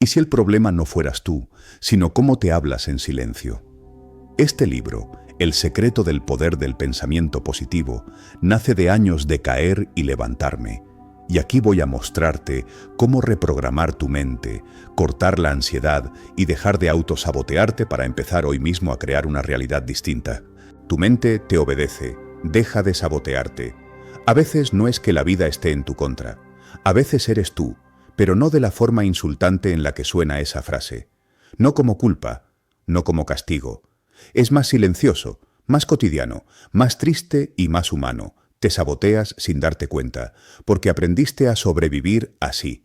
¿Y si el problema no fueras tú, sino cómo te hablas en silencio? Este libro, El secreto del poder del pensamiento positivo, nace de años de caer y levantarme. Y aquí voy a mostrarte cómo reprogramar tu mente, cortar la ansiedad y dejar de autosabotearte para empezar hoy mismo a crear una realidad distinta. Tu mente te obedece, deja de sabotearte. A veces no es que la vida esté en tu contra, a veces eres tú, pero no de la forma insultante en la que suena esa frase. No como culpa, no como castigo. Es más silencioso, más cotidiano, más triste y más humano. Te saboteas sin darte cuenta, porque aprendiste a sobrevivir así.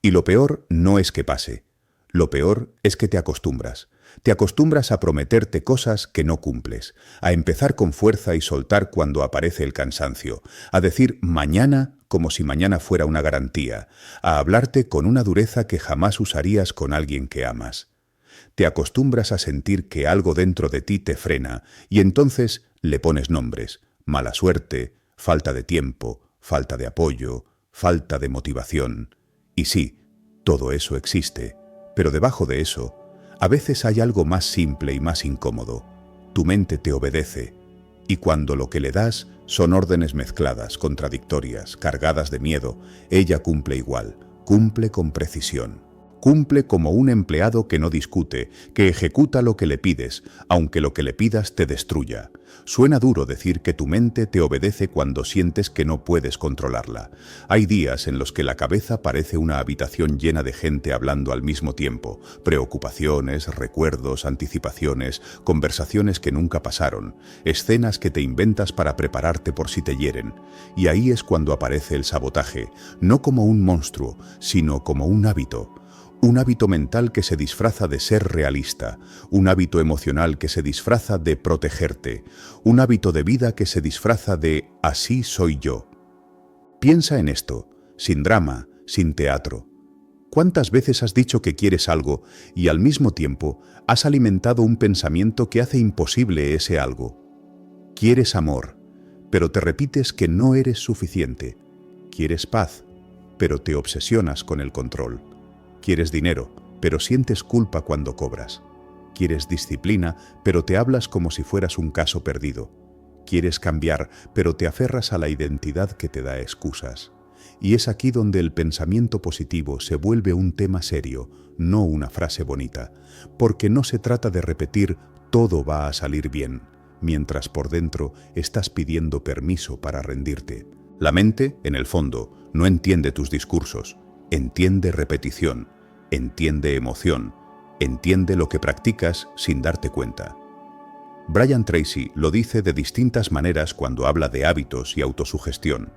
Y lo peor no es que pase. Lo peor es que te acostumbras. Te acostumbras a prometerte cosas que no cumples, a empezar con fuerza y soltar cuando aparece el cansancio, a decir mañana como si mañana fuera una garantía, a hablarte con una dureza que jamás usarías con alguien que amas. Te acostumbras a sentir que algo dentro de ti te frena y entonces le pones nombres: mala suerte, falta de tiempo, falta de apoyo, falta de motivación. Y sí, todo eso existe, pero debajo de eso, a veces hay algo más simple y más incómodo. Tu mente te obedece, y cuando lo que le das son órdenes mezcladas, contradictorias, cargadas de miedo, ella cumple igual, cumple con precisión. Cumple como un empleado que no discute, que ejecuta lo que le pides, aunque lo que le pidas te destruya. Suena duro decir que tu mente te obedece cuando sientes que no puedes controlarla. Hay días en los que la cabeza parece una habitación llena de gente hablando al mismo tiempo. Preocupaciones, recuerdos, anticipaciones, conversaciones que nunca pasaron, escenas que te inventas para prepararte por si te hieren. Y ahí es cuando aparece el sabotaje, no como un monstruo, sino como un hábito. Un hábito mental que se disfraza de ser realista, un hábito emocional que se disfraza de protegerte, un hábito de vida que se disfraza de así soy yo. Piensa en esto, sin drama, sin teatro. ¿Cuántas veces has dicho que quieres algo y al mismo tiempo has alimentado un pensamiento que hace imposible ese algo? Quieres amor, pero te repites que no eres suficiente. Quieres paz, pero te obsesionas con el control. Quieres dinero, pero sientes culpa cuando cobras. Quieres disciplina, pero te hablas como si fueras un caso perdido. Quieres cambiar, pero te aferras a la identidad que te da excusas. Y es aquí donde el pensamiento positivo se vuelve un tema serio, no una frase bonita, porque no se trata de repetir «todo va a salir bien», mientras por dentro estás pidiendo permiso para rendirte. La mente, en el fondo, no entiende tus discursos. Entiende repetición, entiende emoción, entiende lo que practicas sin darte cuenta. Brian Tracy lo dice de distintas maneras cuando habla de hábitos y autosugestión.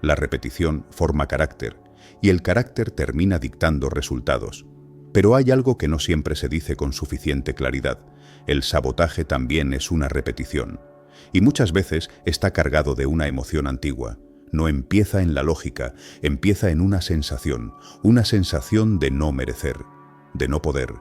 La repetición forma carácter, y el carácter termina dictando resultados. Pero hay algo que no siempre se dice con suficiente claridad. El sabotaje también es una repetición, y muchas veces está cargado de una emoción antigua. No empieza en la lógica, empieza en una sensación de no merecer, de no poder,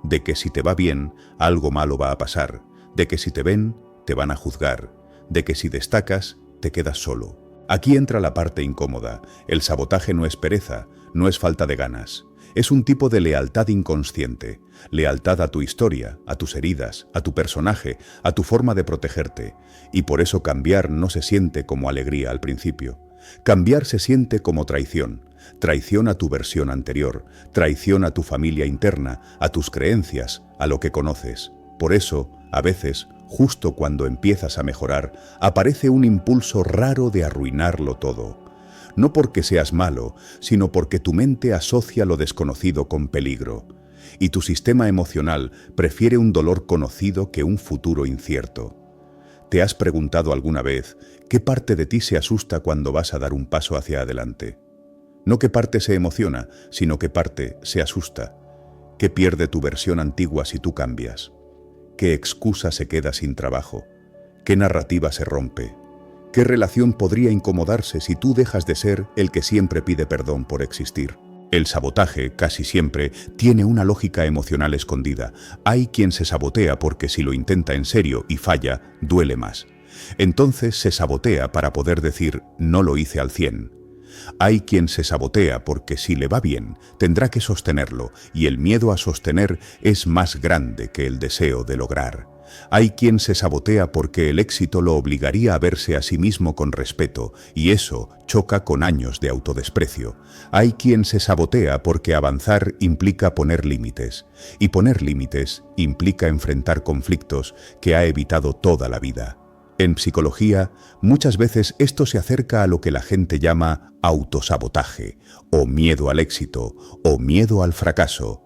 de que si te va bien, algo malo va a pasar, de que si te ven, te van a juzgar, de que si destacas, te quedas solo. Aquí entra la parte incómoda. El sabotaje no es pereza, no es falta de ganas. Es un tipo de lealtad inconsciente, lealtad a tu historia, a tus heridas, a tu personaje, a tu forma de protegerte. Y por eso cambiar no se siente como alegría al principio. Cambiar se siente como traición, traición a tu versión anterior, traición a tu familia interna, a tus creencias, a lo que conoces. Por eso, a veces, justo cuando empiezas a mejorar, aparece un impulso raro de arruinarlo todo. No porque seas malo, sino porque tu mente asocia lo desconocido con peligro, y tu sistema emocional prefiere un dolor conocido que un futuro incierto. ¿Te has preguntado alguna vez qué parte de ti se asusta cuando vas a dar un paso hacia adelante? No qué parte se emociona, sino qué parte se asusta. ¿Qué pierde tu versión antigua si tú cambias? ¿Qué excusa se queda sin trabajo? ¿Qué narrativa se rompe? ¿Qué relación podría incomodarse si tú dejas de ser el que siempre pide perdón por existir? El sabotaje, casi siempre, tiene una lógica emocional escondida. Hay quien se sabotea porque si lo intenta en serio y falla, duele más. Entonces se sabotea para poder decir, no lo hice al 100. Hay quien se sabotea porque si le va bien, tendrá que sostenerlo, y el miedo a sostener es más grande que el deseo de lograr. Hay quien se sabotea porque el éxito lo obligaría a verse a sí mismo con respeto, y eso choca con años de autodesprecio. Hay quien se sabotea porque avanzar implica poner límites, y poner límites implica enfrentar conflictos que ha evitado toda la vida. En psicología, muchas veces esto se acerca a lo que la gente llama autosabotaje, o miedo al éxito, o miedo al fracaso.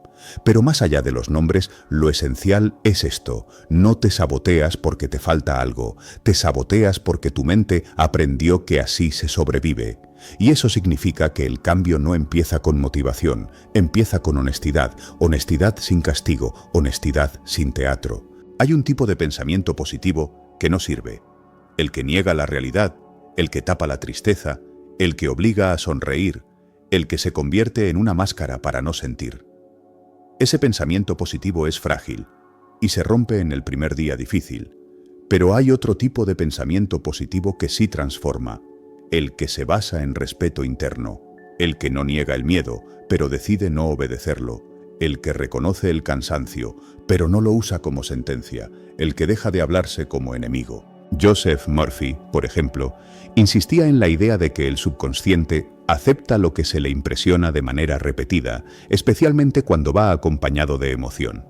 Pero más allá de los nombres, lo esencial es esto: no te saboteas porque te falta algo, te saboteas porque tu mente aprendió que así se sobrevive. Y eso significa que el cambio no empieza con motivación, empieza con honestidad, honestidad sin castigo, honestidad sin teatro. Hay un tipo de pensamiento positivo que no sirve: el que niega la realidad, el que tapa la tristeza, el que obliga a sonreír, el que se convierte en una máscara para no sentir. Ese pensamiento positivo es frágil y se rompe en el primer día difícil. Pero hay otro tipo de pensamiento positivo que sí transforma: el que se basa en respeto interno, el que no niega el miedo, pero decide no obedecerlo, el que reconoce el cansancio, pero no lo usa como sentencia, el que deja de hablarse como enemigo. Joseph Murphy, por ejemplo, insistía en la idea de que el subconsciente acepta lo que se le impresiona de manera repetida, especialmente cuando va acompañado de emoción.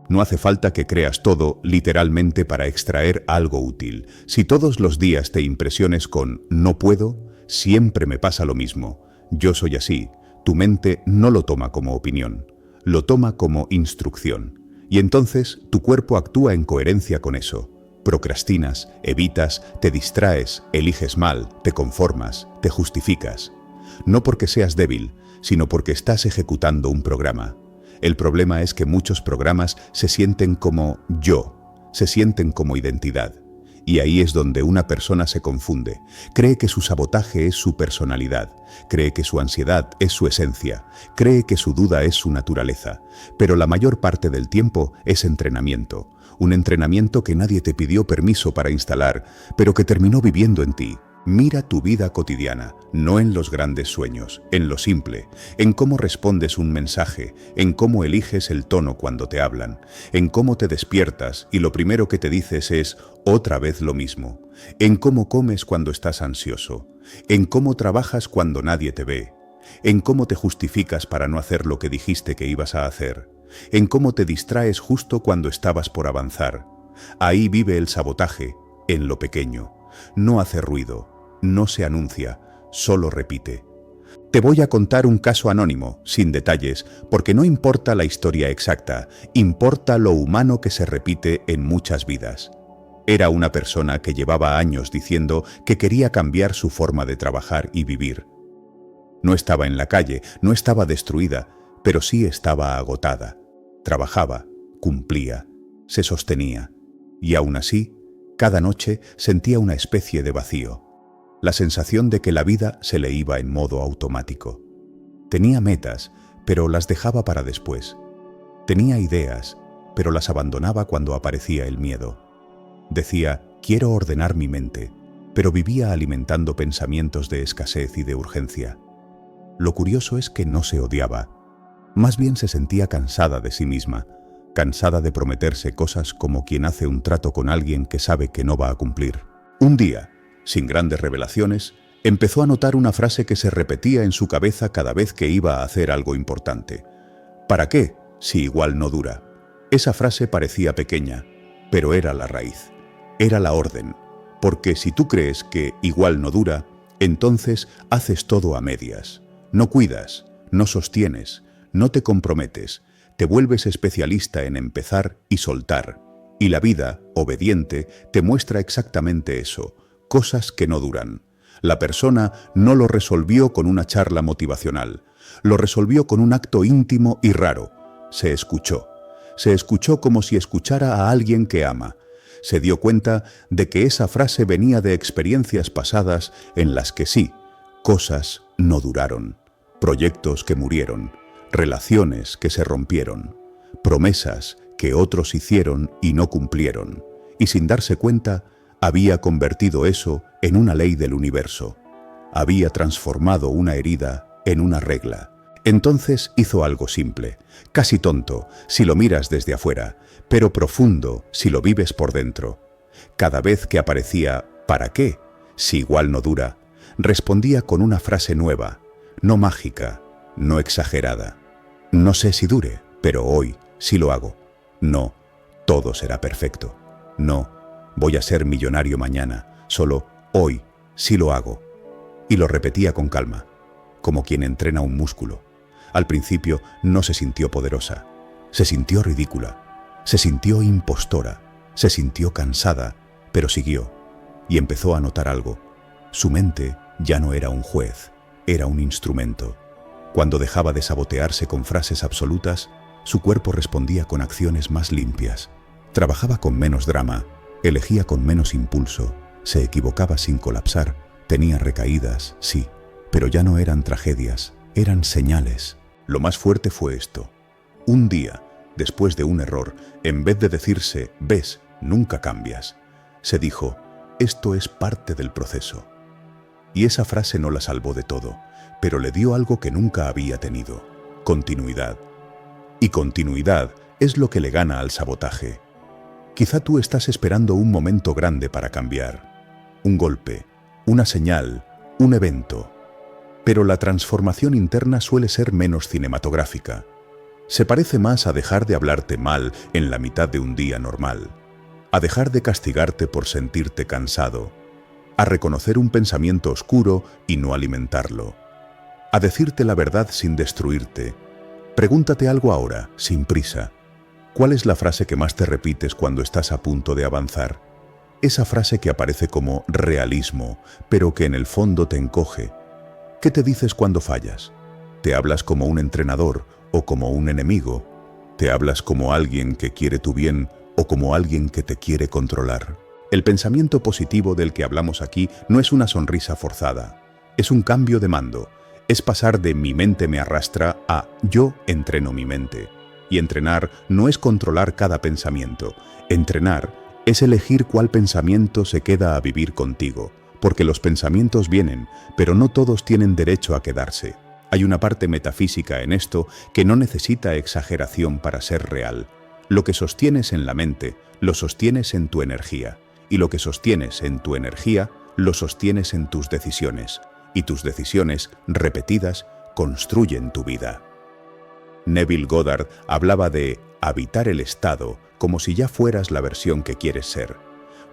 No hace falta que creas todo literalmente para extraer algo útil. Si todos los días te impresiones con "no puedo", "siempre me pasa lo mismo", "yo soy así", tu mente no lo toma como opinión, lo toma como instrucción. Y entonces tu cuerpo actúa en coherencia con eso. Procrastinas, evitas, te distraes, eliges mal, te conformas, te justificas. No porque seas débil, sino porque estás ejecutando un programa. El problema es que muchos programas se sienten como yo, se sienten como identidad. Y ahí es donde una persona se confunde. Cree que su sabotaje es su personalidad, cree que su ansiedad es su esencia, cree que su duda es su naturaleza. Pero la mayor parte del tiempo es entrenamiento. Un entrenamiento que nadie te pidió permiso para instalar, pero que terminó viviendo en ti. Mira tu vida cotidiana, no en los grandes sueños, en lo simple, en cómo respondes un mensaje, en cómo eliges el tono cuando te hablan, en cómo te despiertas y lo primero que te dices es "otra vez lo mismo", en cómo comes cuando estás ansioso, en cómo trabajas cuando nadie te ve, en cómo te justificas para no hacer lo que dijiste que ibas a hacer, en cómo te distraes justo cuando estabas por avanzar. Ahí vive el sabotaje, en lo pequeño. No hace ruido, no se anuncia, solo repite. Te voy a contar un caso anónimo, sin detalles, porque no importa la historia exacta, importa lo humano que se repite en muchas vidas. Era una persona que llevaba años diciendo que quería cambiar su forma de trabajar y vivir. No estaba en la calle, no estaba destruida, pero sí estaba agotada. Trabajaba, cumplía, se sostenía, y aún así, cada noche sentía una especie de vacío, la sensación de que la vida se le iba en modo automático. Tenía metas, pero las dejaba para después. Tenía ideas, pero las abandonaba cuando aparecía el miedo. Decía, quiero ordenar mi mente, pero vivía alimentando pensamientos de escasez y de urgencia. Lo curioso es que no se odiaba. Más bien se sentía cansada de sí misma, cansada de prometerse cosas como quien hace un trato con alguien que sabe que no va a cumplir. Un día, sin grandes revelaciones, empezó a notar una frase que se repetía en su cabeza cada vez que iba a hacer algo importante. ¿Para qué, si igual no dura? Esa frase parecía pequeña, pero era la raíz, era la orden, porque si tú crees que igual no dura, entonces haces todo a medias. No cuidas, no sostienes, no te comprometes, te vuelves especialista en empezar y soltar. Y la vida, obediente, te muestra exactamente eso, cosas que no duran. La persona no lo resolvió con una charla motivacional, lo resolvió con un acto íntimo y raro. Se escuchó como si escuchara a alguien que ama. Se dio cuenta de que esa frase venía de experiencias pasadas en las que sí, cosas no duraron, proyectos que murieron, relaciones que se rompieron, promesas que otros hicieron y no cumplieron, y sin darse cuenta, había convertido eso en una ley del universo. Había transformado una herida en una regla. Entonces hizo algo simple, casi tonto si lo miras desde afuera, pero profundo si lo vives por dentro. Cada vez que aparecía «¿para qué?», si igual no dura, respondía con una frase nueva, no mágica, no exagerada. «No sé si dure, pero hoy sí lo hago». «No, todo será perfecto». «No, voy a ser millonario mañana, solo hoy sí lo hago». Y lo repetía con calma, como quien entrena un músculo. Al principio no se sintió poderosa, se sintió ridícula, se sintió impostora, se sintió cansada, pero siguió y empezó a notar algo. Su mente ya no era un juez, era un instrumento. Cuando dejaba de sabotearse con frases absolutas, su cuerpo respondía con acciones más limpias. Trabajaba con menos drama, elegía con menos impulso, se equivocaba sin colapsar, tenía recaídas, sí, pero ya no eran tragedias, eran señales. Lo más fuerte fue esto. Un día, después de un error, en vez de decirse, «ves, nunca cambias», se dijo, «esto es parte del proceso». Y esa frase no la salvó de todo, pero le dio algo que nunca había tenido: continuidad. Y continuidad es lo que le gana al sabotaje. Quizá tú estás esperando un momento grande para cambiar, un golpe, una señal, un evento. Pero la transformación interna suele ser menos cinematográfica. Se parece más a dejar de hablarte mal en la mitad de un día normal, a dejar de castigarte por sentirte cansado, a reconocer un pensamiento oscuro y no alimentarlo, a decirte la verdad sin destruirte. Pregúntate algo ahora, sin prisa. ¿Cuál es la frase que más te repites cuando estás a punto de avanzar? Esa frase que aparece como realismo, pero que en el fondo te encoge. ¿Qué te dices cuando fallas? ¿Te hablas como un entrenador o como un enemigo? ¿Te hablas como alguien que quiere tu bien o como alguien que te quiere controlar? El pensamiento positivo del que hablamos aquí no es una sonrisa forzada, es un cambio de mando. Es pasar de «mi mente me arrastra» a «yo entreno mi mente». Y entrenar no es controlar cada pensamiento. Entrenar es elegir cuál pensamiento se queda a vivir contigo. Porque los pensamientos vienen, pero no todos tienen derecho a quedarse. Hay una parte metafísica en esto que no necesita exageración para ser real. Lo que sostienes en la mente, lo sostienes en tu energía. Y lo que sostienes en tu energía, lo sostienes en tus decisiones. Y tus decisiones, repetidas, construyen tu vida. Neville Goddard hablaba de habitar el estado como si ya fueras la versión que quieres ser.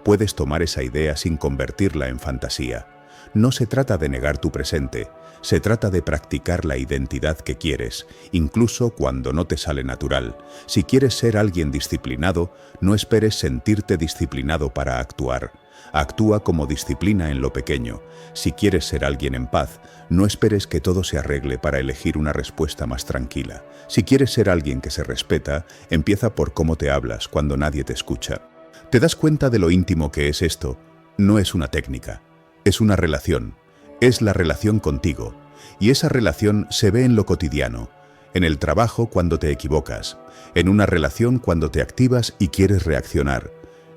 Puedes tomar esa idea sin convertirla en fantasía. No se trata de negar tu presente, se trata de practicar la identidad que quieres, incluso cuando no te sale natural. Si quieres ser alguien disciplinado, no esperes sentirte disciplinado para actuar. Actúa como disciplina en lo pequeño. Si quieres ser alguien en paz, no esperes que todo se arregle para elegir una respuesta más tranquila. Si quieres ser alguien que se respeta, empieza por cómo te hablas cuando nadie te escucha. ¿Te das cuenta de lo íntimo que es esto? No es una técnica, es una relación. Es la relación contigo. Y esa relación se ve en lo cotidiano, en el trabajo cuando te equivocas, en una relación cuando te activas y quieres reaccionar,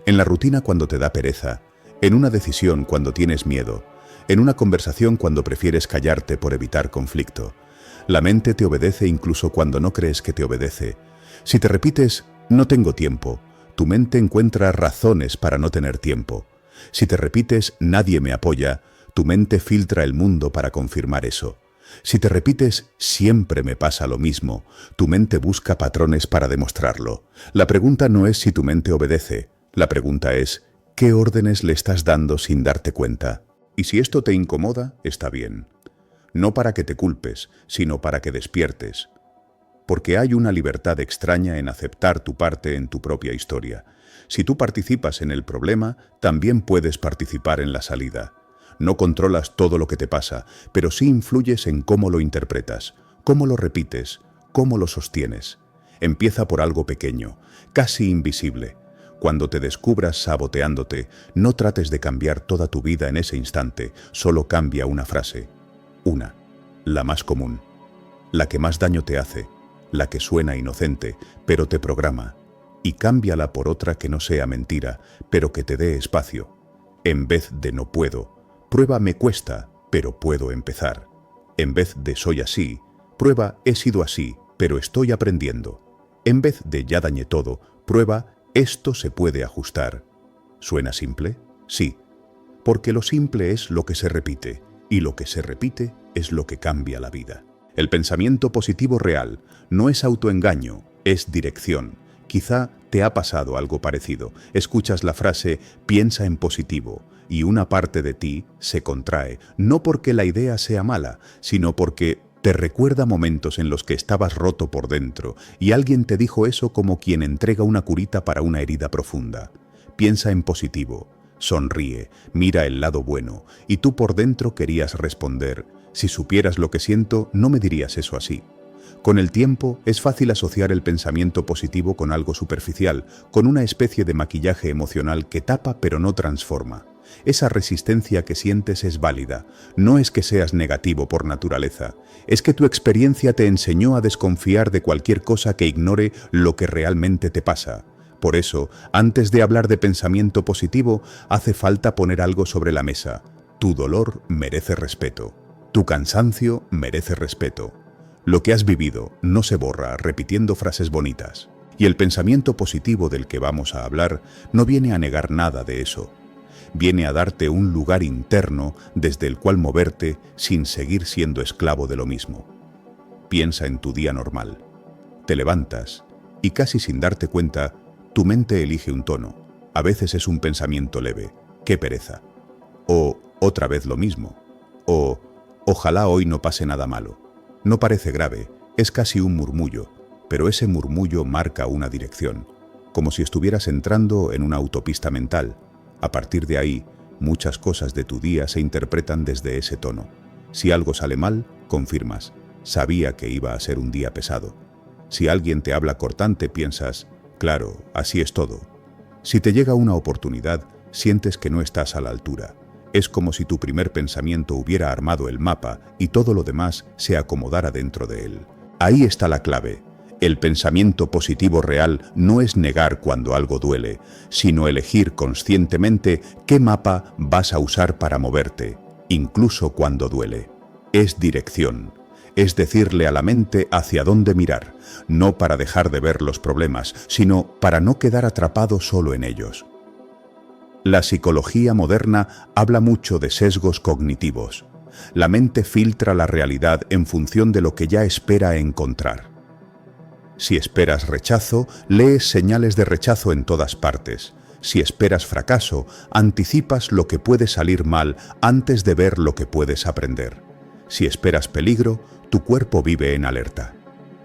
en la rutina cuando te da pereza, en una decisión cuando tienes miedo, en una conversación cuando prefieres callarte por evitar conflicto. La mente te obedece incluso cuando no crees que te obedece. Si te repites, «no tengo tiempo», tu mente encuentra razones para no tener tiempo. Si te repites, «nadie me apoya», tu mente filtra el mundo para confirmar eso. Si te repites, «siempre me pasa lo mismo», tu mente busca patrones para demostrarlo. La pregunta no es si tu mente obedece, la pregunta es, ¿qué órdenes le estás dando sin darte cuenta? Y si esto te incomoda, está bien. No para que te culpes, sino para que despiertes. Porque hay una libertad extraña en aceptar tu parte en tu propia historia. Si tú participas en el problema, también puedes participar en la salida. No controlas todo lo que te pasa, pero sí influyes en cómo lo interpretas, cómo lo repites, cómo lo sostienes. Empieza por algo pequeño, casi invisible. Cuando te descubras saboteándote, no trates de cambiar toda tu vida en ese instante, solo cambia una frase. Una, la más común, la que más daño te hace, la que suena inocente, pero te programa. Y cámbiala por otra que no sea mentira, pero que te dé espacio. En vez de «no puedo», prueba «me cuesta», pero puedo empezar. En vez de soy así, prueba he sido así, pero estoy aprendiendo. En vez de ya dañé todo, prueba esto se puede ajustar. ¿Suena simple? Sí, porque lo simple es lo que se repite, y lo que se repite es lo que cambia la vida. El pensamiento positivo real no es autoengaño, es dirección. Quizá te ha pasado algo parecido. Escuchas la frase piensa en positivo y una parte de ti se contrae, no porque la idea sea mala, sino porque te recuerda momentos en los que estabas roto por dentro y alguien te dijo eso como quien entrega una curita para una herida profunda. Piensa en positivo, sonríe, mira el lado bueno, y tú por dentro querías responder, si supieras lo que siento, no me dirías eso así. Con el tiempo es fácil asociar el pensamiento positivo con algo superficial, con una especie de maquillaje emocional que tapa pero no transforma. Esa resistencia que sientes es válida, no es que seas negativo por naturaleza, es que tu experiencia te enseñó a desconfiar de cualquier cosa que ignore lo que realmente te pasa. Por eso, antes de hablar de pensamiento positivo, hace falta poner algo sobre la mesa. Tu dolor merece respeto, tu cansancio merece respeto. Lo que has vivido no se borra repitiendo frases bonitas. Y el pensamiento positivo del que vamos a hablar no viene a negar nada de eso. Viene a darte un lugar interno desde el cual moverte sin seguir siendo esclavo de lo mismo. Piensa en tu día normal. Te levantas y casi sin darte cuenta, tu mente elige un tono. A veces es un pensamiento leve. ¡Qué pereza! O otra vez lo mismo. O ojalá hoy no pase nada malo. No parece grave, es casi un murmullo, pero ese murmullo marca una dirección, como si estuvieras entrando en una autopista mental. A partir de ahí, muchas cosas de tu día se interpretan desde ese tono. Si algo sale mal, confirmas, sabía que iba a ser un día pesado. Si alguien te habla cortante, piensas, claro, así es todo. Si te llega una oportunidad, sientes que no estás a la altura. Es como si tu primer pensamiento hubiera armado el mapa y todo lo demás se acomodara dentro de él. Ahí está la clave. El pensamiento positivo real no es negar cuando algo duele, sino elegir conscientemente qué mapa vas a usar para moverte, incluso cuando duele. Es dirección. Es decirle a la mente hacia dónde mirar, no para dejar de ver los problemas, sino para no quedar atrapado solo en ellos. La psicología moderna habla mucho de sesgos cognitivos. La mente filtra la realidad en función de lo que ya espera encontrar. Si esperas rechazo, lees señales de rechazo en todas partes. Si esperas fracaso, anticipas lo que puede salir mal antes de ver lo que puedes aprender. Si esperas peligro, tu cuerpo vive en alerta.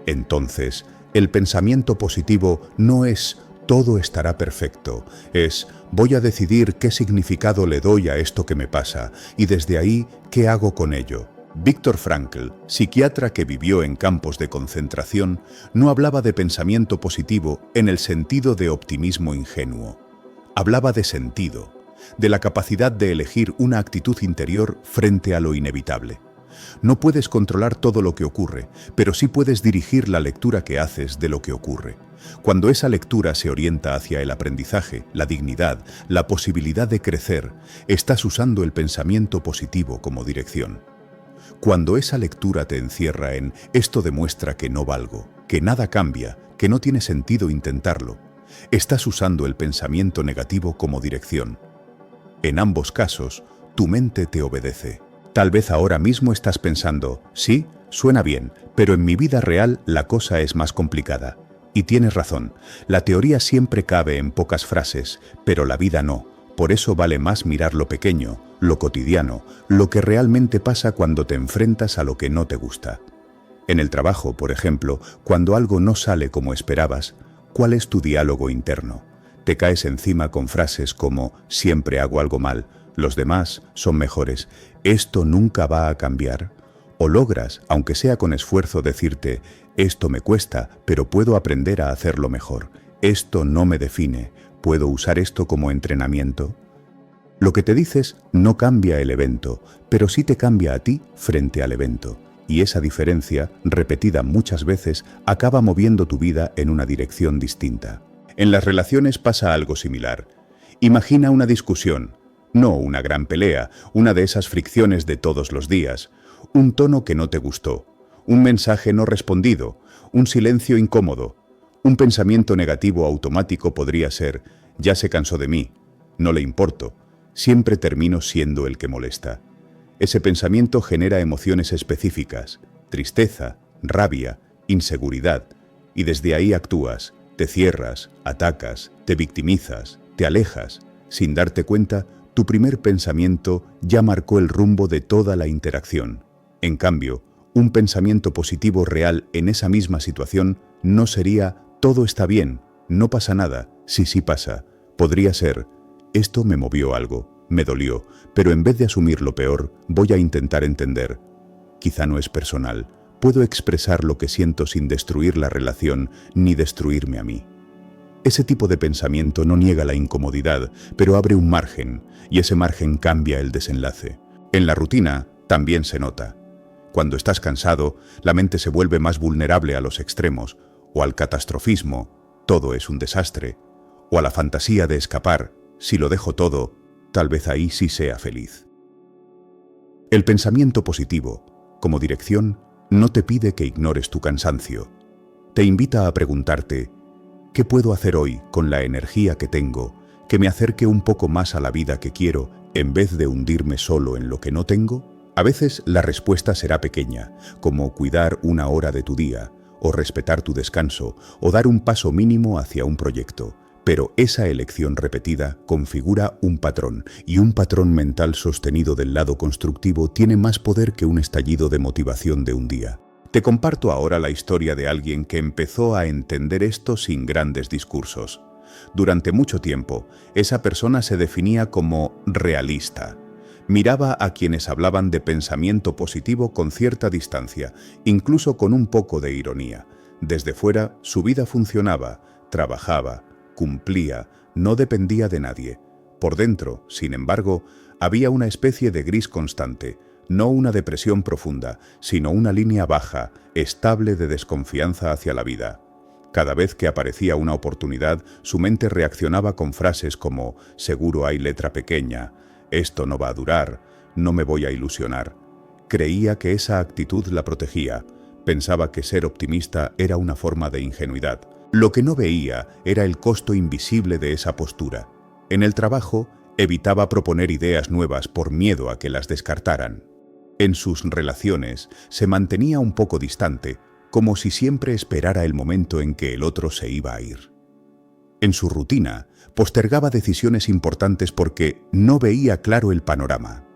Entonces, el pensamiento positivo no es todo estará perfecto, es voy a decidir qué significado le doy a esto que me pasa y desde ahí, ¿qué hago con ello? Viktor Frankl, psiquiatra que vivió en campos de concentración, no hablaba de pensamiento positivo en el sentido de optimismo ingenuo. Hablaba de sentido, de la capacidad de elegir una actitud interior frente a lo inevitable. No puedes controlar todo lo que ocurre, pero sí puedes dirigir la lectura que haces de lo que ocurre. Cuando esa lectura se orienta hacia el aprendizaje, la dignidad, la posibilidad de crecer, estás usando el pensamiento positivo como dirección. Cuando esa lectura te encierra en esto demuestra que no valgo, que nada cambia, que no tiene sentido intentarlo, estás usando el pensamiento negativo como dirección. En ambos casos, tu mente te obedece. Tal vez ahora mismo estás pensando, sí, suena bien, pero en mi vida real la cosa es más complicada. Y tienes razón, la teoría siempre cabe en pocas frases, pero la vida no. Por eso vale más mirar lo pequeño, lo cotidiano, lo que realmente pasa cuando te enfrentas a lo que no te gusta. En el trabajo, por ejemplo, cuando algo no sale como esperabas, ¿cuál es tu diálogo interno? Te caes encima con frases como siempre hago algo mal, los demás son mejores, esto nunca va a cambiar. O logras, aunque sea con esfuerzo, decirte esto me cuesta, pero puedo aprender a hacerlo mejor. Esto no me define, ¿puedo usar esto como entrenamiento? Lo que te dices no cambia el evento, pero sí te cambia a ti frente al evento. Y esa diferencia, repetida muchas veces, acaba moviendo tu vida en una dirección distinta. En las relaciones pasa algo similar. Imagina una discusión. No una gran pelea, una de esas fricciones de todos los días, un tono que no te gustó, un mensaje no respondido, un silencio incómodo, un pensamiento negativo automático podría ser: ya se cansó de mí, no le importo, siempre termino siendo el que molesta. Ese pensamiento genera emociones específicas: tristeza, rabia, inseguridad, y desde ahí actúas, te cierras, atacas, te victimizas, te alejas. Sin darte cuenta, tu primer pensamiento ya marcó el rumbo de toda la interacción. En cambio, un pensamiento positivo real en esa misma situación no sería: todo está bien, no pasa nada. Sí pasa. Podría ser: esto me movió algo, me dolió, pero en vez de asumir lo peor, voy a intentar entender. Quizá no es personal, puedo expresar lo que siento sin destruir la relación ni destruirme a mí. Ese tipo de pensamiento no niega la incomodidad, pero abre un margen, y ese margen cambia el desenlace. En la rutina también se nota. Cuando estás cansado, la mente se vuelve más vulnerable a los extremos, o al catastrofismo: todo es un desastre, o a la fantasía de escapar: si lo dejo todo, tal vez ahí sí sea feliz. El pensamiento positivo, como dirección, no te pide que ignores tu cansancio. Te invita a preguntarte: ¿qué puedo hacer hoy con la energía que tengo que me acerque un poco más a la vida que quiero, en vez de hundirme solo en lo que no tengo? A veces la respuesta será pequeña, como cuidar una hora de tu día, o respetar tu descanso, o dar un paso mínimo hacia un proyecto. Pero esa elección repetida configura un patrón, y un patrón mental sostenido del lado constructivo tiene más poder que un estallido de motivación de un día. Te comparto ahora la historia de alguien que empezó a entender esto sin grandes discursos. Durante mucho tiempo, esa persona se definía como realista. Miraba a quienes hablaban de pensamiento positivo con cierta distancia, incluso con un poco de ironía. Desde fuera, su vida funcionaba, trabajaba, cumplía, no dependía de nadie. Por dentro, sin embargo, había una especie de gris constante, no una depresión profunda, sino una línea baja, estable de desconfianza hacia la vida. Cada vez que aparecía una oportunidad, su mente reaccionaba con frases como: seguro hay letra pequeña, esto no va a durar, no me voy a ilusionar. Creía que esa actitud la protegía. Pensaba que ser optimista era una forma de ingenuidad. Lo que no veía era el costo invisible de esa postura. En el trabajo, evitaba proponer ideas nuevas por miedo a que las descartaran. En sus relaciones, se mantenía un poco distante, como si siempre esperara el momento en que el otro se iba a ir. En su rutina, postergaba decisiones importantes porque no veía claro el panorama.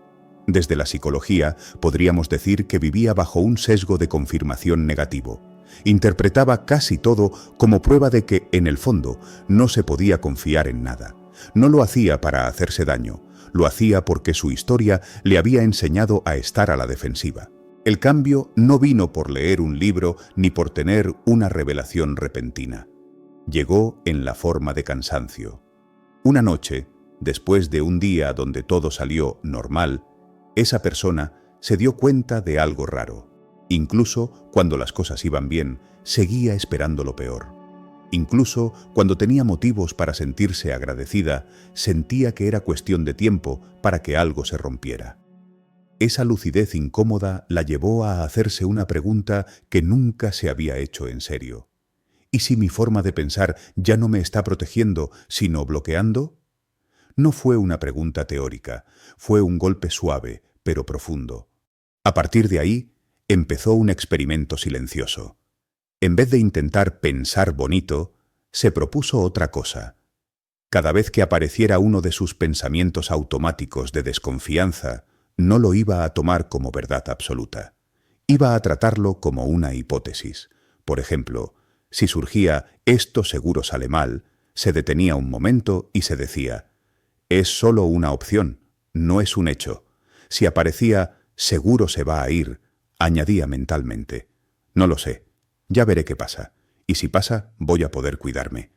Desde la psicología, podríamos decir que vivía bajo un sesgo de confirmación negativo. Interpretaba casi todo como prueba de que, en el fondo, no se podía confiar en nada. No lo hacía para hacerse daño, lo hacía porque su historia le había enseñado a estar a la defensiva. El cambio no vino por leer un libro ni por tener una revelación repentina. Llegó en la forma de cansancio. Una noche, después de un día donde todo salió normal, esa persona se dio cuenta de algo raro. Incluso cuando las cosas iban bien, seguía esperando lo peor. Incluso cuando tenía motivos para sentirse agradecida, sentía que era cuestión de tiempo para que algo se rompiera. Esa lucidez incómoda la llevó a hacerse una pregunta que nunca se había hecho en serio. ¿Y si mi forma de pensar ya no me está protegiendo, sino bloqueando? No fue una pregunta teórica, fue un golpe suave, pero profundo. A partir de ahí, empezó un experimento silencioso. En vez de intentar pensar bonito, se propuso otra cosa. Cada vez que apareciera uno de sus pensamientos automáticos de desconfianza, no lo iba a tomar como verdad absoluta. Iba a tratarlo como una hipótesis. Por ejemplo, si surgía «esto seguro sale mal», se detenía un momento y se decía «es solo una opción, no es un hecho». Si aparecía «seguro se va a ir», añadía mentalmente «no lo sé, ya veré qué pasa, y si pasa voy a poder cuidarme».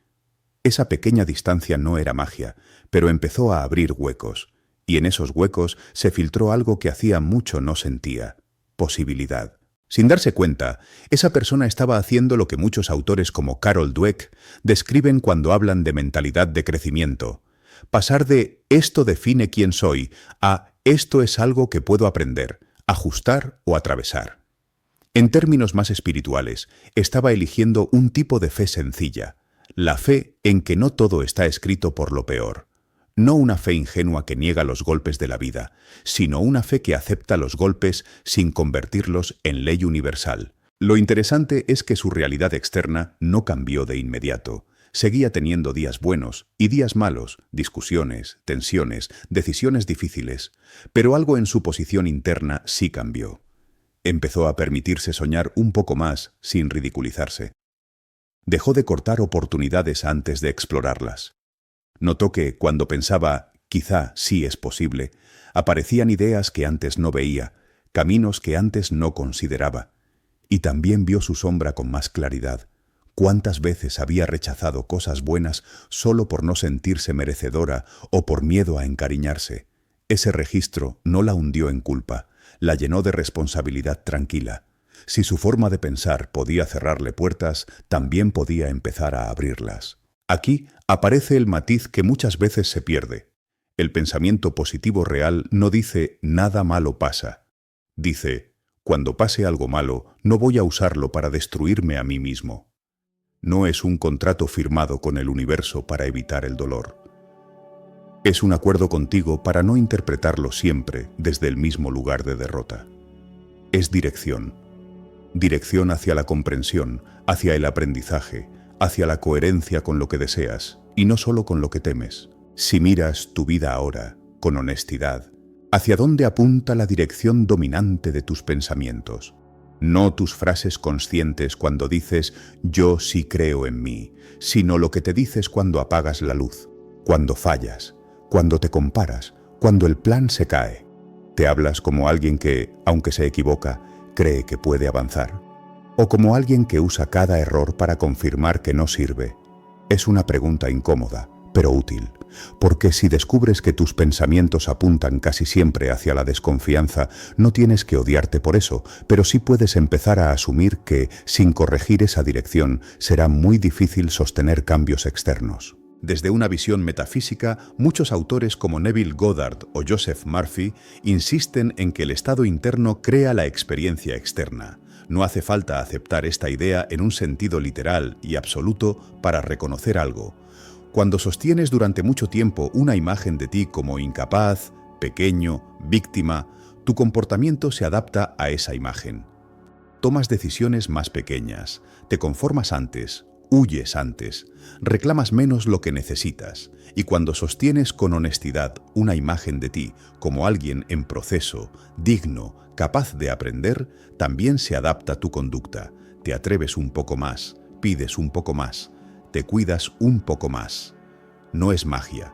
Esa pequeña distancia no era magia, pero empezó a abrir huecos, y en esos huecos se filtró algo que hacía mucho no sentía: posibilidad. Sin darse cuenta, esa persona estaba haciendo lo que muchos autores como Carol Dweck describen cuando hablan de mentalidad de crecimiento. Pasar de «esto define quién soy» a «esto es algo que puedo aprender, ajustar o atravesar». En términos más espirituales, estaba eligiendo un tipo de fe sencilla, la fe en que no todo está escrito por lo peor. No una fe ingenua que niega los golpes de la vida, sino una fe que acepta los golpes sin convertirlos en ley universal. Lo interesante es que su realidad externa no cambió de inmediato. Seguía teniendo días buenos y días malos, discusiones, tensiones, decisiones difíciles, pero algo en su posición interna sí cambió. Empezó a permitirse soñar un poco más sin ridiculizarse. Dejó de cortar oportunidades antes de explorarlas. Notó que, cuando pensaba, quizá sí es posible, aparecían ideas que antes no veía, caminos que antes no consideraba. Y también vio su sombra con más claridad. ¿Cuántas veces había rechazado cosas buenas solo por no sentirse merecedora o por miedo a encariñarse? Ese registro no la hundió en culpa, la llenó de responsabilidad tranquila. Si su forma de pensar podía cerrarle puertas, también podía empezar a abrirlas. Aquí aparece el matiz que muchas veces se pierde. El pensamiento positivo real no dice «nada malo pasa». Dice «cuando pase algo malo, no voy a usarlo para destruirme a mí mismo». No es un contrato firmado con el universo para evitar el dolor. Es un acuerdo contigo para no interpretarlo siempre desde el mismo lugar de derrota. Es dirección. Dirección hacia la comprensión, hacia el aprendizaje, hacia la coherencia con lo que deseas y no solo con lo que temes. Si miras tu vida ahora, con honestidad, ¿hacia dónde apunta la dirección dominante de tus pensamientos? No tus frases conscientes cuando dices «yo sí creo en mí», sino lo que te dices cuando apagas la luz, cuando fallas, cuando te comparas, cuando el plan se cae. ¿Te hablas como alguien que, aunque se equivoca, cree que puede avanzar? ¿O como alguien que usa cada error para confirmar que no sirve? Es una pregunta incómoda, pero útil, porque si descubres que tus pensamientos apuntan casi siempre hacia la desconfianza, no tienes que odiarte por eso, pero sí puedes empezar a asumir que, sin corregir esa dirección, será muy difícil sostener cambios externos. Desde una visión metafísica, muchos autores como Neville Goddard o Joseph Murphy insisten en que el estado interno crea la experiencia externa. No hace falta aceptar esta idea en un sentido literal y absoluto para reconocer algo. Cuando sostienes durante mucho tiempo una imagen de ti como incapaz, pequeño, víctima, tu comportamiento se adapta a esa imagen. Tomas decisiones más pequeñas, te conformas antes, huyes antes, reclamas menos lo que necesitas, y cuando sostienes con honestidad una imagen de ti como alguien en proceso, digno, capaz de aprender, también se adapta tu conducta, te atreves un poco más, pides un poco más, te cuidas un poco más. No es magia,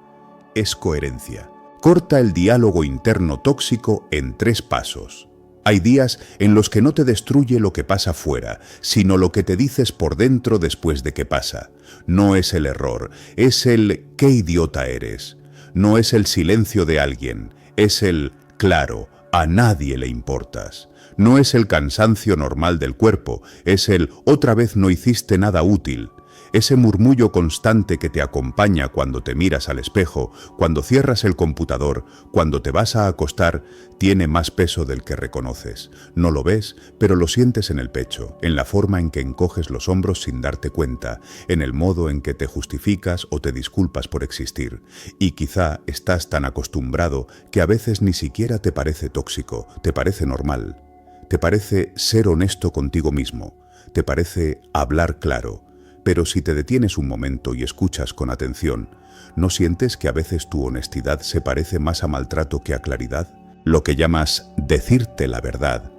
es coherencia. Corta el diálogo interno tóxico en 3 pasos. Hay días en los que no te destruye lo que pasa fuera, sino lo que te dices por dentro después de que pasa. No es el error, es el «qué idiota eres». No es el silencio de alguien, es el «claro, a nadie le importas». No es el cansancio normal del cuerpo, es el «otra vez no hiciste nada útil». Ese murmullo constante que te acompaña cuando te miras al espejo, cuando cierras el computador, cuando te vas a acostar, tiene más peso del que reconoces. No lo ves, pero lo sientes en el pecho, en la forma en que encoges los hombros sin darte cuenta, en el modo en que te justificas o te disculpas por existir. Y quizá estás tan acostumbrado que a veces ni siquiera te parece tóxico, te parece normal. Te parece ser honesto contigo mismo, te parece hablar claro. Pero si te detienes un momento y escuchas con atención, ¿no sientes que a veces tu honestidad se parece más a maltrato que a claridad? Lo que llamas decirte la verdad.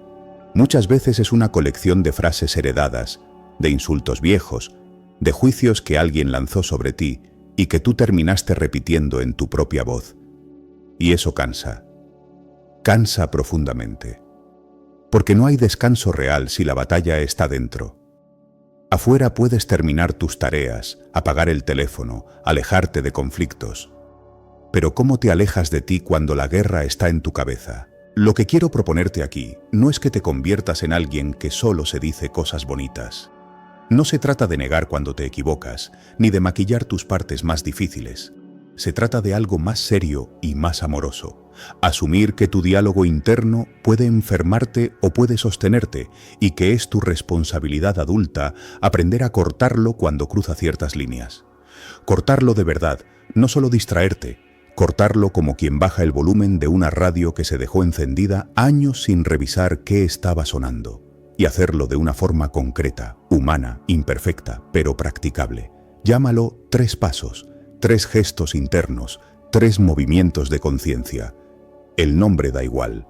Muchas veces es una colección de frases heredadas, de insultos viejos, de juicios que alguien lanzó sobre ti y que tú terminaste repitiendo en tu propia voz. Y eso cansa. Cansa profundamente. Porque no hay descanso real si la batalla está dentro. Afuera puedes terminar tus tareas, apagar el teléfono, alejarte de conflictos. Pero ¿cómo te alejas de ti cuando la guerra está en tu cabeza? Lo que quiero proponerte aquí no es que te conviertas en alguien que solo se dice cosas bonitas. No se trata de negar cuando te equivocas, ni de maquillar tus partes más difíciles. Se trata de algo más serio y más amoroso. Asumir que tu diálogo interno puede enfermarte o puede sostenerte y que es tu responsabilidad adulta aprender a cortarlo cuando cruza ciertas líneas. Cortarlo de verdad, no solo distraerte, cortarlo como quien baja el volumen de una radio que se dejó encendida años sin revisar qué estaba sonando. Y hacerlo de una forma concreta, humana, imperfecta, pero practicable. Llámalo 3 pasos, 3 gestos internos, 3 movimientos de conciencia. El nombre da igual.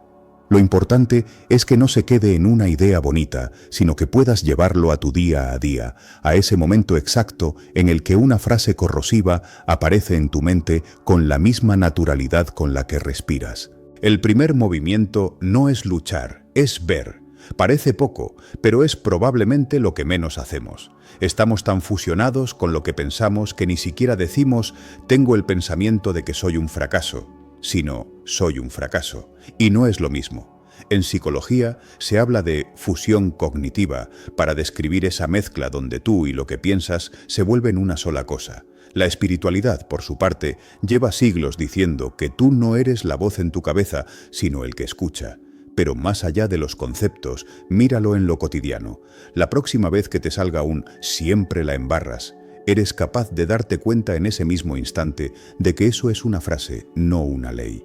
Lo importante es que no se quede en una idea bonita, sino que puedas llevarlo a tu día a día, a ese momento exacto en el que una frase corrosiva aparece en tu mente con la misma naturalidad con la que respiras. El primer movimiento no es luchar, es ver. Parece poco, pero es probablemente lo que menos hacemos. Estamos tan fusionados con lo que pensamos que ni siquiera decimos «tengo el pensamiento de que soy un fracaso», sino «soy un fracaso». Y no es lo mismo. En psicología se habla de fusión cognitiva para describir esa mezcla donde tú y lo que piensas se vuelven una sola cosa. La espiritualidad, por su parte, lleva siglos diciendo que tú no eres la voz en tu cabeza, sino el que escucha. Pero más allá de los conceptos, míralo en lo cotidiano. La próxima vez que te salga un «siempre la embarras», eres capaz de darte cuenta en ese mismo instante de que eso es una frase, no una ley.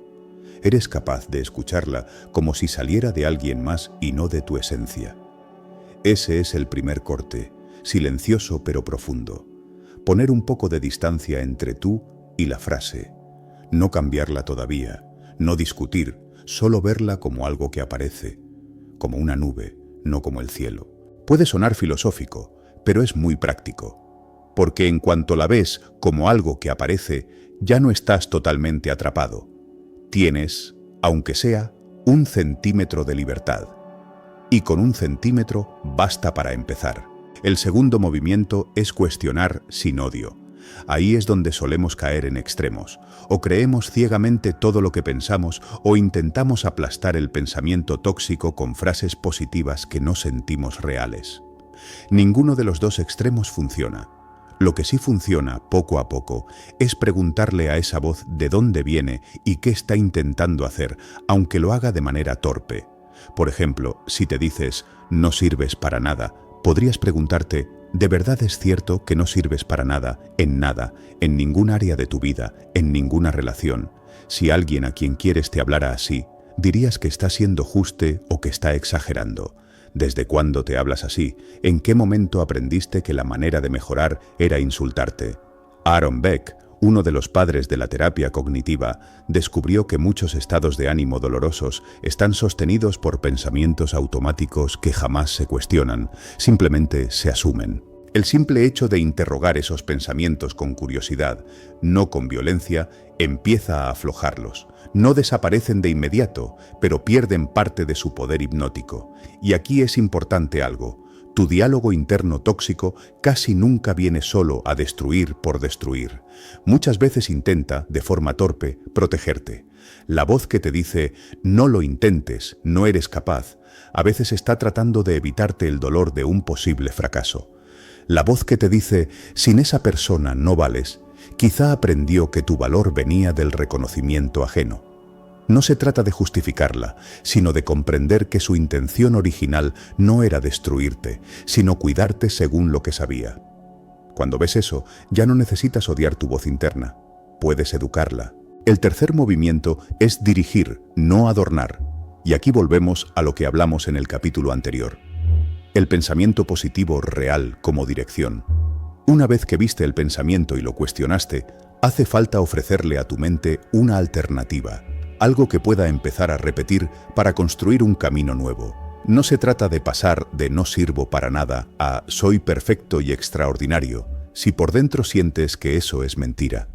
Eres capaz de escucharla como si saliera de alguien más y no de tu esencia. Ese es el primer corte, silencioso pero profundo. Poner un poco de distancia entre tú y la frase. No cambiarla todavía, no discutir, solo verla como algo que aparece, como una nube, no como el cielo. Puede sonar filosófico, pero es muy práctico, porque en cuanto la ves como algo que aparece, ya no estás totalmente atrapado. Tienes, aunque sea, 1 centímetro de libertad. Y con 1 centímetro basta para empezar. El segundo movimiento es cuestionar sin odio. Ahí es donde solemos caer en extremos. O creemos ciegamente todo lo que pensamos o intentamos aplastar el pensamiento tóxico con frases positivas que no sentimos reales. Ninguno de los dos extremos funciona. Lo que sí funciona, poco a poco, es preguntarle a esa voz de dónde viene y qué está intentando hacer, aunque lo haga de manera torpe. Por ejemplo, si te dices «no sirves para nada», podrías preguntarte ¿de verdad es cierto que no sirves para nada, en ningún área de tu vida, en ninguna relación? Si alguien a quien quieres te hablara así, dirías que está siendo juste o que está exagerando. ¿Desde cuándo te hablas así? ¿En qué momento aprendiste que la manera de mejorar era insultarte? Aaron Beck, uno de los padres de la terapia cognitiva, descubrió que muchos estados de ánimo dolorosos están sostenidos por pensamientos automáticos que jamás se cuestionan, simplemente se asumen. El simple hecho de interrogar esos pensamientos con curiosidad, no con violencia, empieza a aflojarlos. No desaparecen de inmediato, pero pierden parte de su poder hipnótico. Y aquí es importante algo. Tu diálogo interno tóxico casi nunca viene solo a destruir por destruir. Muchas veces intenta, de forma torpe, protegerte. La voz que te dice «no lo intentes, no eres capaz», a veces está tratando de evitarte el dolor de un posible fracaso. La voz que te dice «sin esa persona no vales», quizá aprendió que tu valor venía del reconocimiento ajeno. No se trata de justificarla, sino de comprender que su intención original no era destruirte, sino cuidarte según lo que sabía. Cuando ves eso, ya no necesitas odiar tu voz interna. Puedes educarla. El tercer movimiento es dirigir, no adornar. Y aquí volvemos a lo que hablamos en el capítulo anterior. El pensamiento positivo real como dirección. Una vez que viste el pensamiento y lo cuestionaste, hace falta ofrecerle a tu mente una alternativa. Algo que pueda empezar a repetir para construir un camino nuevo. No se trata de pasar de no sirvo para nada a soy perfecto y extraordinario, si por dentro sientes que eso es mentira.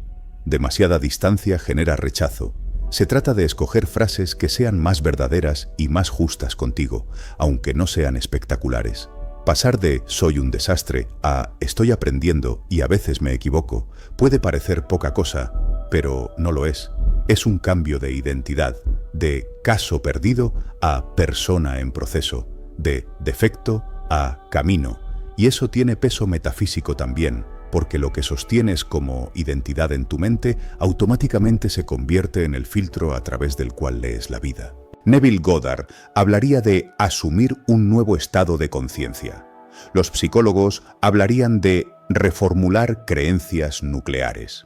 Demasiada distancia genera rechazo. Se trata de escoger frases que sean más verdaderas y más justas contigo, aunque no sean espectaculares. Pasar de soy un desastre a estoy aprendiendo y a veces me equivoco puede parecer poca cosa, pero no lo es. Es un cambio de identidad, de caso perdido a persona en proceso, de defecto a camino. Y eso tiene peso metafísico también, porque lo que sostienes como identidad en tu mente automáticamente se convierte en el filtro a través del cual lees la vida. Neville Goddard hablaría de asumir un nuevo estado de conciencia. Los psicólogos hablarían de reformular creencias nucleares.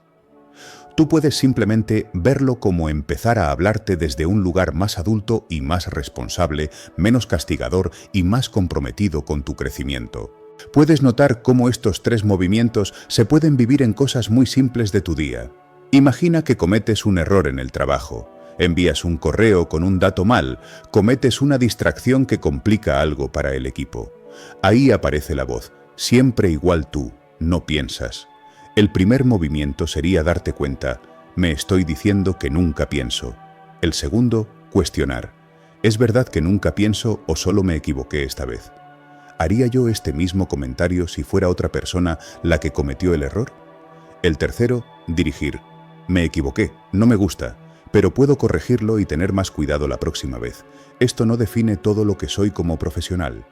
Tú puedes simplemente verlo como empezar a hablarte desde un lugar más adulto y más responsable, menos castigador y más comprometido con tu crecimiento. Puedes notar cómo estos 3 movimientos se pueden vivir en cosas muy simples de tu día. Imagina que cometes un error en el trabajo, envías un correo con un dato mal, cometes una distracción que complica algo para el equipo. Ahí aparece la voz, siempre igual tú, no piensas. El primer movimiento sería darte cuenta, me estoy diciendo que nunca pienso. El segundo, cuestionar, ¿es verdad que nunca pienso o solo me equivoqué esta vez? ¿Haría yo este mismo comentario si fuera otra persona la que cometió el error? El tercero, dirigir, me equivoqué, no me gusta, pero puedo corregirlo y tener más cuidado la próxima vez. Esto no define todo lo que soy como profesional.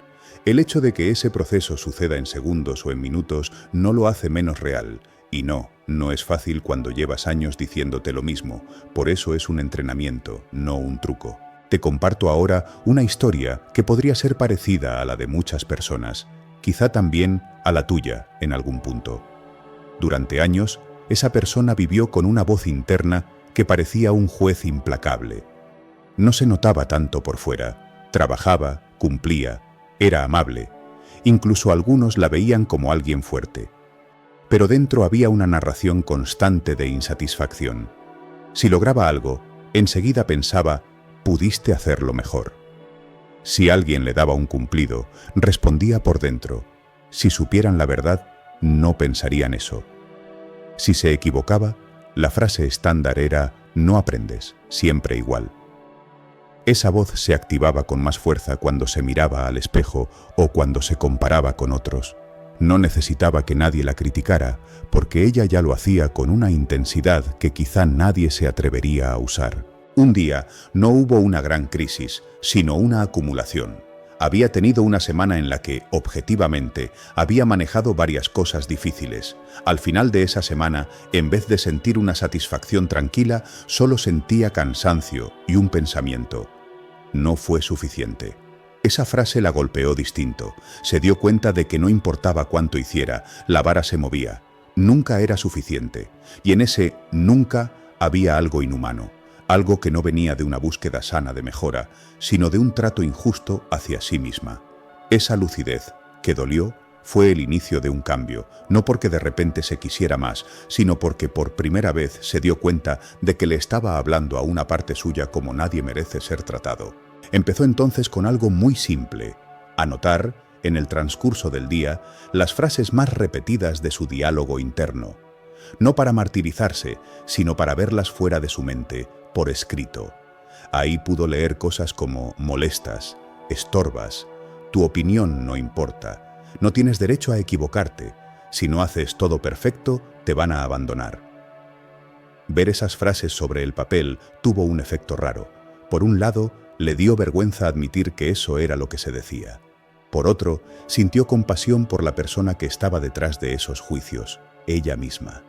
El hecho de que ese proceso suceda en segundos o en minutos no lo hace menos real. Y no es fácil cuando llevas años diciéndote lo mismo. Por eso es un entrenamiento, no un truco. Te comparto ahora una historia que podría ser parecida a la de muchas personas, quizá también a la tuya en algún punto. Durante años, esa persona vivió con una voz interna que parecía un juez implacable. No se notaba tanto por fuera, trabajaba, cumplía, era amable, incluso algunos la veían como alguien fuerte. Pero dentro había una narración constante de insatisfacción. Si lograba algo, enseguida pensaba, pudiste hacerlo mejor. Si alguien le daba un cumplido, respondía por dentro, si supieran la verdad, no pensarían eso. Si se equivocaba, la frase estándar era, no aprendes, siempre igual. Esa voz se activaba con más fuerza cuando se miraba al espejo o cuando se comparaba con otros. No necesitaba que nadie la criticara, porque ella ya lo hacía con una intensidad que quizá nadie se atrevería a usar. Un día no hubo una gran crisis, sino una acumulación. Había tenido una semana en la que, objetivamente, había manejado varias cosas difíciles. Al final de esa semana, en vez de sentir una satisfacción tranquila, solo sentía cansancio y un pensamiento. No fue suficiente. Esa frase la golpeó distinto. Se dio cuenta de que no importaba cuánto hiciera, la vara se movía. Nunca era suficiente. Y en ese nunca había algo inhumano. Algo que no venía de una búsqueda sana de mejora, sino de un trato injusto hacia sí misma. Esa lucidez, que dolió, fue el inicio de un cambio, no porque de repente se quisiera más, sino porque por primera vez se dio cuenta de que le estaba hablando a una parte suya como nadie merece ser tratado. Empezó entonces con algo muy simple, anotar, en el transcurso del día, las frases más repetidas de su diálogo interno. No para martirizarse, sino para verlas fuera de su mente, por escrito. Ahí pudo leer cosas como molestas, estorbas, tu opinión no importa, no tienes derecho a equivocarte, si no haces todo perfecto, te van a abandonar. Ver esas frases sobre el papel tuvo un efecto raro. Por un lado, le dio vergüenza admitir que eso era lo que se decía. Por otro, sintió compasión por la persona que estaba detrás de esos juicios, ella misma.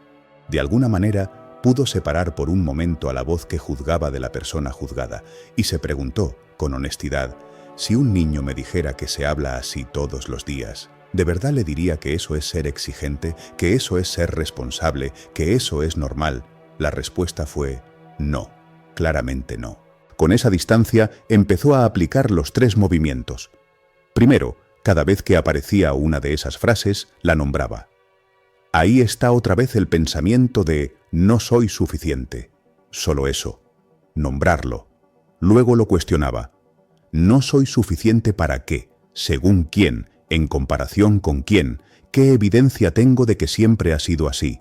De alguna manera, pudo separar por un momento a la voz que juzgaba de la persona juzgada y se preguntó, con honestidad, si un niño me dijera que se habla así todos los días, ¿de verdad le diría que eso es ser exigente, que eso es ser responsable, que eso es normal? La respuesta fue no, claramente no. Con esa distancia empezó a aplicar los 3 movimientos. Primero, cada vez que aparecía una de esas frases, la nombraba. Ahí está otra vez el pensamiento de no soy suficiente. Solo eso. Nombrarlo. Luego lo cuestionaba. No soy suficiente ¿para qué? ¿Según quién? ¿En comparación con quién? ¿Qué evidencia tengo de que siempre ha sido así?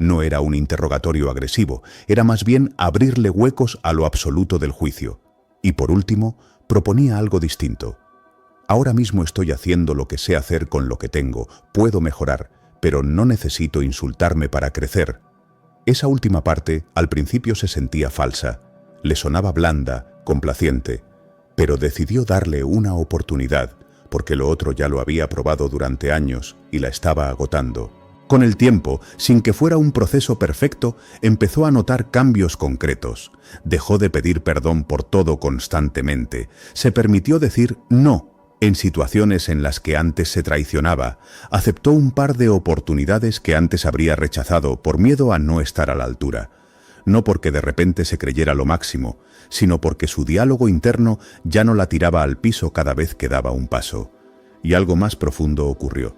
No era un interrogatorio agresivo, era más bien abrirle huecos a lo absoluto del juicio. Y por último, proponía algo distinto. Ahora mismo estoy haciendo lo que sé hacer con lo que tengo, puedo mejorar, pero no necesito insultarme para crecer. Esa última parte al principio se sentía falsa, le sonaba blanda, complaciente, pero decidió darle una oportunidad, porque lo otro ya lo había probado durante años y la estaba agotando. Con el tiempo, sin que fuera un proceso perfecto, empezó a notar cambios concretos. Dejó de pedir perdón por todo constantemente. Se permitió decir no en situaciones en las que antes se traicionaba. Aceptó un par de oportunidades que antes habría rechazado por miedo a no estar a la altura. No porque de repente se creyera lo máximo, sino porque su diálogo interno ya no la tiraba al piso cada vez que daba un paso. Y algo más profundo ocurrió.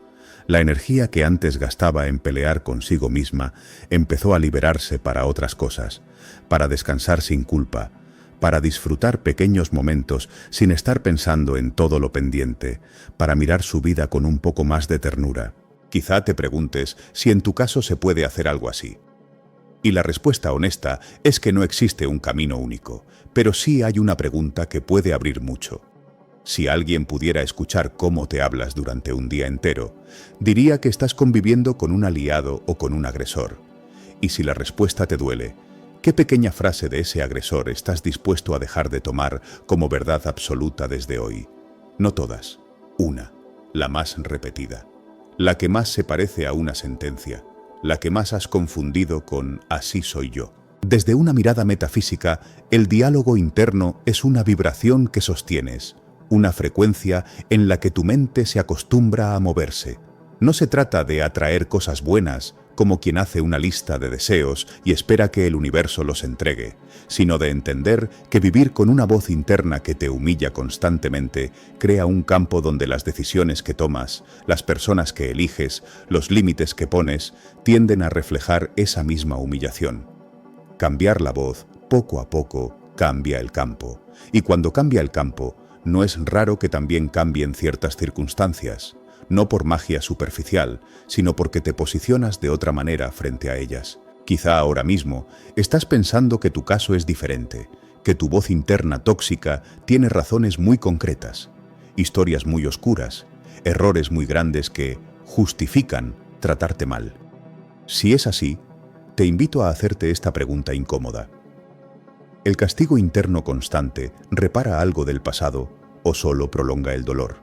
La energía que antes gastaba en pelear consigo misma empezó a liberarse para otras cosas, para descansar sin culpa, para disfrutar pequeños momentos sin estar pensando en todo lo pendiente, para mirar su vida con un poco más de ternura. Quizá te preguntes si en tu caso se puede hacer algo así. Y la respuesta honesta es que no existe un camino único, pero sí hay una pregunta que puede abrir mucho. Si alguien pudiera escuchar cómo te hablas durante un día entero, diría que estás conviviendo con un aliado o con un agresor. Y si la respuesta te duele, ¿qué pequeña frase de ese agresor estás dispuesto a dejar de tomar como verdad absoluta desde hoy? No todas, una, la más repetida, la que más se parece a una sentencia, la que más has confundido con así soy yo. Desde una mirada metafísica, el diálogo interno es una vibración que sostienes, una frecuencia en la que tu mente se acostumbra a moverse. No se trata de atraer cosas buenas, como quien hace una lista de deseos y espera que el universo los entregue, sino de entender que vivir con una voz interna que te humilla constantemente crea un campo donde las decisiones que tomas, las personas que eliges, los límites que pones, tienden a reflejar esa misma humillación. Cambiar la voz, poco a poco, cambia el campo. Y cuando cambia el campo, no es raro que también cambien ciertas circunstancias, no por magia superficial, sino porque te posicionas de otra manera frente a ellas. Quizá ahora mismo estás pensando que tu caso es diferente, que tu voz interna tóxica tiene razones muy concretas, historias muy oscuras, errores muy grandes que justifican tratarte mal. Si es así, te invito a hacerte esta pregunta incómoda. ¿El castigo interno constante repara algo del pasado o solo prolonga el dolor?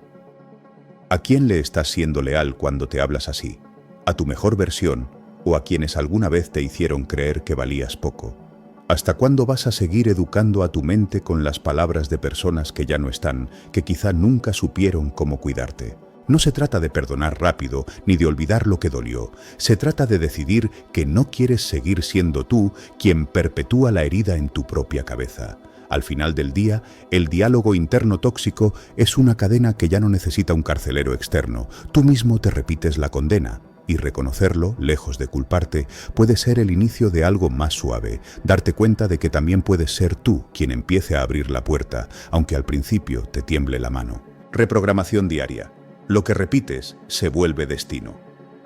¿A quién le estás siendo leal cuando te hablas así? ¿A tu mejor versión o a quienes alguna vez te hicieron creer que valías poco? ¿Hasta cuándo vas a seguir educando a tu mente con las palabras de personas que ya no están, que quizá nunca supieron cómo cuidarte? No se trata de perdonar rápido ni de olvidar lo que dolió. Se trata de decidir que no quieres seguir siendo tú quien perpetúa la herida en tu propia cabeza. Al final del día, el diálogo interno tóxico es una cadena que ya no necesita un carcelero externo. Tú mismo te repites la condena. Y reconocerlo, lejos de culparte, puede ser el inicio de algo más suave. Darte cuenta de que también puedes ser tú quien empiece a abrir la puerta, aunque al principio te tiemble la mano. Reprogramación diaria. Lo que repites se vuelve destino.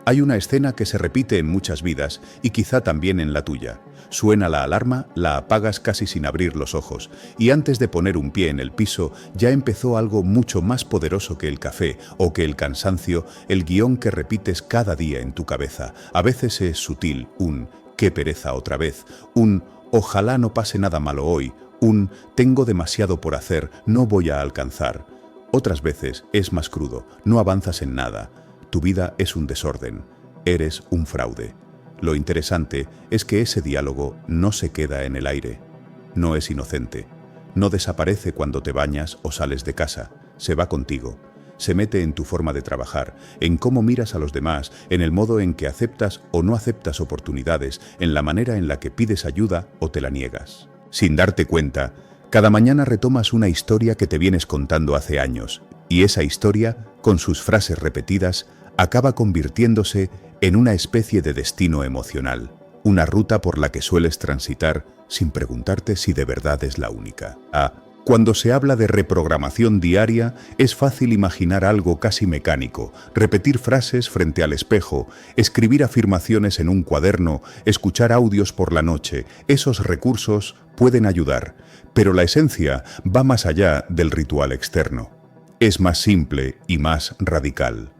Hay una escena que se repite en muchas vidas y quizá también en la tuya. Suena la alarma, la apagas casi sin abrir los ojos y antes de poner un pie en el piso ya empezó algo mucho más poderoso que el café o que el cansancio, el guión que repites cada día en tu cabeza. A veces es sutil, un «qué pereza otra vez», un «ojalá no pase nada malo hoy», un «tengo demasiado por hacer, no voy a alcanzar». Otras veces es más crudo, no avanzas en nada. Tu vida es un desorden, eres un fraude. Lo interesante es que ese diálogo no se queda en el aire, no es inocente, no desaparece cuando te bañas o sales de casa, se va contigo, se mete en tu forma de trabajar, en cómo miras a los demás, en el modo en que aceptas o no aceptas oportunidades, en la manera en la que pides ayuda o te la niegas. Sin darte cuenta, cada mañana retomas una historia que te vienes contando hace años, y esa historia, con sus frases repetidas, acaba convirtiéndose en una especie de destino emocional, una ruta por la que sueles transitar sin preguntarte si de verdad es la única. Cuando se habla de reprogramación diaria, es fácil imaginar algo casi mecánico, repetir frases frente al espejo, escribir afirmaciones en un cuaderno, escuchar audios por la noche. Esos recursos pueden ayudar, pero la esencia va más allá del ritual externo. Es más simple y más radical.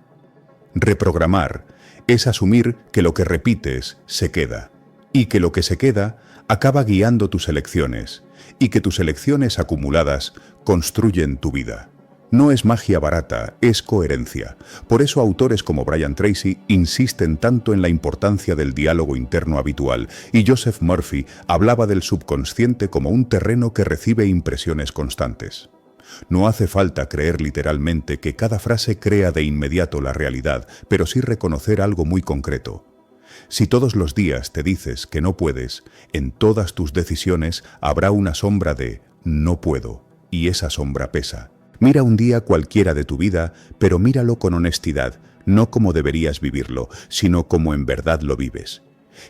Reprogramar es asumir que lo que repites se queda, y que lo que se queda acaba guiando tus elecciones, y que tus elecciones acumuladas construyen tu vida. No es magia barata, es coherencia. Por eso autores como Brian Tracy insisten tanto en la importancia del diálogo interno habitual, y Joseph Murphy hablaba del subconsciente como un terreno que recibe impresiones constantes. No hace falta creer literalmente que cada frase crea de inmediato la realidad, pero sí reconocer algo muy concreto. Si todos los días te dices que no puedes, en todas tus decisiones habrá una sombra de «no puedo», y esa sombra pesa. Mira un día cualquiera de tu vida, pero míralo con honestidad, no como deberías vivirlo, sino como en verdad lo vives.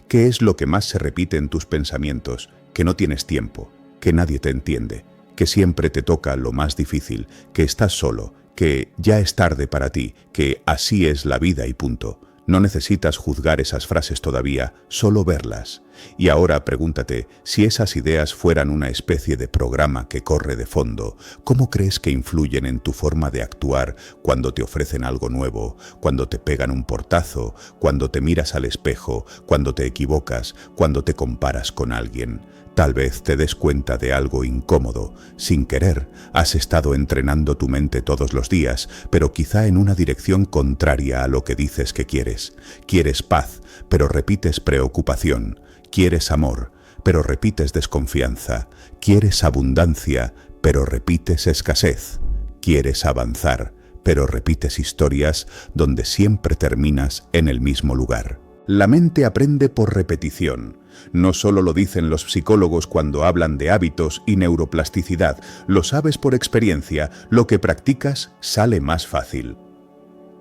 ¿Qué es lo que más se repite en tus pensamientos? Que no tienes tiempo, que nadie te entiende, que siempre te toca lo más difícil, que estás solo, que ya es tarde para ti, que así es la vida y punto. No necesitas juzgar esas frases todavía, solo verlas. Y ahora pregúntate, si esas ideas fueran una especie de programa que corre de fondo, ¿cómo crees que influyen en tu forma de actuar cuando te ofrecen algo nuevo, cuando te pegan un portazo, cuando te miras al espejo, cuando te equivocas, cuando te comparas con alguien? Tal vez te des cuenta de algo incómodo. Sin querer, has estado entrenando tu mente todos los días, pero quizá en una dirección contraria a lo que dices que quieres. Quieres paz, pero repites preocupación. Quieres amor, pero repites desconfianza. Quieres abundancia, pero repites escasez. Quieres avanzar, pero repites historias donde siempre terminas en el mismo lugar. La mente aprende por repetición. No solo lo dicen los psicólogos cuando hablan de hábitos y neuroplasticidad, lo sabes por experiencia, lo que practicas sale más fácil.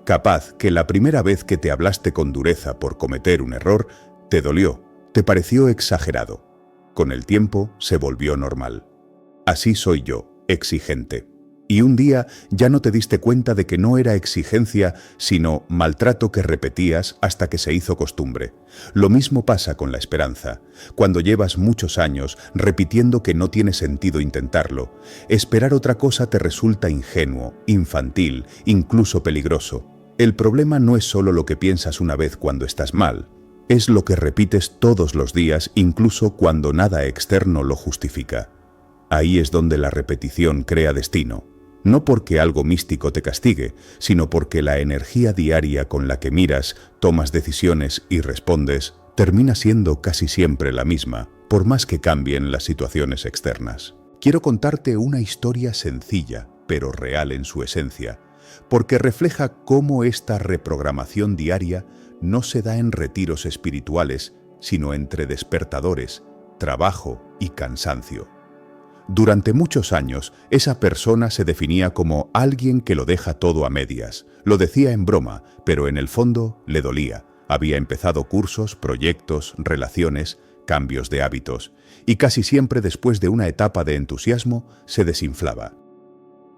Capaz que la primera vez que te hablaste con dureza por cometer un error, te dolió, te pareció exagerado. Con el tiempo se volvió normal. Así soy yo, exigente. Y un día ya no te diste cuenta de que no era exigencia, sino maltrato que repetías hasta que se hizo costumbre. Lo mismo pasa con la esperanza. Cuando llevas muchos años repitiendo que no tiene sentido intentarlo, esperar otra cosa te resulta ingenuo, infantil, incluso peligroso. El problema no es solo lo que piensas una vez cuando estás mal. Es lo que repites todos los días, incluso cuando nada externo lo justifica. Ahí es donde la repetición crea destino. No porque algo místico te castigue, sino porque la energía diaria con la que miras, tomas decisiones y respondes, termina siendo casi siempre la misma, por más que cambien las situaciones externas. Quiero contarte una historia sencilla, pero real en su esencia, porque refleja cómo esta reprogramación diaria no se da en retiros espirituales, sino entre despertadores, trabajo y cansancio. Durante muchos años, esa persona se definía como alguien que lo deja todo a medias. Lo decía en broma, pero en el fondo le dolía. Había empezado cursos, proyectos, relaciones, cambios de hábitos, y casi siempre después de una etapa de entusiasmo se desinflaba.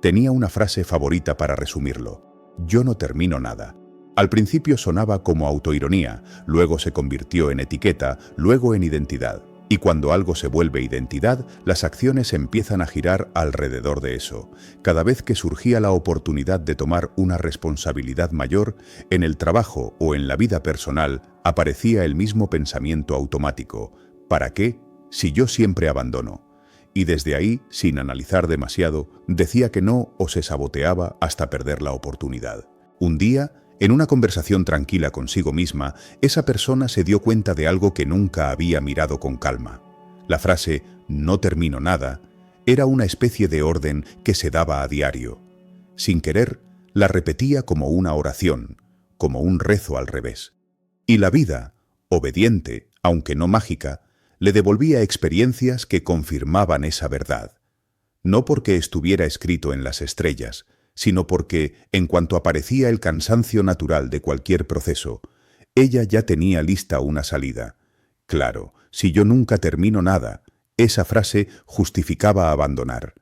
Tenía una frase favorita para resumirlo: yo no termino nada. Al principio sonaba como autoironía, luego se convirtió en etiqueta, luego en identidad. Y cuando algo se vuelve identidad, las acciones empiezan a girar alrededor de eso. Cada vez que surgía la oportunidad de tomar una responsabilidad mayor, en el trabajo o en la vida personal, aparecía el mismo pensamiento automático: ¿para qué? Si yo siempre abandono. Y desde ahí, sin analizar demasiado, decía que no o se saboteaba hasta perder la oportunidad. Un día, en una conversación tranquila consigo misma, esa persona se dio cuenta de algo que nunca había mirado con calma. La frase «no termino nada» era una especie de orden que se daba a diario. Sin querer, la repetía como una oración, como un rezo al revés. Y la vida, obediente, aunque no mágica, le devolvía experiencias que confirmaban esa verdad. No porque estuviera escrito en las estrellas, sino porque, en cuanto aparecía el cansancio natural de cualquier proceso, ella ya tenía lista una salida. Claro, si yo nunca termino nada, esa frase justificaba abandonar.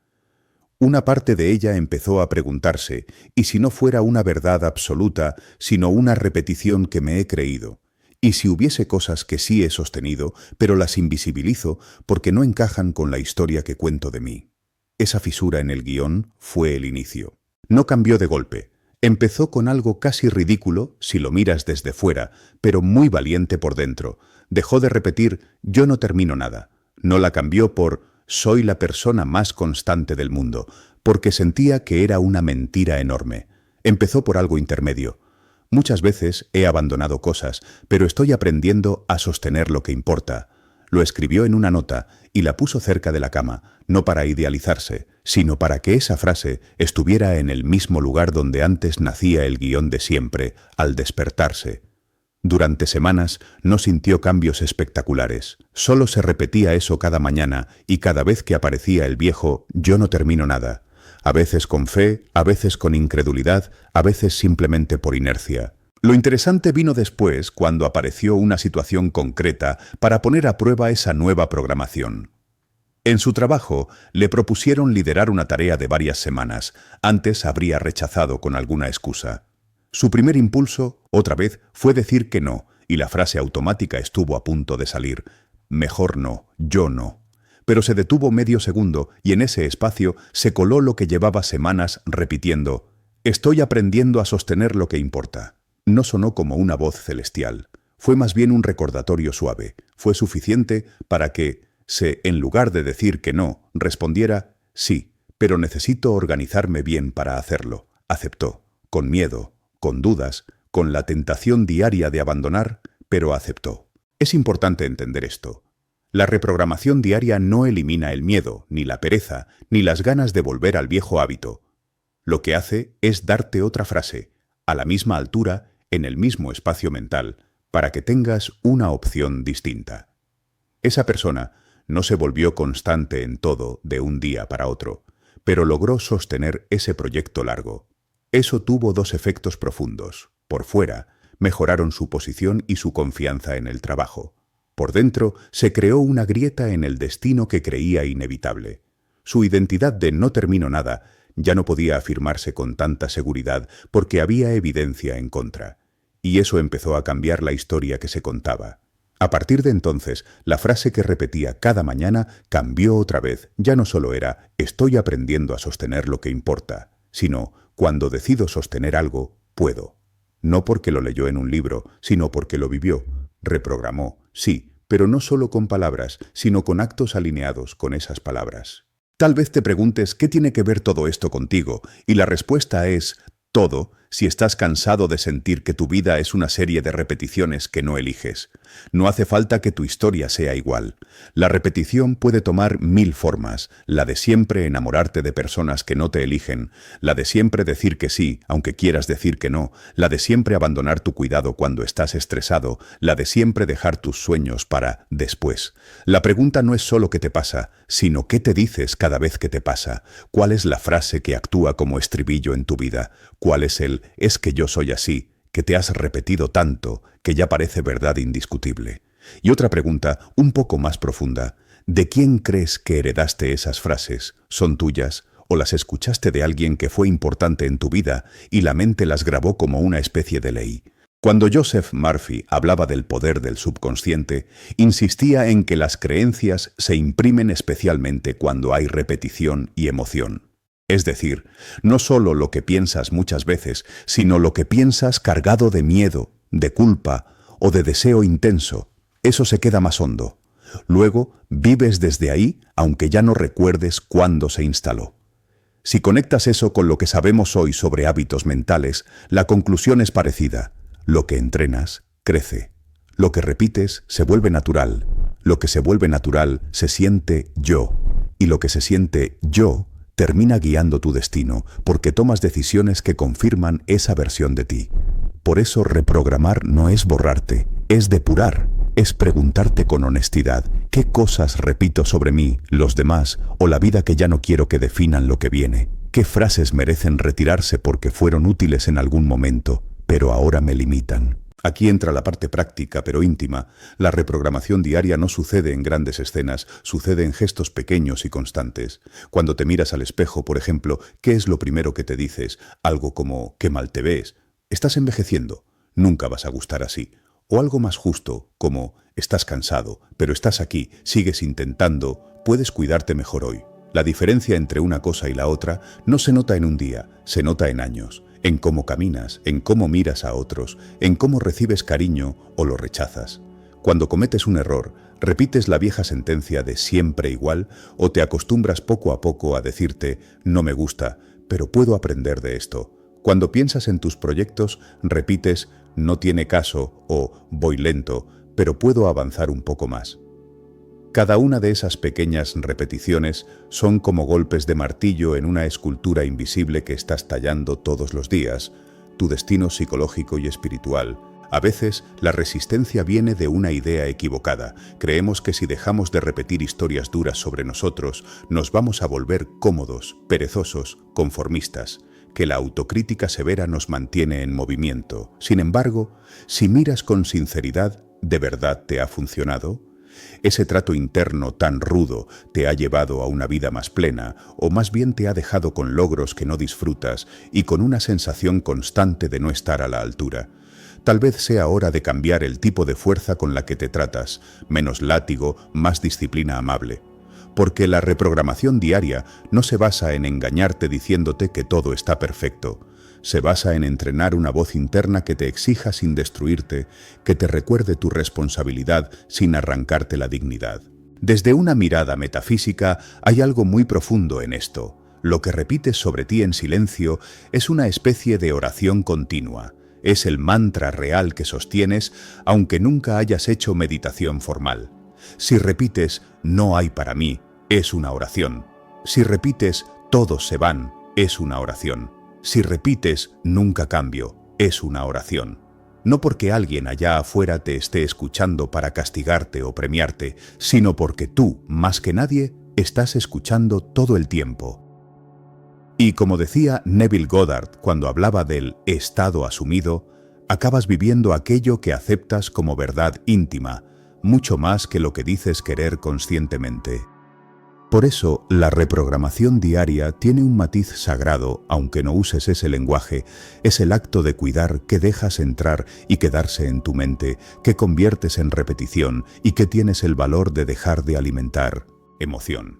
Una parte de ella empezó a preguntarse, ¿y si no fuera una verdad absoluta, sino una repetición que me he creído? ¿Y si hubiese cosas que sí he sostenido, pero las invisibilizo porque no encajan con la historia que cuento de mí? Esa fisura en el guión fue el inicio. No cambió de golpe. Empezó con algo casi ridículo si lo miras desde fuera, pero muy valiente por dentro. Dejó de repetir «yo no termino nada». No la cambió por soy la persona más constante del mundo, porque sentía que era una mentira enorme. Empezó por algo intermedio. Muchas veces he abandonado cosas, pero estoy aprendiendo a sostener lo que importa. Lo escribió en una nota y la puso cerca de la cama, no para idealizarse, sino para que esa frase estuviera en el mismo lugar donde antes nacía el guión de siempre, al despertarse. Durante semanas no sintió cambios espectaculares. Solo se repetía eso cada mañana y cada vez que aparecía el viejo «yo no termino nada». A veces con fe, a veces con incredulidad, a veces simplemente por inercia. Lo interesante vino después, cuando apareció una situación concreta para poner a prueba esa nueva programación. En su trabajo, le propusieron liderar una tarea de varias semanas. Antes habría rechazado con alguna excusa. Su primer impulso, otra vez, fue decir que no, y la frase automática estuvo a punto de salir. Mejor no, yo no. Pero se detuvo medio segundo y en ese espacio se coló lo que llevaba semanas repitiendo: «Estoy aprendiendo a sostener lo que importa». No sonó como una voz celestial. Fue más bien un recordatorio suave. Fue suficiente para que, en lugar de decir que no, respondiera: «Sí, pero necesito organizarme bien para hacerlo». Aceptó, con miedo, con dudas, con la tentación diaria de abandonar, pero aceptó. Es importante entender esto. La reprogramación diaria no elimina el miedo, ni la pereza, ni las ganas de volver al viejo hábito. Lo que hace es darte otra frase, a la misma altura, en el mismo espacio mental, para que tengas una opción distinta. Esa persona no se volvió constante en todo de un día para otro, pero logró sostener ese proyecto largo. Eso tuvo dos efectos profundos. Por fuera, mejoraron su posición y su confianza en el trabajo. Por dentro, se creó una grieta en el destino que creía inevitable. Su identidad de «no termino nada» ya no podía afirmarse con tanta seguridad porque había evidencia en contra. Y eso empezó a cambiar la historia que se contaba. A partir de entonces, la frase que repetía cada mañana cambió otra vez. Ya no solo era «estoy aprendiendo a sostener lo que importa», sino «cuando decido sostener algo, puedo». No porque lo leyó en un libro, sino porque lo vivió. Reprogramó, sí, pero no solo con palabras, sino con actos alineados con esas palabras. Tal vez te preguntes ¿qué tiene que ver todo esto contigo? Y la respuesta es todo, si estás cansado de sentir que tu vida es una serie de repeticiones que no eliges. No hace falta que tu historia sea igual. La repetición puede tomar 1000 formas, la de siempre enamorarte de personas que no te eligen, la de siempre decir que sí, aunque quieras decir que no, la de siempre abandonar tu cuidado cuando estás estresado, la de siempre dejar tus sueños para después. La pregunta no es solo qué te pasa, sino qué te dices cada vez que te pasa. ¿Cuál es la frase que actúa como estribillo en tu vida? ¿Cuál es el «es que yo soy así», que te has repetido tanto que ya parece verdad indiscutible? Y otra pregunta, un poco más profunda: ¿de quién crees que heredaste esas frases? ¿Son tuyas o las escuchaste de alguien que fue importante en tu vida y la mente las grabó como una especie de ley? Cuando Joseph Murphy hablaba del poder del subconsciente, insistía en que las creencias se imprimen especialmente cuando hay repetición y emoción. Es decir, no solo lo que piensas muchas veces, sino lo que piensas cargado de miedo, de culpa o de deseo intenso. Eso se queda más hondo. Luego, vives desde ahí, aunque ya no recuerdes cuándo se instaló. Si conectas eso con lo que sabemos hoy sobre hábitos mentales, la conclusión es parecida. Lo que entrenas, crece. Lo que repites, se vuelve natural. Lo que se vuelve natural, se siente yo. Y lo que se siente yo, termina guiando tu destino, porque tomas decisiones que confirman esa versión de ti. Por eso reprogramar no es borrarte, es depurar, es preguntarte con honestidad: ¿qué cosas repito sobre mí, los demás o la vida que ya no quiero que definan lo que viene? ¿Qué frases merecen retirarse porque fueron útiles en algún momento, pero ahora me limitan? Aquí entra la parte práctica, pero íntima. La reprogramación diaria no sucede en grandes escenas, sucede en gestos pequeños y constantes. Cuando te miras al espejo, por ejemplo, ¿qué es lo primero que te dices? Algo como «qué mal te ves», «estás envejeciendo», «nunca vas a gustar así». O algo más justo, como «estás cansado, pero estás aquí, sigues intentando, puedes cuidarte mejor hoy». La diferencia entre una cosa y la otra no se nota en un día, se nota en años. En cómo caminas, en cómo miras a otros, en cómo recibes cariño o lo rechazas. Cuando cometes un error, ¿repites la vieja sentencia de siempre igual o te acostumbras poco a poco a decirte no me gusta, pero puedo aprender de esto? Cuando piensas en tus proyectos, repites no tiene caso o voy lento, pero puedo avanzar un poco más. Cada una de esas pequeñas repeticiones son como golpes de martillo en una escultura invisible que estás tallando todos los días, tu destino psicológico y espiritual. A veces, la resistencia viene de una idea equivocada. Creemos que si dejamos de repetir historias duras sobre nosotros, nos vamos a volver cómodos, perezosos, conformistas, que la autocrítica severa nos mantiene en movimiento. Sin embargo, si miras con sinceridad, ¿de verdad te ha funcionado? ¿Ese trato interno tan rudo te ha llevado a una vida más plena o más bien te ha dejado con logros que no disfrutas y con una sensación constante de no estar a la altura? Tal vez sea hora de cambiar el tipo de fuerza con la que te tratas, menos látigo, más disciplina amable. Porque la reprogramación diaria no se basa en engañarte diciéndote que todo está perfecto. Se basa en entrenar una voz interna que te exija sin destruirte, que te recuerde tu responsabilidad sin arrancarte la dignidad. Desde una mirada metafísica hay algo muy profundo en esto. Lo que repites sobre ti en silencio es una especie de oración continua. Es el mantra real que sostienes, aunque nunca hayas hecho meditación formal. Si repites, no hay para mí, es una oración. Si repites, todos se van, es una oración. Si repites, nunca cambio, es una oración. No porque alguien allá afuera te esté escuchando para castigarte o premiarte, sino porque tú, más que nadie, estás escuchando todo el tiempo. Y como decía Neville Goddard cuando hablaba del estado asumido, acabas viviendo aquello que aceptas como verdad íntima, mucho más que lo que dices querer conscientemente. Por eso, la reprogramación diaria tiene un matiz sagrado, aunque no uses ese lenguaje. Es el acto de cuidar que dejas entrar y quedarse en tu mente, que conviertes en repetición y que tienes el valor de dejar de alimentar emoción.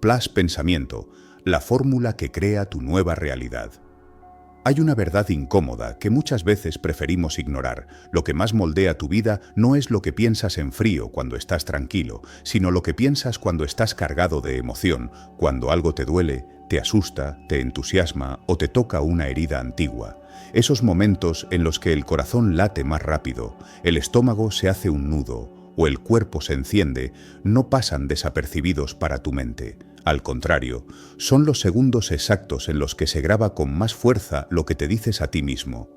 Plus pensamiento, la fórmula que crea tu nueva realidad. Hay una verdad incómoda que muchas veces preferimos ignorar. Lo que más moldea tu vida no es lo que piensas en frío cuando estás tranquilo, sino lo que piensas cuando estás cargado de emoción, cuando algo te duele, te asusta, te entusiasma o te toca una herida antigua. Esos momentos en los que el corazón late más rápido, el estómago se hace un nudo o el cuerpo se enciende, no pasan desapercibidos para tu mente. Al contrario, son los segundos exactos en los que se graba con más fuerza lo que te dices a ti mismo.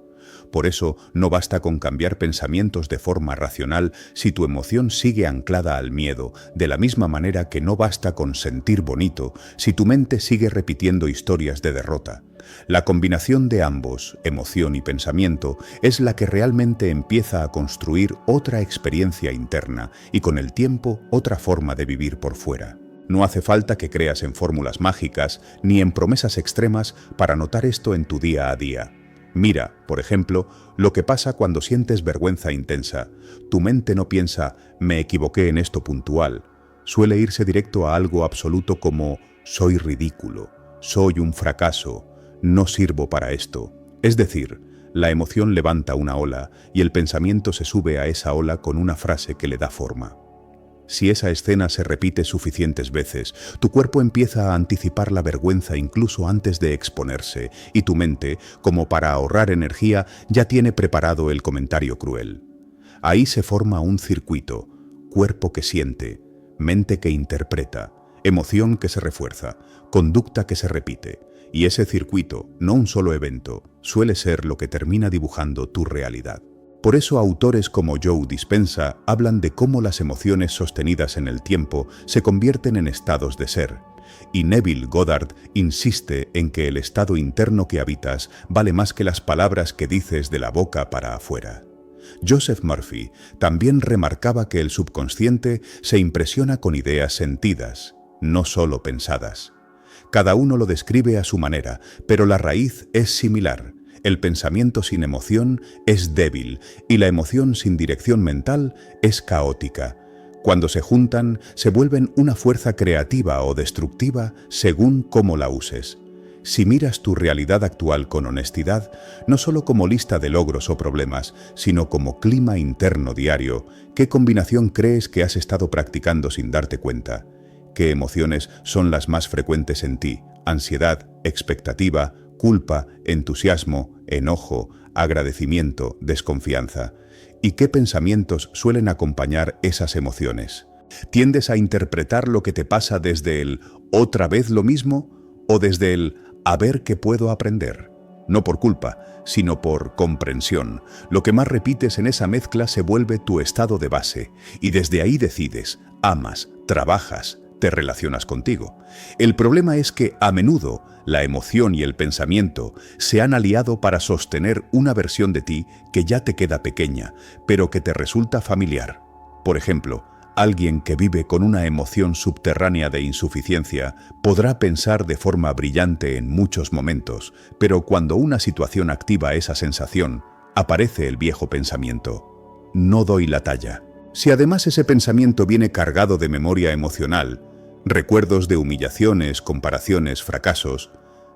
Por eso, no basta con cambiar pensamientos de forma racional si tu emoción sigue anclada al miedo, de la misma manera que no basta con sentir bonito si tu mente sigue repitiendo historias de derrota. La combinación de ambos, emoción y pensamiento, es la que realmente empieza a construir otra experiencia interna y con el tiempo otra forma de vivir por fuera. No hace falta que creas en fórmulas mágicas ni en promesas extremas para notar esto en tu día a día. Mira, por ejemplo, lo que pasa cuando sientes vergüenza intensa. Tu mente no piensa, me equivoqué en esto puntual. Suele irse directo a algo absoluto como, soy ridículo, soy un fracaso, no sirvo para esto. Es decir, la emoción levanta una ola y el pensamiento se sube a esa ola con una frase que le da forma. Si esa escena se repite suficientes veces, tu cuerpo empieza a anticipar la vergüenza incluso antes de exponerse, y tu mente, como para ahorrar energía, ya tiene preparado el comentario cruel. Ahí se forma un circuito, cuerpo que siente, mente que interpreta, emoción que se refuerza, conducta que se repite, y ese circuito, no un solo evento, suele ser lo que termina dibujando tu realidad. Por eso autores como Joe Dispenza hablan de cómo las emociones sostenidas en el tiempo se convierten en estados de ser. Y Neville Goddard insiste en que el estado interno que habitas vale más que las palabras que dices de la boca para afuera. Joseph Murphy también remarcaba que el subconsciente se impresiona con ideas sentidas, no solo pensadas. Cada uno lo describe a su manera, pero la raíz es similar. El pensamiento sin emoción es débil y la emoción sin dirección mental es caótica. Cuando se juntan, se vuelven una fuerza creativa o destructiva según cómo la uses. Si miras tu realidad actual con honestidad, no solo como lista de logros o problemas, sino como clima interno diario, ¿qué combinación crees que has estado practicando sin darte cuenta? ¿Qué emociones son las más frecuentes en ti? Ansiedad, expectativa, culpa, entusiasmo, enojo, agradecimiento, desconfianza. ¿Y qué pensamientos suelen acompañar esas emociones? ¿Tiendes a interpretar lo que te pasa desde el «otra vez lo mismo» o desde el «a ver qué puedo aprender»? No por culpa, sino por comprensión. Lo que más repites en esa mezcla se vuelve tu estado de base, y desde ahí decides, amas, trabajas, te relacionas contigo. El problema es que, a menudo, la emoción y el pensamiento se han aliado para sostener una versión de ti que ya te queda pequeña, pero que te resulta familiar. Por ejemplo, alguien que vive con una emoción subterránea de insuficiencia podrá pensar de forma brillante en muchos momentos, pero cuando una situación activa esa sensación, aparece el viejo pensamiento: no doy la talla. Si además ese pensamiento viene cargado de memoria emocional, recuerdos de humillaciones, comparaciones, fracasos,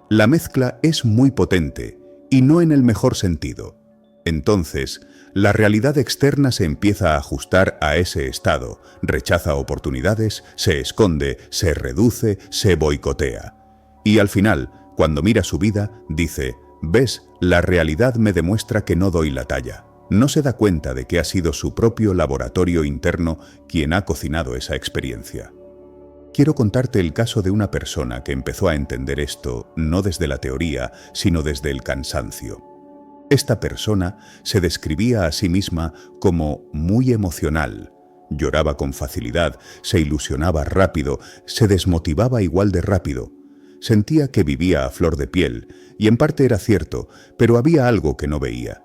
la mezcla es muy potente y no en el mejor sentido. Entonces, la realidad externa se empieza a ajustar a ese estado, rechaza oportunidades, se esconde, se reduce, se boicotea. Y al final, cuando mira su vida, dice: «¿Ves? La realidad me demuestra que no doy la talla». No se da cuenta de que ha sido su propio laboratorio interno quien ha cocinado esa experiencia. Quiero contarte el caso de una persona que empezó a entender esto no desde la teoría, sino desde el cansancio. Esta persona se describía a sí misma como muy emocional. Lloraba con facilidad, se ilusionaba rápido, se desmotivaba igual de rápido. Sentía que vivía a flor de piel, y en parte era cierto, pero había algo que no veía.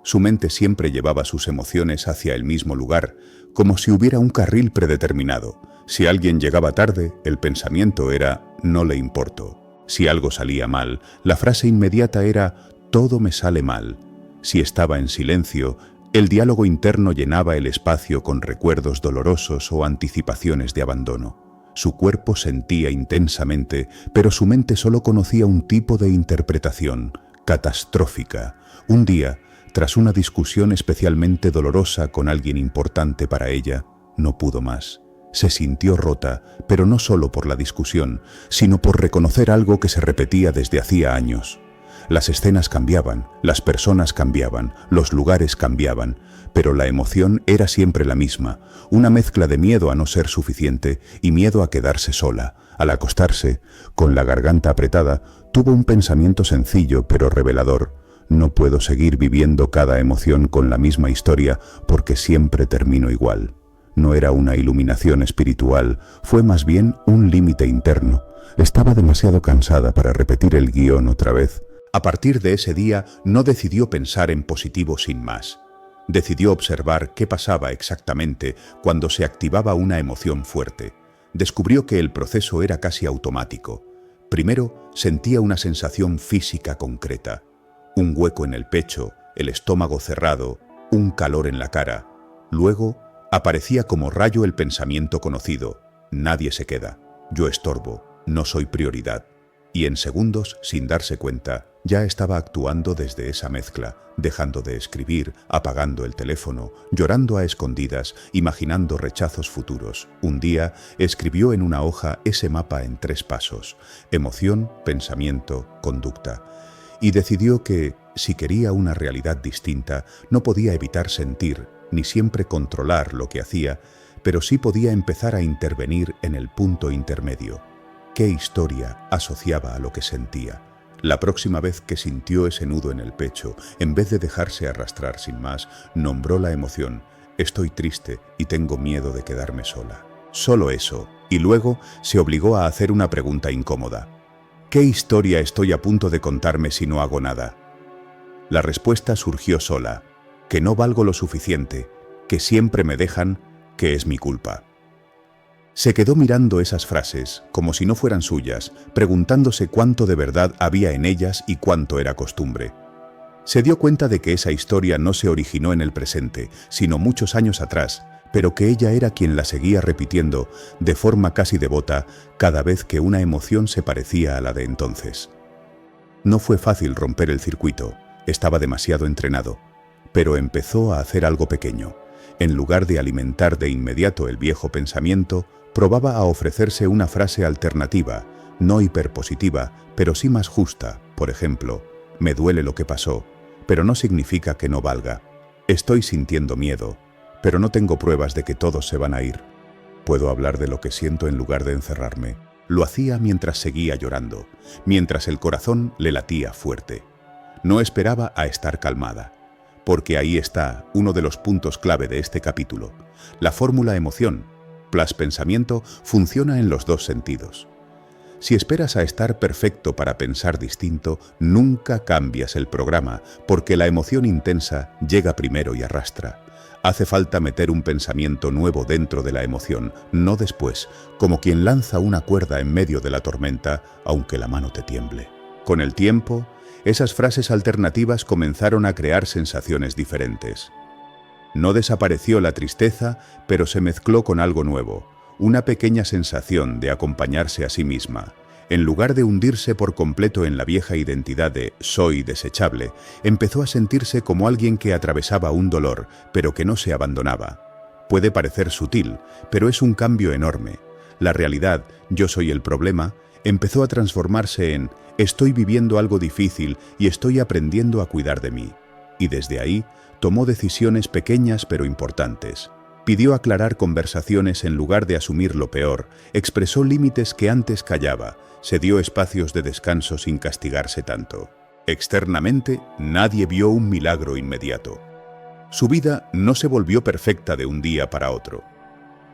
Su mente siempre llevaba sus emociones hacia el mismo lugar, como si hubiera un carril predeterminado. Si alguien llegaba tarde, el pensamiento era «no le importo». Si algo salía mal, la frase inmediata era «todo me sale mal». Si estaba en silencio, el diálogo interno llenaba el espacio con recuerdos dolorosos o anticipaciones de abandono. Su cuerpo sentía intensamente, pero su mente solo conocía un tipo de interpretación, catastrófica. Un día, tras una discusión especialmente dolorosa con alguien importante para ella, no pudo más. Se sintió rota, pero no solo por la discusión, sino por reconocer algo que se repetía desde hacía años. Las escenas cambiaban, las personas cambiaban, los lugares cambiaban, pero la emoción era siempre la misma, una mezcla de miedo a no ser suficiente y miedo a quedarse sola. Al acostarse, con la garganta apretada, tuvo un pensamiento sencillo pero revelador: no puedo seguir viviendo cada emoción con la misma historia porque siempre termino igual. No era una iluminación espiritual, fue más bien un límite interno. Estaba demasiado cansada para repetir el guión otra vez. A partir de ese día, no decidió pensar en positivo sin más. Decidió observar qué pasaba exactamente cuando se activaba una emoción fuerte. Descubrió que el proceso era casi automático. Primero, sentía una sensación física concreta: un hueco en el pecho, el estómago cerrado, un calor en la cara. Luego, aparecía como rayo el pensamiento conocido: nadie se queda, yo estorbo, no soy prioridad. Y en segundos, sin darse cuenta, ya estaba actuando desde esa mezcla, dejando de escribir, apagando el teléfono, llorando a escondidas, imaginando rechazos futuros. Un día, escribió en una hoja ese mapa en 3 pasos: emoción, pensamiento, conducta. Y decidió que, si quería una realidad distinta, no podía evitar sentir, ni siempre controlar lo que hacía, pero sí podía empezar a intervenir en el punto intermedio. ¿Qué historia asociaba a lo que sentía? La próxima vez que sintió ese nudo en el pecho, en vez de dejarse arrastrar sin más, nombró la emoción: estoy triste y tengo miedo de quedarme sola. Solo eso, y luego se obligó a hacer una pregunta incómoda: ¿qué historia estoy a punto de contarme si no hago nada? La respuesta surgió sola: que no valgo lo suficiente, que siempre me dejan, que es mi culpa. Se quedó mirando esas frases, como si no fueran suyas, preguntándose cuánto de verdad había en ellas y cuánto era costumbre. Se dio cuenta de que esa historia no se originó en el presente, sino muchos años atrás, pero que ella era quien la seguía repitiendo, de forma casi devota, cada vez que una emoción se parecía a la de entonces. No fue fácil romper el circuito, estaba demasiado entrenado, pero empezó a hacer algo pequeño. En lugar de alimentar de inmediato el viejo pensamiento, probaba a ofrecerse una frase alternativa, no hiperpositiva, pero sí más justa. Por ejemplo, me duele lo que pasó, pero no significa que no valga. Estoy sintiendo miedo, pero no tengo pruebas de que todos se van a ir. Puedo hablar de lo que siento en lugar de encerrarme. Lo hacía mientras seguía llorando, mientras el corazón le latía fuerte. No esperaba a estar calmada, porque ahí está uno de los puntos clave de este capítulo. La fórmula emoción plus pensamiento funciona en los dos sentidos. Si esperas a estar perfecto para pensar distinto, nunca cambias el programa, porque la emoción intensa llega primero y arrastra. Hace falta meter un pensamiento nuevo dentro de la emoción, no después, como quien lanza una cuerda en medio de la tormenta, aunque la mano te tiemble. Con el tiempo, esas frases alternativas comenzaron a crear sensaciones diferentes. No desapareció la tristeza, pero se mezcló con algo nuevo, una pequeña sensación de acompañarse a sí misma. En lugar de hundirse por completo en la vieja identidad de «soy desechable», empezó a sentirse como alguien que atravesaba un dolor, pero que no se abandonaba. Puede parecer sutil, pero es un cambio enorme. La realidad «yo soy el problema» empezó a transformarse en «estoy viviendo algo difícil y estoy aprendiendo a cuidar de mí». Y desde ahí, tomó decisiones pequeñas pero importantes. Pidió aclarar conversaciones en lugar de asumir lo peor, expresó límites que antes callaba, se dio espacios de descanso sin castigarse tanto. Externamente, nadie vio un milagro inmediato. Su vida no se volvió perfecta de un día para otro.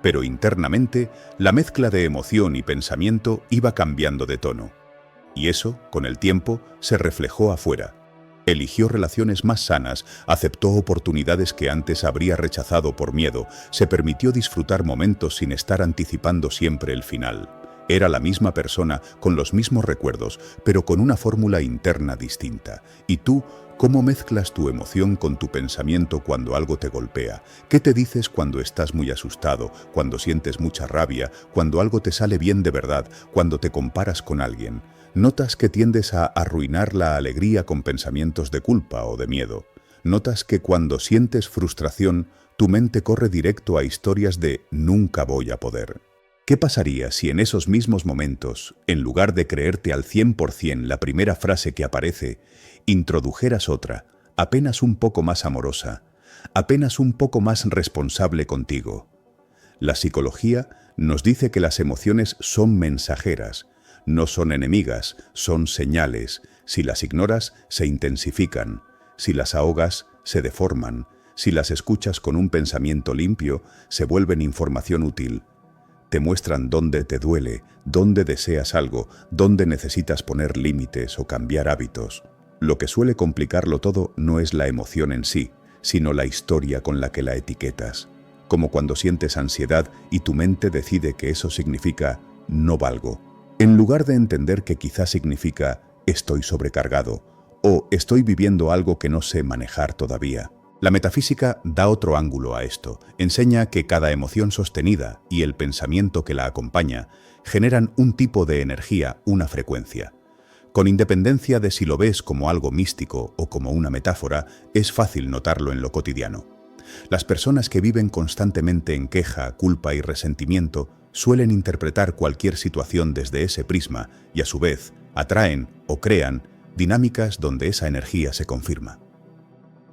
Pero internamente, la mezcla de emoción y pensamiento iba cambiando de tono. Y eso, con el tiempo, se reflejó afuera. Eligió relaciones más sanas, aceptó oportunidades que antes habría rechazado por miedo, se permitió disfrutar momentos sin estar anticipando siempre el final. Era la misma persona, con los mismos recuerdos, pero con una fórmula interna distinta. ¿Y tú, cómo mezclas tu emoción con tu pensamiento cuando algo te golpea? ¿Qué te dices cuando estás muy asustado, cuando sientes mucha rabia, cuando algo te sale bien de verdad, cuando te comparas con alguien? ¿Notas que tiendes a arruinar la alegría con pensamientos de culpa o de miedo? ¿Notas que cuando sientes frustración, tu mente corre directo a historias de «nunca voy a poder»? ¿Qué pasaría si en esos mismos momentos, en lugar de creerte al 100% la primera frase que aparece, introdujeras otra, apenas un poco más amorosa, apenas un poco más responsable contigo? La psicología nos dice que las emociones son mensajeras, no son enemigas, son señales. Si las ignoras, se intensifican. Si las ahogas, se deforman. Si las escuchas con un pensamiento limpio, se vuelven información útil. Te muestran dónde te duele, dónde deseas algo, dónde necesitas poner límites o cambiar hábitos. Lo que suele complicarlo todo no es la emoción en sí, sino la historia con la que la etiquetas. Como cuando sientes ansiedad y tu mente decide que eso significa «no valgo», en lugar de entender que quizá significa «estoy sobrecargado» o «estoy viviendo algo que no sé manejar todavía». La metafísica da otro ángulo a esto, enseña que cada emoción sostenida y el pensamiento que la acompaña generan un tipo de energía, una frecuencia. Con independencia de si lo ves como algo místico o como una metáfora, es fácil notarlo en lo cotidiano. Las personas que viven constantemente en queja, culpa y resentimiento suelen interpretar cualquier situación desde ese prisma y a su vez atraen o crean dinámicas donde esa energía se confirma.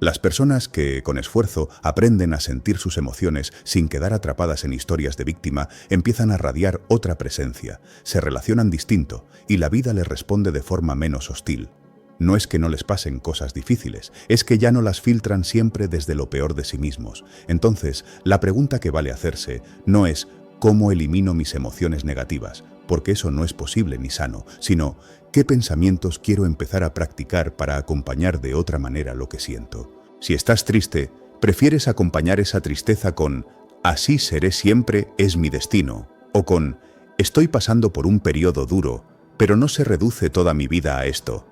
Las personas que, con esfuerzo, aprenden a sentir sus emociones sin quedar atrapadas en historias de víctima, empiezan a radiar otra presencia, se relacionan distinto y la vida les responde de forma menos hostil. No es que no les pasen cosas difíciles, es que ya no las filtran siempre desde lo peor de sí mismos. Entonces, la pregunta que vale hacerse no es ¿cómo elimino mis emociones negativas? Porque eso no es posible ni sano, sino ¿qué pensamientos quiero empezar a practicar para acompañar de otra manera lo que siento? Si estás triste, prefieres acompañar esa tristeza con «así seré siempre, es mi destino» o con «estoy pasando por un periodo duro, pero no se reduce toda mi vida a esto».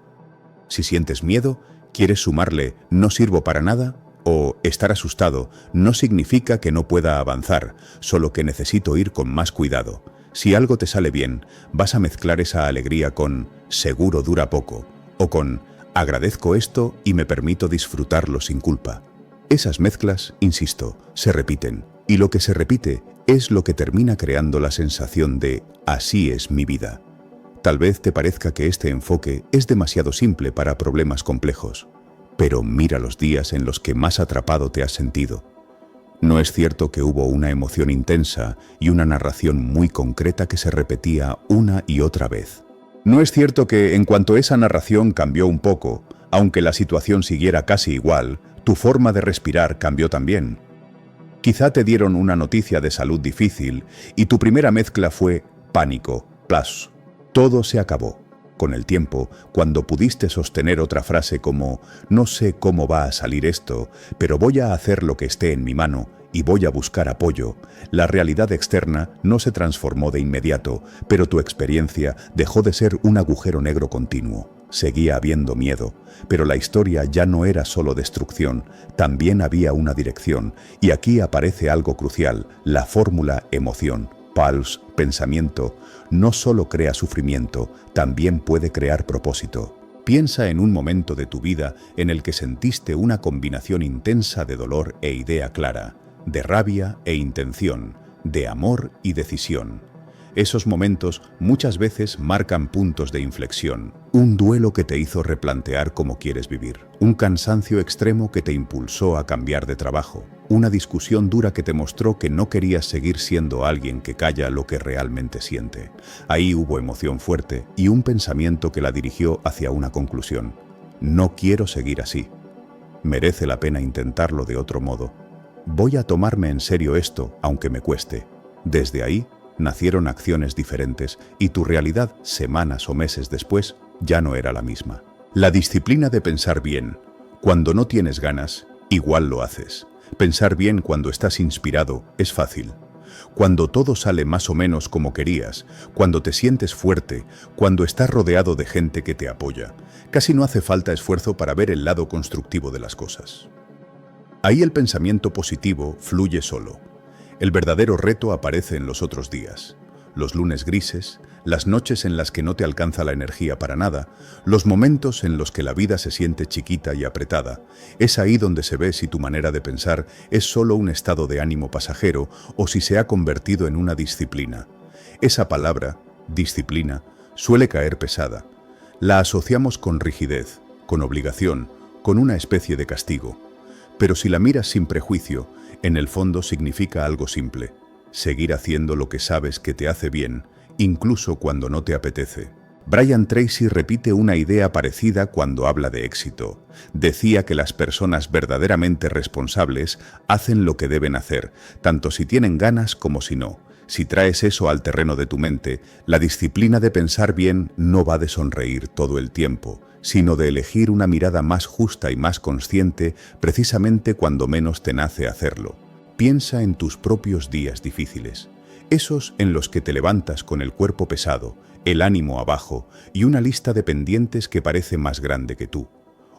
Si sientes miedo, ¿quieres sumarle «no sirvo para nada»? O estar asustado no significa que no pueda avanzar, solo que necesito ir con más cuidado. Si algo te sale bien, vas a mezclar esa alegría con «seguro dura poco» o con agradezco esto y me permito disfrutarlo sin culpa. Esas mezclas, insisto, se repiten, y lo que se repite es lo que termina creando la sensación de así es mi vida. Tal vez te parezca que este enfoque es demasiado simple para problemas complejos, pero mira los días en los que más atrapado te has sentido. ¿No es cierto que hubo una emoción intensa y una narración muy concreta que se repetía una y otra vez? ¿No es cierto que en cuanto esa narración cambió un poco, aunque la situación siguiera casi igual, tu forma de respirar cambió también? Quizá te dieron una noticia de salud difícil y tu primera mezcla fue pánico, plus. Todo se acabó. Con el tiempo, cuando pudiste sostener otra frase como no sé cómo va a salir esto, pero voy a hacer lo que esté en mi mano y voy a buscar apoyo, la realidad externa no se transformó de inmediato, pero tu experiencia dejó de ser un agujero negro continuo. Seguía habiendo miedo, pero la historia ya no era solo destrucción, también había una dirección, y aquí aparece algo crucial, la fórmula emoción. Pulse, pensamiento, no solo crea sufrimiento, también puede crear propósito. Piensa en un momento de tu vida en el que sentiste una combinación intensa de dolor e idea clara, de rabia e intención, de amor y decisión. Esos momentos muchas veces marcan puntos de inflexión, un duelo que te hizo replantear cómo quieres vivir, un cansancio extremo que te impulsó a cambiar de trabajo, una discusión dura que te mostró que no querías seguir siendo alguien que calla lo que realmente siente. Ahí hubo emoción fuerte y un pensamiento que la dirigió hacia una conclusión. No quiero seguir así. Merece la pena intentarlo de otro modo. Voy a tomarme en serio esto, aunque me cueste. Desde ahí, nacieron acciones diferentes y tu realidad, semanas o meses después, ya no era la misma. La disciplina de pensar bien. Cuando no tienes ganas, igual lo haces. Pensar bien cuando estás inspirado es fácil. Cuando todo sale más o menos como querías, cuando te sientes fuerte, cuando estás rodeado de gente que te apoya, casi no hace falta esfuerzo para ver el lado constructivo de las cosas. Ahí el pensamiento positivo fluye solo. El verdadero reto aparece en los otros días. Los lunes grises, las noches en las que no te alcanza la energía para nada, los momentos en los que la vida se siente chiquita y apretada. Es ahí donde se ve si tu manera de pensar es solo un estado de ánimo pasajero o si se ha convertido en una disciplina. Esa palabra, disciplina, suele caer pesada. La asociamos con rigidez, con obligación, con una especie de castigo. Pero si la miras sin prejuicio, en el fondo significa algo simple: seguir haciendo lo que sabes que te hace bien, incluso cuando no te apetece. Brian Tracy repite una idea parecida cuando habla de éxito. Decía que las personas verdaderamente responsables hacen lo que deben hacer, tanto si tienen ganas como si no. Si traes eso al terreno de tu mente, la disciplina de pensar bien no va de sonreír todo el tiempo, sino de elegir una mirada más justa y más consciente precisamente cuando menos te nace hacerlo. Piensa en tus propios días difíciles, esos en los que te levantas con el cuerpo pesado, el ánimo abajo y una lista de pendientes que parece más grande que tú.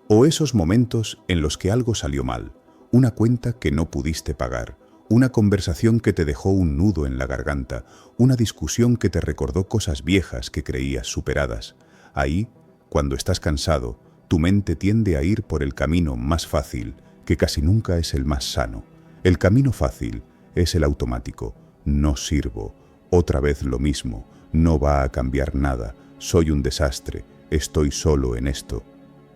O esos momentos en los que algo salió mal, una cuenta que no pudiste pagar, una conversación que te dejó un nudo en la garganta, una discusión que te recordó cosas viejas que creías superadas. Ahí, cuando estás cansado, tu mente tiende a ir por el camino más fácil, que casi nunca es el más sano. El camino fácil es el automático. No sirvo, otra vez lo mismo, no va a cambiar nada, soy un desastre, estoy solo en esto.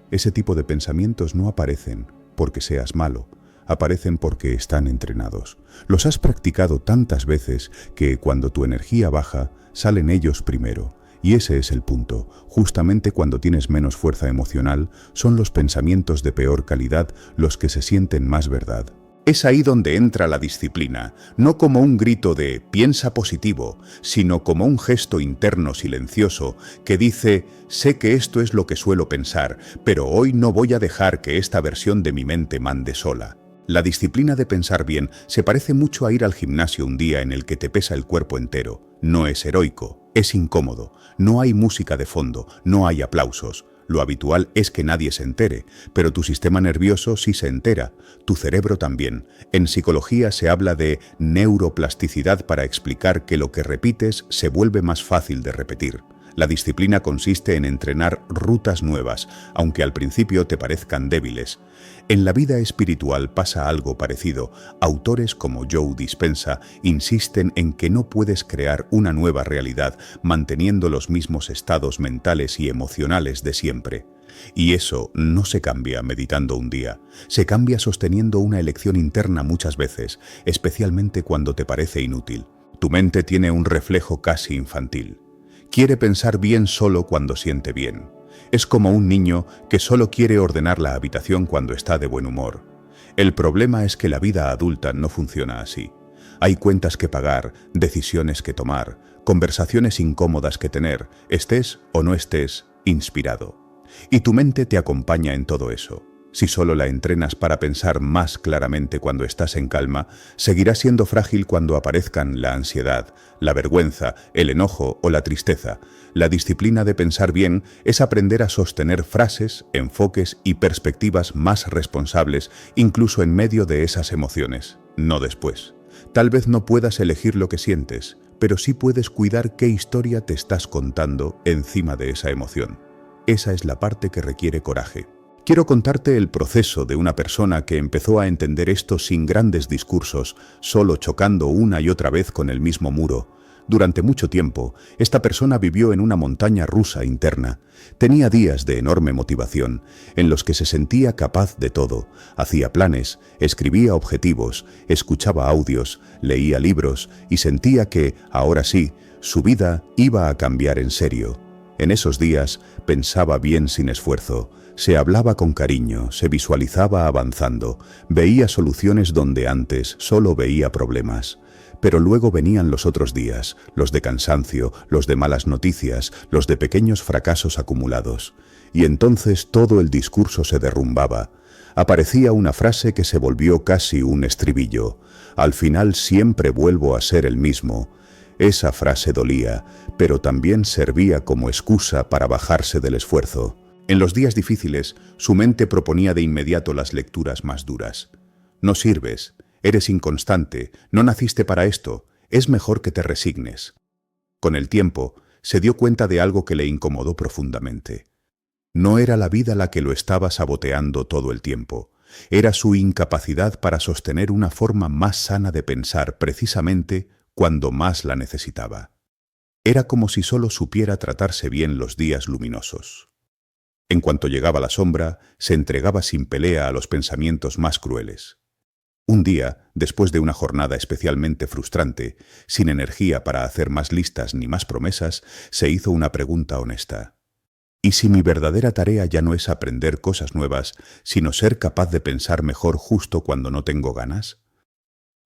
Ese tipo de pensamientos no aparecen porque seas malo, aparecen porque están entrenados. Los has practicado tantas veces que cuando tu energía baja, salen ellos primero. Y ese es el punto. Justamente cuando tienes menos fuerza emocional, son los pensamientos de peor calidad los que se sienten más verdad. Es ahí donde entra la disciplina, no como un grito de «piensa positivo», sino como un gesto interno silencioso que dice «sé que esto es lo que suelo pensar, pero hoy no voy a dejar que esta versión de mi mente mande sola». La disciplina de pensar bien se parece mucho a ir al gimnasio un día en el que te pesa el cuerpo entero. No es heroico, es incómodo, no hay música de fondo, no hay aplausos. Lo habitual es que nadie se entere, pero tu sistema nervioso sí se entera, tu cerebro también. En psicología se habla de neuroplasticidad para explicar que lo que repites se vuelve más fácil de repetir. La disciplina consiste en entrenar rutas nuevas, aunque al principio te parezcan débiles. En la vida espiritual pasa algo parecido. Autores como Joe Dispenza insisten en que no puedes crear una nueva realidad manteniendo los mismos estados mentales y emocionales de siempre. Y eso no se cambia meditando un día, se cambia sosteniendo una elección interna muchas veces, especialmente cuando te parece inútil. Tu mente tiene un reflejo casi infantil. Quiere pensar bien solo cuando siente bien. Es como un niño que solo quiere ordenar la habitación cuando está de buen humor. El problema es que la vida adulta no funciona así. Hay cuentas que pagar, decisiones que tomar, conversaciones incómodas que tener, estés o no estés inspirado. Y tu mente te acompaña en todo eso. Si solo la entrenas para pensar más claramente cuando estás en calma, seguirás siendo frágil cuando aparezcan la ansiedad, la vergüenza, el enojo o la tristeza. La disciplina de pensar bien es aprender a sostener frases, enfoques y perspectivas más responsables, incluso en medio de esas emociones, no después. Tal vez no puedas elegir lo que sientes, pero sí puedes cuidar qué historia te estás contando encima de esa emoción. Esa es la parte que requiere coraje. Quiero contarte el proceso de una persona que empezó a entender esto sin grandes discursos, solo chocando una y otra vez con el mismo muro. Durante mucho tiempo, esta persona vivió en una montaña rusa interna. Tenía días de enorme motivación, en los que se sentía capaz de todo. Hacía planes, escribía objetivos, escuchaba audios, leía libros y sentía que, ahora sí, su vida iba a cambiar en serio. En esos días pensaba bien sin esfuerzo, se hablaba con cariño, se visualizaba avanzando, veía soluciones donde antes solo veía problemas. Pero luego venían los otros días, los de cansancio, los de malas noticias, los de pequeños fracasos acumulados. Y entonces todo el discurso se derrumbaba. Aparecía una frase que se volvió casi un estribillo. Al final siempre vuelvo a ser el mismo. Esa frase dolía, pero también servía como excusa para bajarse del esfuerzo. En los días difíciles, su mente proponía de inmediato las lecturas más duras. No sirves, eres inconstante, no naciste para esto, es mejor que te resignes. Con el tiempo, se dio cuenta de algo que le incomodó profundamente. No era la vida la que lo estaba saboteando todo el tiempo. Era su incapacidad para sostener una forma más sana de pensar precisamente cuando más la necesitaba. Era como si solo supiera tratarse bien los días luminosos. En cuanto llegaba la sombra, se entregaba sin pelea a los pensamientos más crueles. Un día, después de una jornada especialmente frustrante, sin energía para hacer más listas ni más promesas, se hizo una pregunta honesta. ¿Y si mi verdadera tarea ya no es aprender cosas nuevas, sino ser capaz de pensar mejor justo cuando no tengo ganas?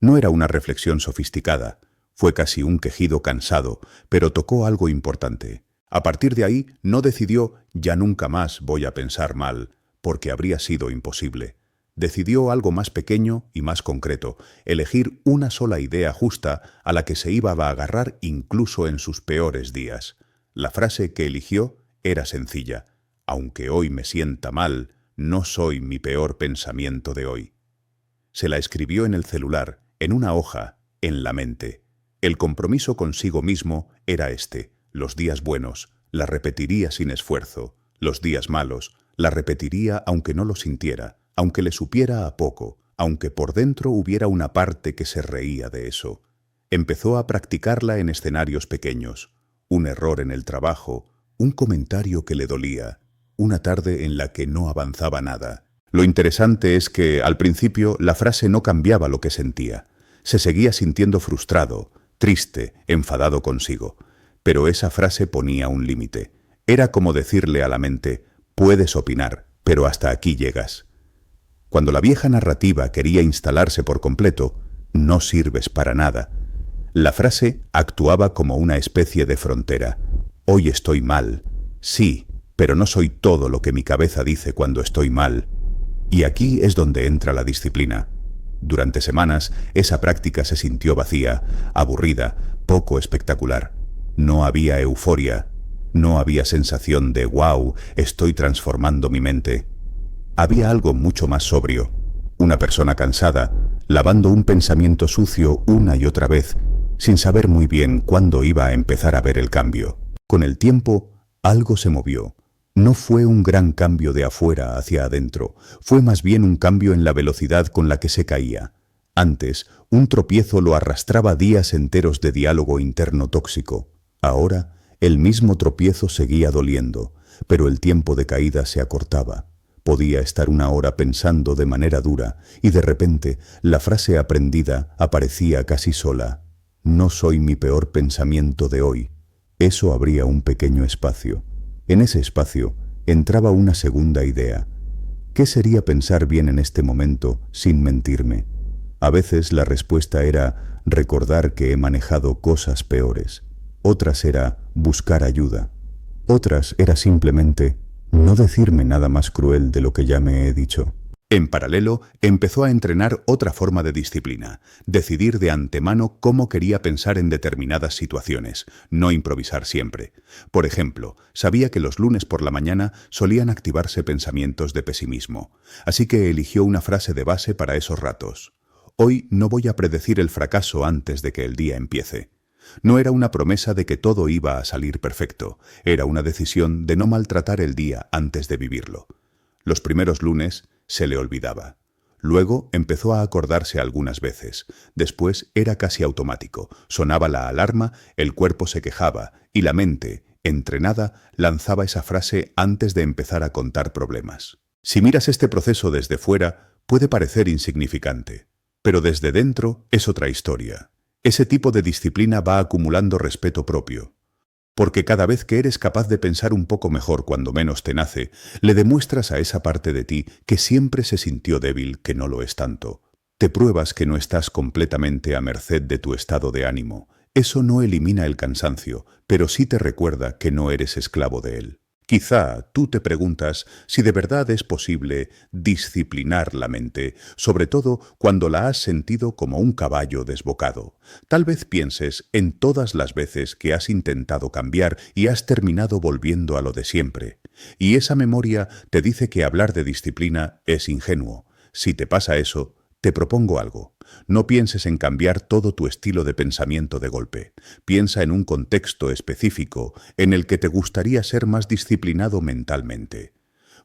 No era una reflexión sofisticada, fue casi un quejido cansado, pero tocó algo importante. A partir de ahí, no decidió «ya nunca más voy a pensar mal», porque habría sido imposible. Decidió algo más pequeño y más concreto, elegir una sola idea justa a la que se iba a agarrar incluso en sus peores días. La frase que eligió era sencilla: «Aunque hoy me sienta mal, no soy mi peor pensamiento de hoy». Se la escribió en el celular, en una hoja, en la mente. El compromiso consigo mismo era este: los días buenos, la repetiría sin esfuerzo; los días malos, la repetiría aunque no lo sintiera, aunque le supiera a poco, aunque por dentro hubiera una parte que se reía de eso. Empezó a practicarla en escenarios pequeños: un error en el trabajo, un comentario que le dolía, una tarde en la que no avanzaba nada. Lo interesante es que, al principio, la frase no cambiaba lo que sentía. Se seguía sintiendo frustrado, triste, enfadado consigo. Pero esa frase ponía un límite. Era como decirle a la mente: puedes opinar, pero hasta aquí llegas. Cuando la vieja narrativa quería instalarse por completo, no sirves para nada, la frase actuaba como una especie de frontera. Hoy estoy mal. Sí, pero no soy todo lo que mi cabeza dice cuando estoy mal. Y aquí es donde entra la disciplina. Durante semanas, esa práctica se sintió vacía, aburrida, poco espectacular. No había euforia, no había sensación de «wow, estoy transformando mi mente». Había algo mucho más sobrio. Una persona cansada, lavando un pensamiento sucio una y otra vez, sin saber muy bien cuándo iba a empezar a ver el cambio. Con el tiempo, algo se movió. No fue un gran cambio de afuera hacia adentro, fue más bien un cambio en la velocidad con la que se caía. Antes, un tropiezo lo arrastraba días enteros de diálogo interno tóxico. Ahora, el mismo tropiezo seguía doliendo, pero el tiempo de caída se acortaba. Podía estar una hora pensando de manera dura y de repente la frase aprendida aparecía casi sola. No soy mi peor pensamiento de hoy. Eso abría un pequeño espacio. En ese espacio entraba una segunda idea. ¿Qué sería pensar bien en este momento sin mentirme? A veces la respuesta era recordar que he manejado cosas peores. Otras era buscar ayuda. Otras era simplemente no decirme nada más cruel de lo que ya me he dicho. En paralelo, empezó a entrenar otra forma de disciplina, decidir de antemano cómo quería pensar en determinadas situaciones, no improvisar siempre. Por ejemplo, sabía que los lunes por la mañana solían activarse pensamientos de pesimismo, así que eligió una frase de base para esos ratos. Hoy no voy a predecir el fracaso antes de que el día empiece. No era una promesa de que todo iba a salir perfecto, era una decisión de no maltratar el día antes de vivirlo. Los primeros lunes se le olvidaba. Luego empezó a acordarse algunas veces. Después era casi automático. Sonaba la alarma, el cuerpo se quejaba y la mente, entrenada, lanzaba esa frase antes de empezar a contar problemas. Si miras este proceso desde fuera, puede parecer insignificante, pero desde dentro es otra historia. Ese tipo de disciplina va acumulando respeto propio. Porque cada vez que eres capaz de pensar un poco mejor cuando menos te nace, le demuestras a esa parte de ti que siempre se sintió débil que no lo es tanto. Te pruebas que no estás completamente a merced de tu estado de ánimo. Eso no elimina el cansancio, pero sí te recuerda que no eres esclavo de él. Quizá tú te preguntas si de verdad es posible disciplinar la mente, sobre todo cuando la has sentido como un caballo desbocado. Tal vez pienses en todas las veces que has intentado cambiar y has terminado volviendo a lo de siempre. Y esa memoria te dice que hablar de disciplina es ingenuo. Si te pasa eso, te propongo algo. No pienses en cambiar todo tu estilo de pensamiento de golpe. Piensa en un contexto específico en el que te gustaría ser más disciplinado mentalmente.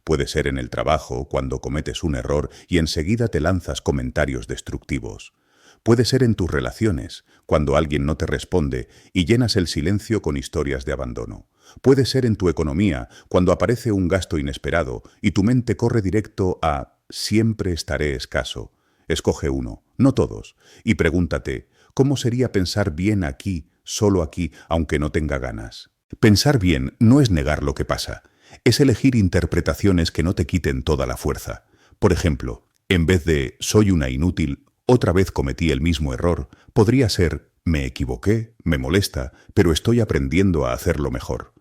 Puede ser en el trabajo, cuando cometes un error y enseguida te lanzas comentarios destructivos. Puede ser en tus relaciones, cuando alguien no te responde y llenas el silencio con historias de abandono. Puede ser en tu economía, cuando aparece un gasto inesperado y tu mente corre directo a «siempre estaré escaso». Escoge uno, no todos, y pregúntate, ¿cómo sería pensar bien aquí, solo aquí, aunque no tenga ganas? Pensar bien no es negar lo que pasa, es elegir interpretaciones que no te quiten toda la fuerza. Por ejemplo, en vez de «soy una inútil», otra vez cometí el mismo error, podría ser «me equivoqué, me molesta, pero estoy aprendiendo a hacerlo mejor».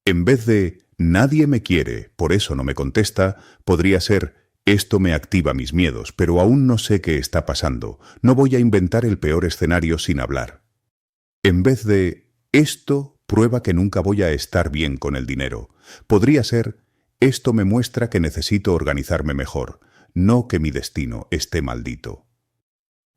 En vez de «nadie me quiere, por eso no me contesta», podría ser «esto me activa mis miedos, pero aún no sé qué está pasando. No voy a inventar el peor escenario sin hablar». En vez de «esto prueba que nunca voy a estar bien con el dinero», podría ser «esto me muestra que necesito organizarme mejor, no que mi destino esté maldito».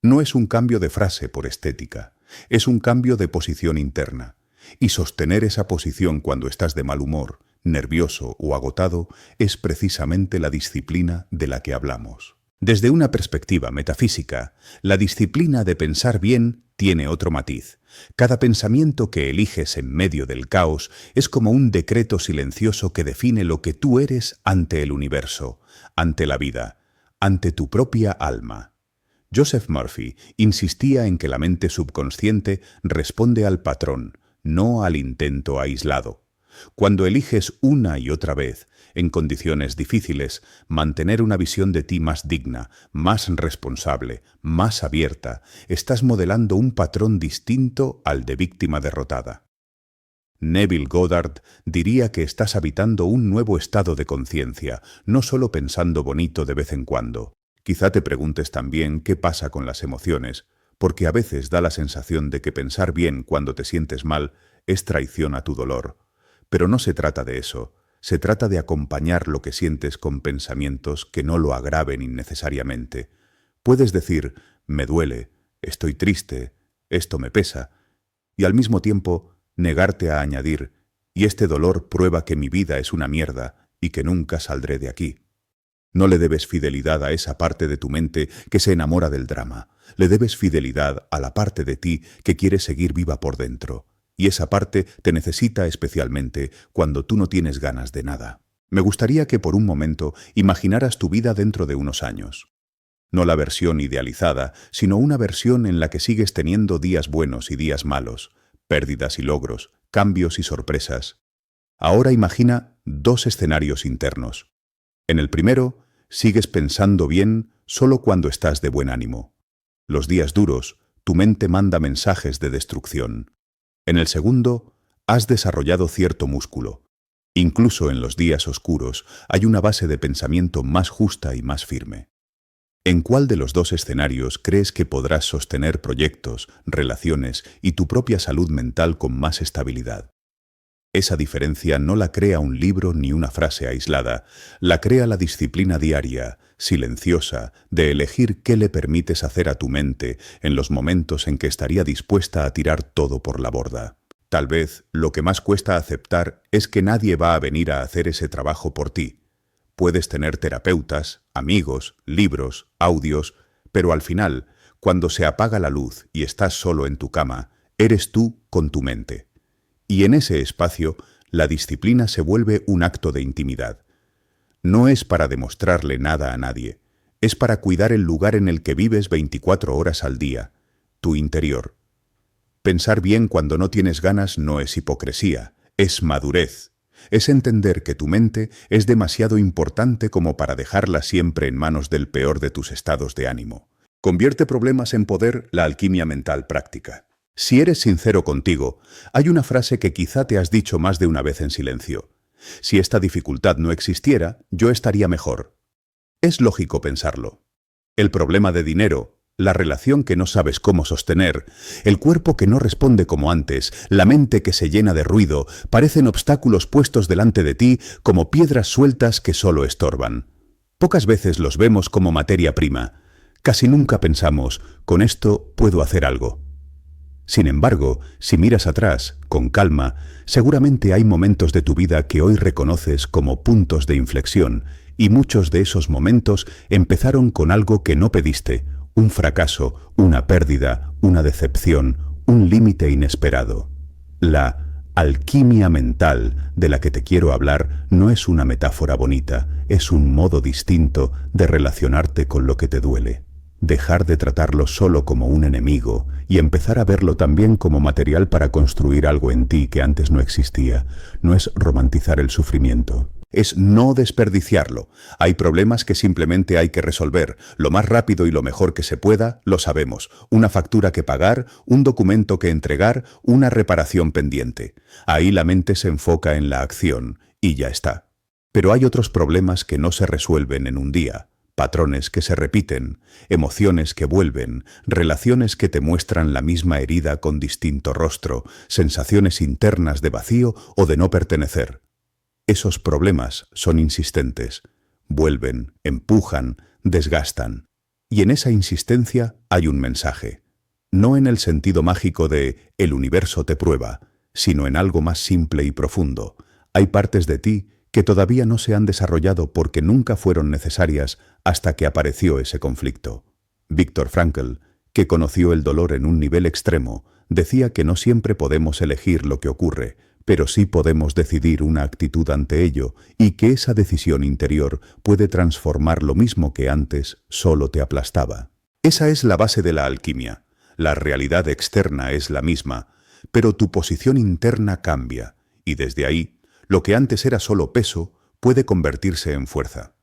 No es un cambio de frase por estética, es un cambio de posición interna. Y sostener esa posición cuando estás de mal humor, nervioso o agotado es precisamente la disciplina de la que hablamos. Desde una perspectiva metafísica, la disciplina de pensar bien tiene otro matiz. Cada pensamiento que eliges en medio del caos es como un decreto silencioso que define lo que tú eres ante el universo, ante la vida, ante tu propia alma. Joseph Murphy insistía en que la mente subconsciente responde al patrón, no al intento aislado. Cuando eliges una y otra vez, en condiciones difíciles, mantener una visión de ti más digna, más responsable, más abierta, estás modelando un patrón distinto al de víctima derrotada. Neville Goddard diría que estás habitando un nuevo estado de conciencia, no solo pensando bonito de vez en cuando. Quizá te preguntes también qué pasa con las emociones, porque a veces da la sensación de que pensar bien cuando te sientes mal es traición a tu dolor. Pero no se trata de eso, se trata de acompañar lo que sientes con pensamientos que no lo agraven innecesariamente. Puedes decir, me duele, estoy triste, esto me pesa, y al mismo tiempo negarte a añadir, y este dolor prueba que mi vida es una mierda y que nunca saldré de aquí. No le debes fidelidad a esa parte de tu mente que se enamora del drama. Le debes fidelidad a la parte de ti que quiere seguir viva por dentro. Y esa parte te necesita especialmente cuando tú no tienes ganas de nada. Me gustaría que por un momento imaginaras tu vida dentro de unos años. No la versión idealizada, sino una versión en la que sigues teniendo días buenos y días malos, pérdidas y logros, cambios y sorpresas. Ahora imagina dos escenarios internos. En el primero, sigues pensando bien solo cuando estás de buen ánimo. Los días duros, tu mente manda mensajes de destrucción. En el segundo, has desarrollado cierto músculo. Incluso en los días oscuros hay una base de pensamiento más justa y más firme. ¿En cuál de los dos escenarios crees que podrás sostener proyectos, relaciones y tu propia salud mental con más estabilidad? Esa diferencia no la crea un libro ni una frase aislada, la crea la disciplina diaria, silenciosa, de elegir qué le permites hacer a tu mente en los momentos en que estaría dispuesta a tirar todo por la borda. Tal vez lo que más cuesta aceptar es que nadie va a venir a hacer ese trabajo por ti. Puedes tener terapeutas, amigos, libros, audios, pero al final, cuando se apaga la luz y estás solo en tu cama, eres tú con tu mente. Y en ese espacio, la disciplina se vuelve un acto de intimidad. No es para demostrarle nada a nadie, es para cuidar el lugar en el que vives 24 horas al día, tu interior. Pensar bien cuando no tienes ganas no es hipocresía, es madurez. Es entender que tu mente es demasiado importante como para dejarla siempre en manos del peor de tus estados de ánimo. Convierte problemas en poder, la alquimia mental práctica. Si eres sincero contigo, hay una frase que quizá te has dicho más de una vez en silencio. Si esta dificultad no existiera, yo estaría mejor. Es lógico pensarlo. El problema de dinero, la relación que no sabes cómo sostener, el cuerpo que no responde como antes, la mente que se llena de ruido, parecen obstáculos puestos delante de ti como piedras sueltas que solo estorban. Pocas veces los vemos como materia prima. Casi nunca pensamos, con esto puedo hacer algo. Sin embargo, si miras atrás, con calma, seguramente hay momentos de tu vida que hoy reconoces como puntos de inflexión, y muchos de esos momentos empezaron con algo que no pediste, un fracaso, una pérdida, una decepción, un límite inesperado. La alquimia mental de la que te quiero hablar no es una metáfora bonita, es un modo distinto de relacionarte con lo que te duele. Dejar de tratarlo solo como un enemigo y empezar a verlo también como material para construir algo en ti que antes no existía. No es romantizar el sufrimiento. Es no desperdiciarlo. Hay problemas que simplemente hay que resolver. Lo más rápido y lo mejor que se pueda, lo sabemos. Una factura que pagar, un documento que entregar, una reparación pendiente. Ahí la mente se enfoca en la acción y ya está. Pero hay otros problemas que no se resuelven en un día. Patrones que se repiten, emociones que vuelven, relaciones que te muestran la misma herida con distinto rostro, sensaciones internas de vacío o de no pertenecer. Esos problemas son insistentes, vuelven, empujan, desgastan. Y en esa insistencia hay un mensaje. No en el sentido mágico de «el universo te prueba», sino en algo más simple y profundo. Hay partes de ti que todavía no se han desarrollado porque nunca fueron necesarias hasta que apareció ese conflicto. Viktor Frankl, que conoció el dolor en un nivel extremo, decía que no siempre podemos elegir lo que ocurre, pero sí podemos decidir una actitud ante ello y que esa decisión interior puede transformar lo mismo que antes solo te aplastaba. Esa es la base de la alquimia. La realidad externa es la misma, pero tu posición interna cambia, y desde ahí, lo que antes era solo peso puede convertirse en fuerza.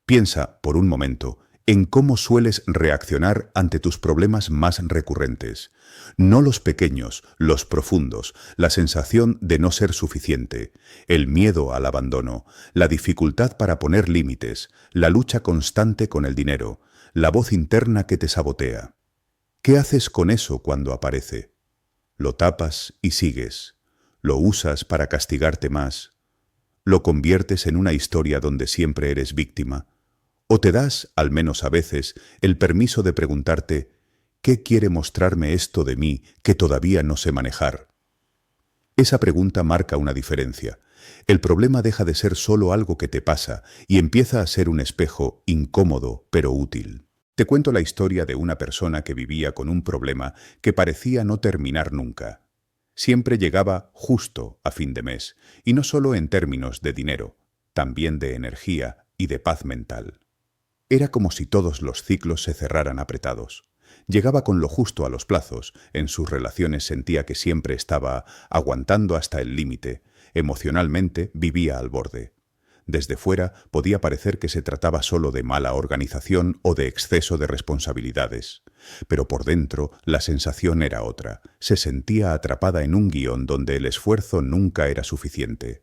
Piensa, por un momento, en cómo sueles reaccionar ante tus problemas más recurrentes. No los pequeños, los profundos, la sensación de no ser suficiente, el miedo al abandono, la dificultad para poner límites, la lucha constante con el dinero, la voz interna que te sabotea. ¿Qué haces con eso cuando aparece? Lo tapas y sigues. Lo usas para castigarte más. ¿Lo conviertes en una historia donde siempre eres víctima? ¿O te das, al menos a veces, el permiso de preguntarte ¿qué quiere mostrarme esto de mí que todavía no sé manejar? Esa pregunta marca una diferencia. El problema deja de ser solo algo que te pasa y empieza a ser un espejo incómodo pero útil. Te cuento la historia de una persona que vivía con un problema que parecía no terminar nunca. Siempre llegaba justo a fin de mes, y no solo en términos de dinero, también de energía y de paz mental. Era como si todos los ciclos se cerraran apretados. Llegaba con lo justo a los plazos, en sus relaciones sentía que siempre estaba aguantando hasta el límite, emocionalmente vivía al borde. Desde fuera podía parecer que se trataba solo de mala organización o de exceso de responsabilidades. Pero por dentro la sensación era otra. Se sentía atrapada en un guión donde el esfuerzo nunca era suficiente.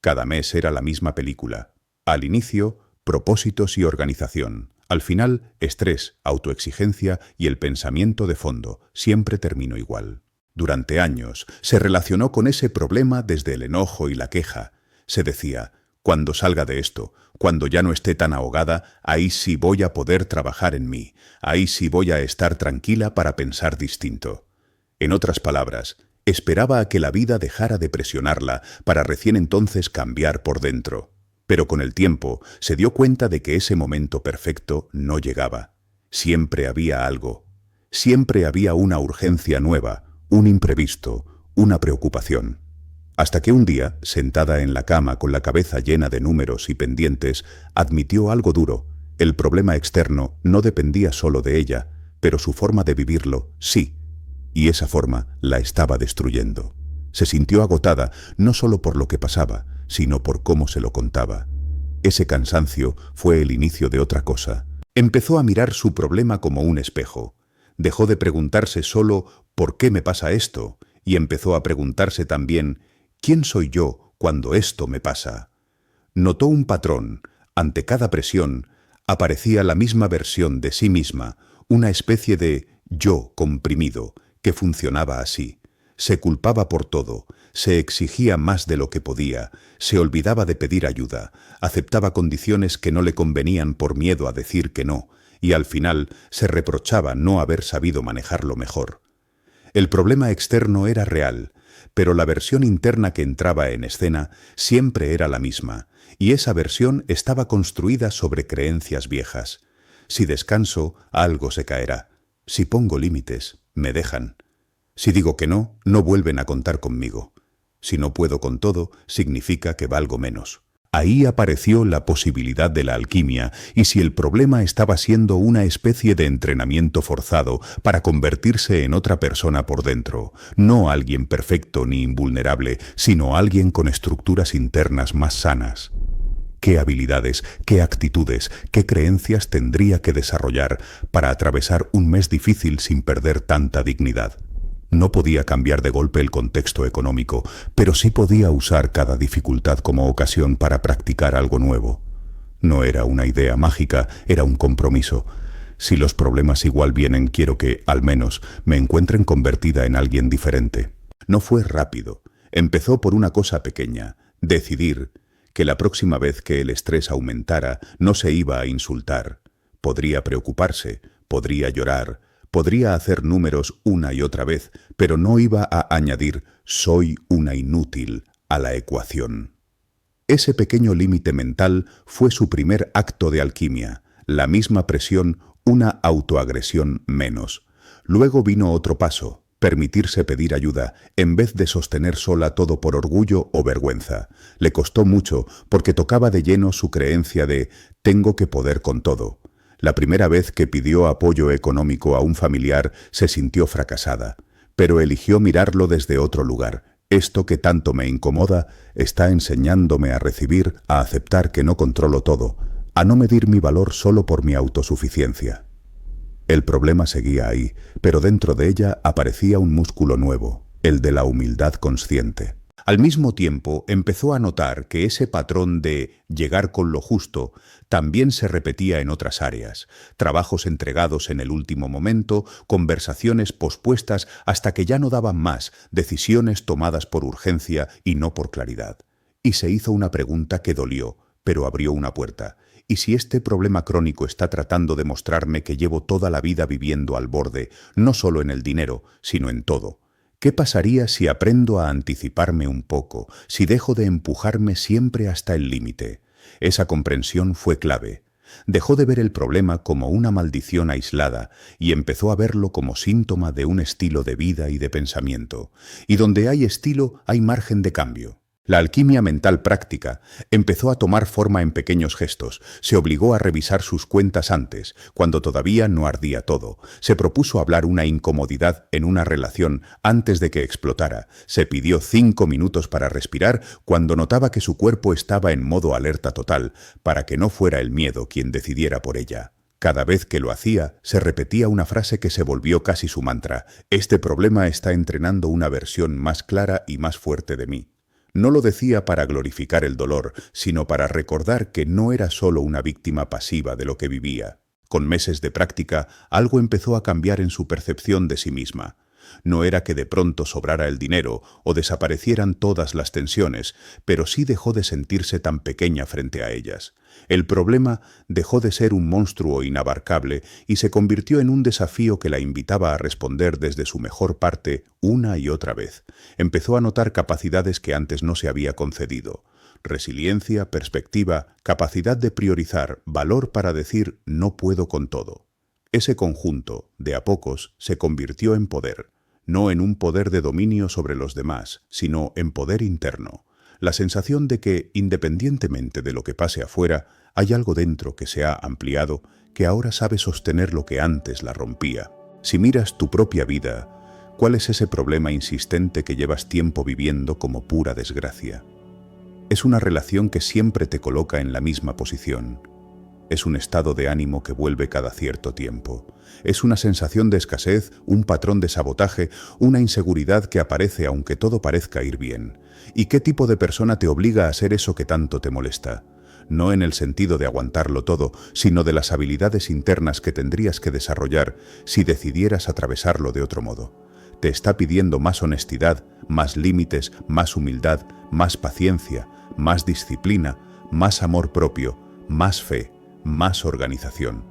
Cada mes era la misma película. Al inicio, propósitos y organización. Al final, estrés, autoexigencia y el pensamiento de fondo. Siempre terminó igual. Durante años, se relacionó con ese problema desde el enojo y la queja. Se decía: cuando salga de esto, cuando ya no esté tan ahogada, ahí sí voy a poder trabajar en mí, ahí sí voy a estar tranquila para pensar distinto. En otras palabras, esperaba a que la vida dejara de presionarla para recién entonces cambiar por dentro. Pero con el tiempo se dio cuenta de que ese momento perfecto no llegaba. Siempre había algo. Siempre había una urgencia nueva, un imprevisto, una preocupación. Hasta que un día, sentada en la cama con la cabeza llena de números y pendientes, admitió algo duro. El problema externo no dependía solo de ella, pero su forma de vivirlo, sí. Y esa forma la estaba destruyendo. Se sintió agotada, no solo por lo que pasaba, sino por cómo se lo contaba. Ese cansancio fue el inicio de otra cosa. Empezó a mirar su problema como un espejo. Dejó de preguntarse solo ¿por qué me pasa esto? Y empezó a preguntarse también ¿quién soy yo cuando esto me pasa? Notó un patrón. Ante cada presión aparecía la misma versión de sí misma, una especie de yo comprimido que funcionaba así. Se culpaba por todo, se exigía más de lo que podía, se olvidaba de pedir ayuda, aceptaba condiciones que no le convenían por miedo a decir que no, y al final se reprochaba no haber sabido manejarlo mejor. El problema externo era real, pero la versión interna que entraba en escena siempre era la misma, y esa versión estaba construida sobre creencias viejas. Si descanso, algo se caerá. Si pongo límites, me dejan. Si digo que no, no vuelven a contar conmigo. Si no puedo con todo, significa que valgo menos. Ahí apareció la posibilidad de la alquimia, y si el problema estaba siendo una especie de entrenamiento forzado para convertirse en otra persona por dentro, no alguien perfecto ni invulnerable, sino alguien con estructuras internas más sanas. ¿Qué habilidades, qué actitudes, qué creencias tendría que desarrollar para atravesar un mes difícil sin perder tanta dignidad? No podía cambiar de golpe el contexto económico, pero sí podía usar cada dificultad como ocasión para practicar algo nuevo. No era una idea mágica, era un compromiso. Si los problemas igual vienen, quiero que, al menos, me encuentren convertida en alguien diferente. No fue rápido. Empezó por una cosa pequeña: decidir que la próxima vez que el estrés aumentara, no se iba a insultar. Podría preocuparse, podría llorar, podría hacer números una y otra vez, pero no iba a añadir «soy una inútil» a la ecuación. Ese pequeño límite mental fue su primer acto de alquimia. La misma presión, una autoagresión menos. Luego vino otro paso: permitirse pedir ayuda, en vez de sostener sola todo por orgullo o vergüenza. Le costó mucho, porque tocaba de lleno su creencia de «tengo que poder con todo». La primera vez que pidió apoyo económico a un familiar se sintió fracasada, pero eligió mirarlo desde otro lugar. Esto que tanto me incomoda está enseñándome a recibir, a aceptar que no controlo todo, a no medir mi valor solo por mi autosuficiencia. El problema seguía ahí, pero dentro de ella aparecía un músculo nuevo, el de la humildad consciente. Al mismo tiempo, empezó a notar que ese patrón de llegar con lo justo también se repetía en otras áreas: trabajos entregados en el último momento, conversaciones pospuestas hasta que ya no daban más, decisiones tomadas por urgencia y no por claridad. Y se hizo una pregunta que dolió, pero abrió una puerta. ¿Y si este problema crónico está tratando de mostrarme que llevo toda la vida viviendo al borde, no solo en el dinero, sino en todo? ¿Qué pasaría si aprendo a anticiparme un poco, si dejo de empujarme siempre hasta el límite? Esa comprensión fue clave. Dejó de ver el problema como una maldición aislada y empezó a verlo como síntoma de un estilo de vida y de pensamiento. Y donde hay estilo, hay margen de cambio. La alquimia mental práctica empezó a tomar forma en pequeños gestos. Se obligó a revisar sus cuentas antes, cuando todavía no ardía todo. Se propuso hablar una incomodidad en una relación antes de que explotara. Se pidió 5 minutos para respirar cuando notaba que su cuerpo estaba en modo alerta total, para que no fuera el miedo quien decidiera por ella. Cada vez que lo hacía, se repetía una frase que se volvió casi su mantra: «Este problema está entrenando una versión más clara y más fuerte de mí». No lo decía para glorificar el dolor, sino para recordar que no era solo una víctima pasiva de lo que vivía. Con meses de práctica, algo empezó a cambiar en su percepción de sí misma. No era que de pronto sobrara el dinero o desaparecieran todas las tensiones, pero sí dejó de sentirse tan pequeña frente a ellas. El problema dejó de ser un monstruo inabarcable y se convirtió en un desafío que la invitaba a responder desde su mejor parte una y otra vez. Empezó a notar capacidades que antes no se había concedido: resiliencia, perspectiva, capacidad de priorizar, valor para decir «no puedo con todo». Ese conjunto, de a pocos, se convirtió en poder. No en un poder de dominio sobre los demás, sino en poder interno. La sensación de que, independientemente de lo que pase afuera, hay algo dentro que se ha ampliado, que ahora sabe sostener lo que antes la rompía. Si miras tu propia vida, ¿cuál es ese problema insistente que llevas tiempo viviendo como pura desgracia? Es una relación que siempre te coloca en la misma posición. Es un estado de ánimo que vuelve cada cierto tiempo. Es una sensación de escasez, un patrón de sabotaje, una inseguridad que aparece aunque todo parezca ir bien. ¿Y qué tipo de persona te obliga a hacer eso que tanto te molesta? No en el sentido de aguantarlo todo, sino de las habilidades internas que tendrías que desarrollar si decidieras atravesarlo de otro modo. Te está pidiendo más honestidad, más límites, más humildad, más paciencia, más disciplina, más amor propio, más fe, más organización.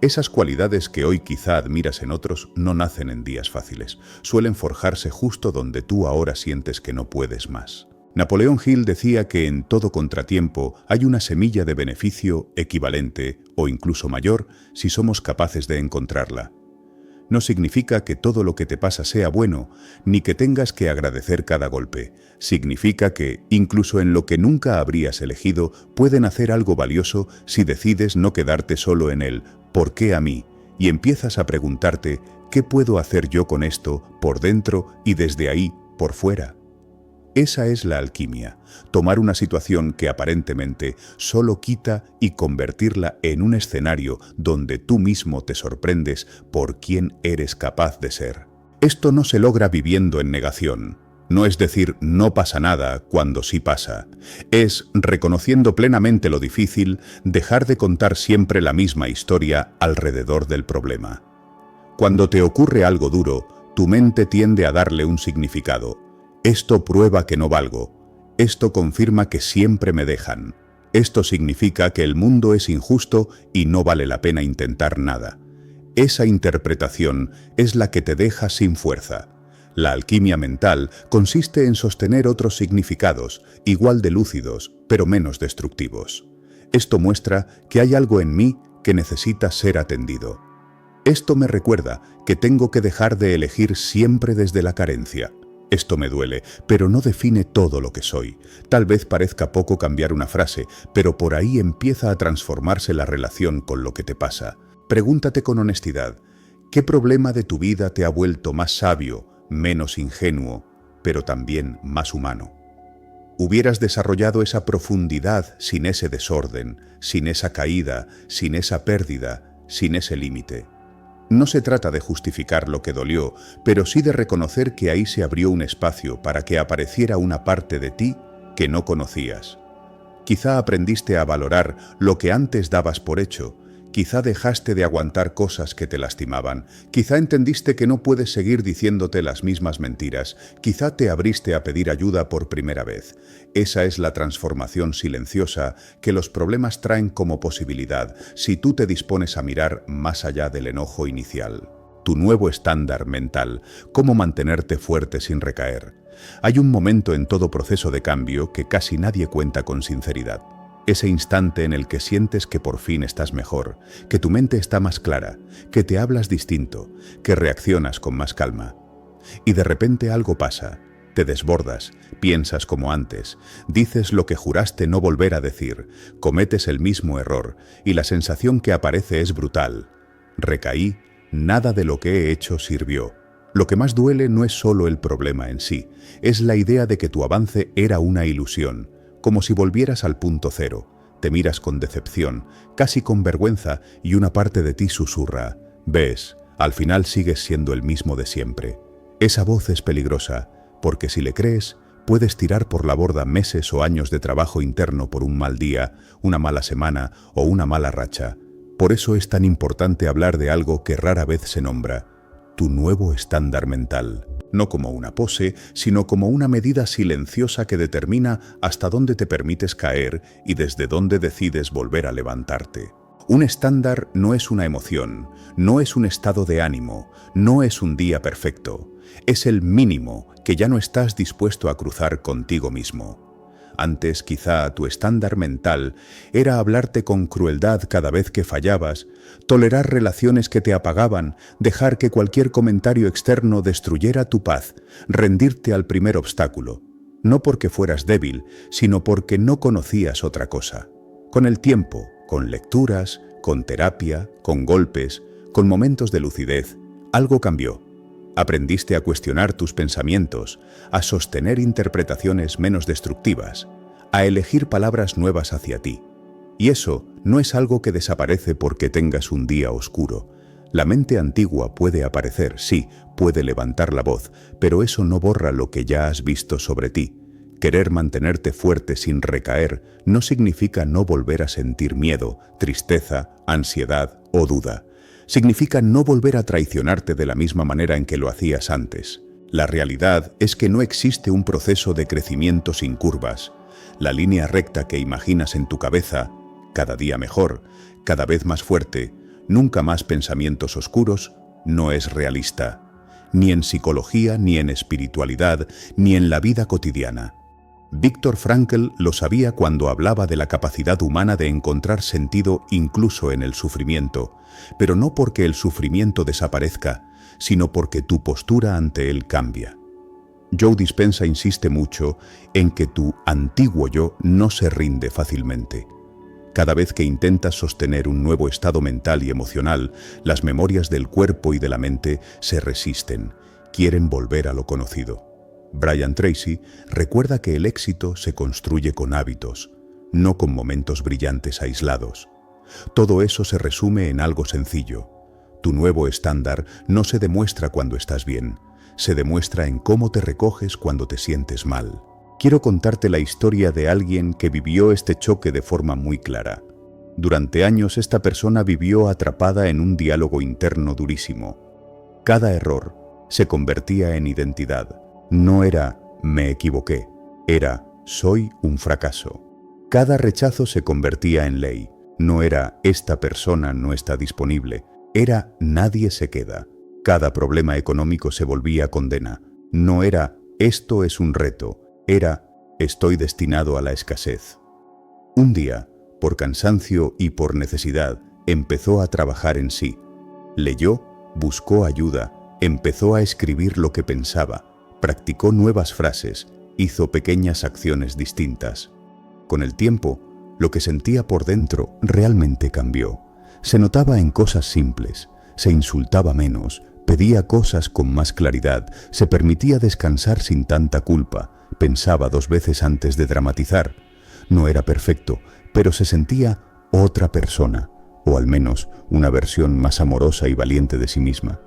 Esas cualidades que hoy quizá admiras en otros no nacen en días fáciles. Suelen forjarse justo donde tú ahora sientes que no puedes más. Napoleón Hill decía que en todo contratiempo hay una semilla de beneficio equivalente o incluso mayor si somos capaces de encontrarla. No significa que todo lo que te pasa sea bueno, ni que tengas que agradecer cada golpe. Significa que, incluso en lo que nunca habrías elegido, pueden hacer algo valioso si decides no quedarte solo en el «¿por qué a mí?» y empiezas a preguntarte «¿qué puedo hacer yo con esto por dentro y desde ahí por fuera?». Esa es la alquimia, tomar una situación que aparentemente solo quita y convertirla en un escenario donde tú mismo te sorprendes por quién eres capaz de ser. Esto no se logra viviendo en negación. No es decir no pasa nada cuando sí pasa. Es, reconociendo plenamente lo difícil, dejar de contar siempre la misma historia alrededor del problema. Cuando te ocurre algo duro, tu mente tiende a darle un significado. Esto prueba que no valgo. Esto confirma que siempre me dejan. Esto significa que el mundo es injusto y no vale la pena intentar nada. Esa interpretación es la que te deja sin fuerza. La alquimia mental consiste en sostener otros significados, igual de lúcidos, pero menos destructivos. Esto muestra que hay algo en mí que necesita ser atendido. Esto me recuerda que tengo que dejar de elegir siempre desde la carencia. Esto me duele, pero no define todo lo que soy. Tal vez parezca poco cambiar una frase, pero por ahí empieza a transformarse la relación con lo que te pasa. Pregúntate con honestidad, ¿qué problema de tu vida te ha vuelto más sabio, menos ingenuo, pero también más humano? ¿Hubieras desarrollado esa profundidad sin ese desorden, sin esa caída, sin esa pérdida, sin ese límite? No se trata de justificar lo que dolió, pero sí de reconocer que ahí se abrió un espacio para que apareciera una parte de ti que no conocías. Quizá aprendiste a valorar lo que antes dabas por hecho. Quizá dejaste de aguantar cosas que te lastimaban. Quizá entendiste que no puedes seguir diciéndote las mismas mentiras. Quizá te abriste a pedir ayuda por primera vez. Esa es la transformación silenciosa que los problemas traen como posibilidad si tú te dispones a mirar más allá del enojo inicial. tu nuevo estándar mental, cómo mantenerte fuerte sin recaer. Hay un momento en todo proceso de cambio que casi nadie cuenta con sinceridad. Ese instante en el que sientes que por fin estás mejor, que tu mente está más clara, que te hablas distinto, que reaccionas con más calma. Y de repente algo pasa, te desbordas, piensas como antes, dices lo que juraste no volver a decir, cometes el mismo error y la sensación que aparece es brutal. Recaí, nada de lo que he hecho sirvió. Lo que más duele no es solo el problema en sí, es la idea de que tu avance era una ilusión, como si volvieras al punto cero. Te miras con decepción, casi con vergüenza, y una parte de ti susurra: «Ves, al final sigues siendo el mismo de siempre». Esa voz es peligrosa, porque si le crees, puedes tirar por la borda meses o años de trabajo interno por un mal día, una mala semana o una mala racha. Por eso es tan importante hablar de algo que rara vez se nombra: tu nuevo estándar mental. No como una pose, sino como una medida silenciosa que determina hasta dónde te permites caer y desde dónde decides volver a levantarte. Un estándar no es una emoción, no es un estado de ánimo, no es un día perfecto. Es el mínimo que ya no estás dispuesto a cruzar contigo mismo. Antes, quizá, tu estándar mental era hablarte con crueldad cada vez que fallabas, tolerar relaciones que te apagaban, dejar que cualquier comentario externo destruyera tu paz, rendirte al primer obstáculo. No porque fueras débil, sino porque no conocías otra cosa. Con el tiempo, con lecturas, con terapia, con golpes, con momentos de lucidez, algo cambió. Aprendiste a cuestionar tus pensamientos, a sostener interpretaciones menos destructivas, a elegir palabras nuevas hacia ti. Y eso no es algo que desaparece porque tengas un día oscuro. La mente antigua puede aparecer, sí, puede levantar la voz, pero eso no borra lo que ya has visto sobre ti. Querer mantenerte fuerte sin recaer no significa no volver a sentir miedo, tristeza, ansiedad o duda. Significa no volver a traicionarte de la misma manera en que lo hacías antes. La realidad es que no existe un proceso de crecimiento sin curvas. La línea recta que imaginas en tu cabeza, cada día mejor, cada vez más fuerte, nunca más pensamientos oscuros, no es realista. Ni en psicología, ni en espiritualidad, ni en la vida cotidiana. Viktor Frankl lo sabía cuando hablaba de la capacidad humana de encontrar sentido incluso en el sufrimiento, pero no porque el sufrimiento desaparezca, sino porque tu postura ante él cambia. Joe Dispenza insiste mucho en que tu antiguo yo no se rinde fácilmente. Cada vez que intentas sostener un nuevo estado mental y emocional, las memorias del cuerpo y de la mente se resisten, quieren volver a lo conocido. Brian Tracy recuerda que el éxito se construye con hábitos, no con momentos brillantes aislados. Todo eso se resume en algo sencillo. Tu nuevo estándar no se demuestra cuando estás bien, se demuestra en cómo te recoges cuando te sientes mal. Quiero contarte la historia de alguien que vivió este choque de forma muy clara. Durante años esta persona vivió atrapada en un diálogo interno durísimo. Cada error se convertía en identidad. No era «me equivoqué», era «soy un fracaso». Cada rechazo se convertía en ley. No era «esta persona no está disponible», era «nadie se queda». Cada problema económico se volvía condena. No era «esto es un reto», era «estoy destinado a la escasez». Un día, por cansancio y por necesidad, empezó a trabajar en sí. Leyó, buscó ayuda, empezó a escribir lo que pensaba, practicó nuevas frases, hizo pequeñas acciones distintas. Con el tiempo, lo que sentía por dentro realmente cambió. Se notaba en cosas simples, se insultaba menos, pedía cosas con más claridad, se permitía descansar sin tanta culpa, pensaba 2 veces antes de dramatizar. No era perfecto, pero se sentía otra persona, o al menos una versión más amorosa y valiente de sí misma.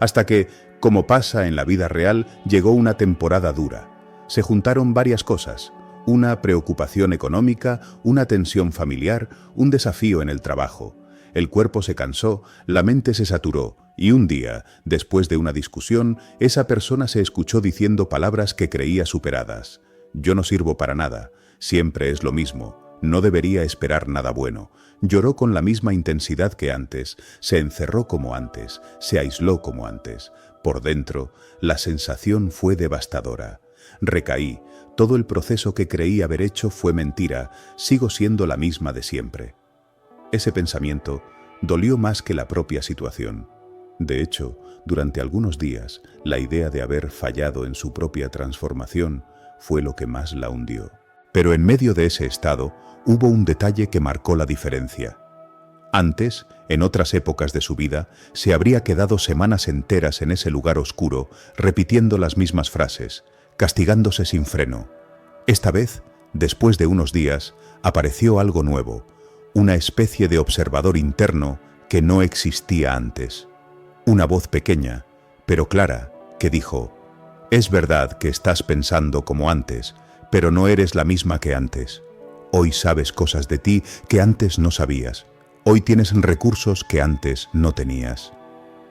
Hasta que, como pasa en la vida real, llegó una temporada dura. Se juntaron varias cosas: una preocupación económica, una tensión familiar, un desafío en el trabajo. El cuerpo se cansó, la mente se saturó, y un día, después de una discusión, esa persona se escuchó diciendo palabras que creía superadas. «Yo no sirvo para nada, siempre es lo mismo, No debería esperar nada bueno. Lloró con la misma intensidad que antes, se encerró como antes, se aisló como antes. Por dentro, la sensación fue devastadora. Recaí, todo el proceso que creí haber hecho fue mentira, sigo siendo la misma de siempre. Ese pensamiento dolió más que la propia situación. De hecho, durante algunos días, la idea de haber fallado en su propia transformación fue lo que más la hundió. Pero en medio de ese estado, hubo un detalle que marcó la diferencia. Antes, en otras épocas de su vida, se habría quedado semanas enteras en ese lugar oscuro, repitiendo las mismas frases, castigándose sin freno. Esta vez, después de unos días, apareció algo nuevo, una especie de observador interno que no existía antes. Una voz pequeña, pero clara, que dijo: «Es verdad que estás pensando como antes, pero no eres la misma que antes. Hoy sabes cosas de ti que antes no sabías. Hoy tienes recursos que antes no tenías».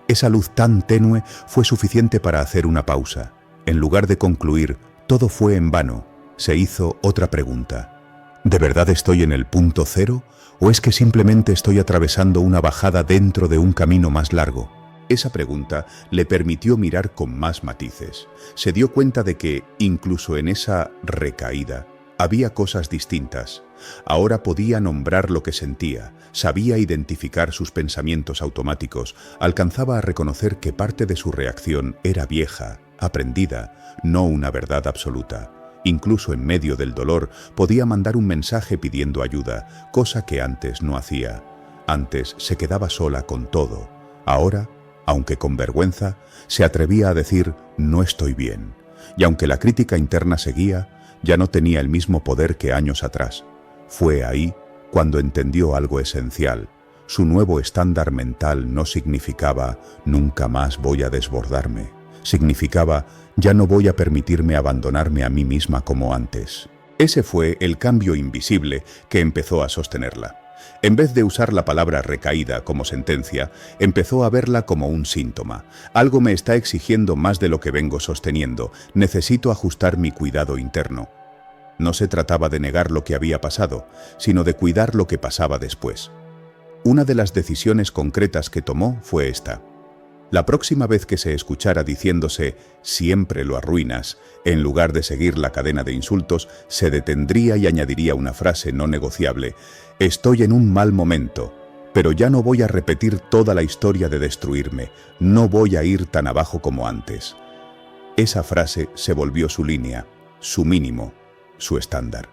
Esa luz tan tenue fue suficiente para hacer una pausa. En lugar de concluir, todo fue en vano. Se hizo otra pregunta. ¿De verdad estoy en el punto cero? ¿O es que simplemente estoy atravesando una bajada dentro de un camino más largo? Esa pregunta le permitió mirar con más matices. Se dio cuenta de que, incluso en esa recaída, había cosas distintas. Ahora podía nombrar lo que sentía, sabía identificar sus pensamientos automáticos, alcanzaba a reconocer que parte de su reacción era vieja, aprendida, no una verdad absoluta. Incluso en medio del dolor, podía mandar un mensaje pidiendo ayuda, cosa que antes no hacía. Antes se quedaba sola con todo. Ahora, aunque con vergüenza, se atrevía a decir «no estoy bien». Y aunque la crítica interna seguía, ya no tenía el mismo poder que años atrás. Fue ahí cuando entendió algo esencial. Su nuevo estándar mental no significaba «nunca más voy a desbordarme». Significaba «ya no voy a permitirme abandonarme a mí misma como antes». Ese fue el cambio invisible que empezó a sostenerla. En vez de usar la palabra recaída como sentencia, empezó a verla como un síntoma. Algo me está exigiendo más de lo que vengo sosteniendo. Necesito ajustar mi cuidado interno. No se trataba de negar lo que había pasado, sino de cuidar lo que pasaba después. Una de las decisiones concretas que tomó fue esta. La próxima vez que se escuchara diciéndose «siempre lo arruinas», en lugar de seguir la cadena de insultos, se detendría y añadiría una frase no negociable: «Estoy en un mal momento, pero ya no voy a repetir toda la historia de destruirme, no voy a ir tan abajo como antes». Esa frase se volvió su línea, su mínimo, su estándar.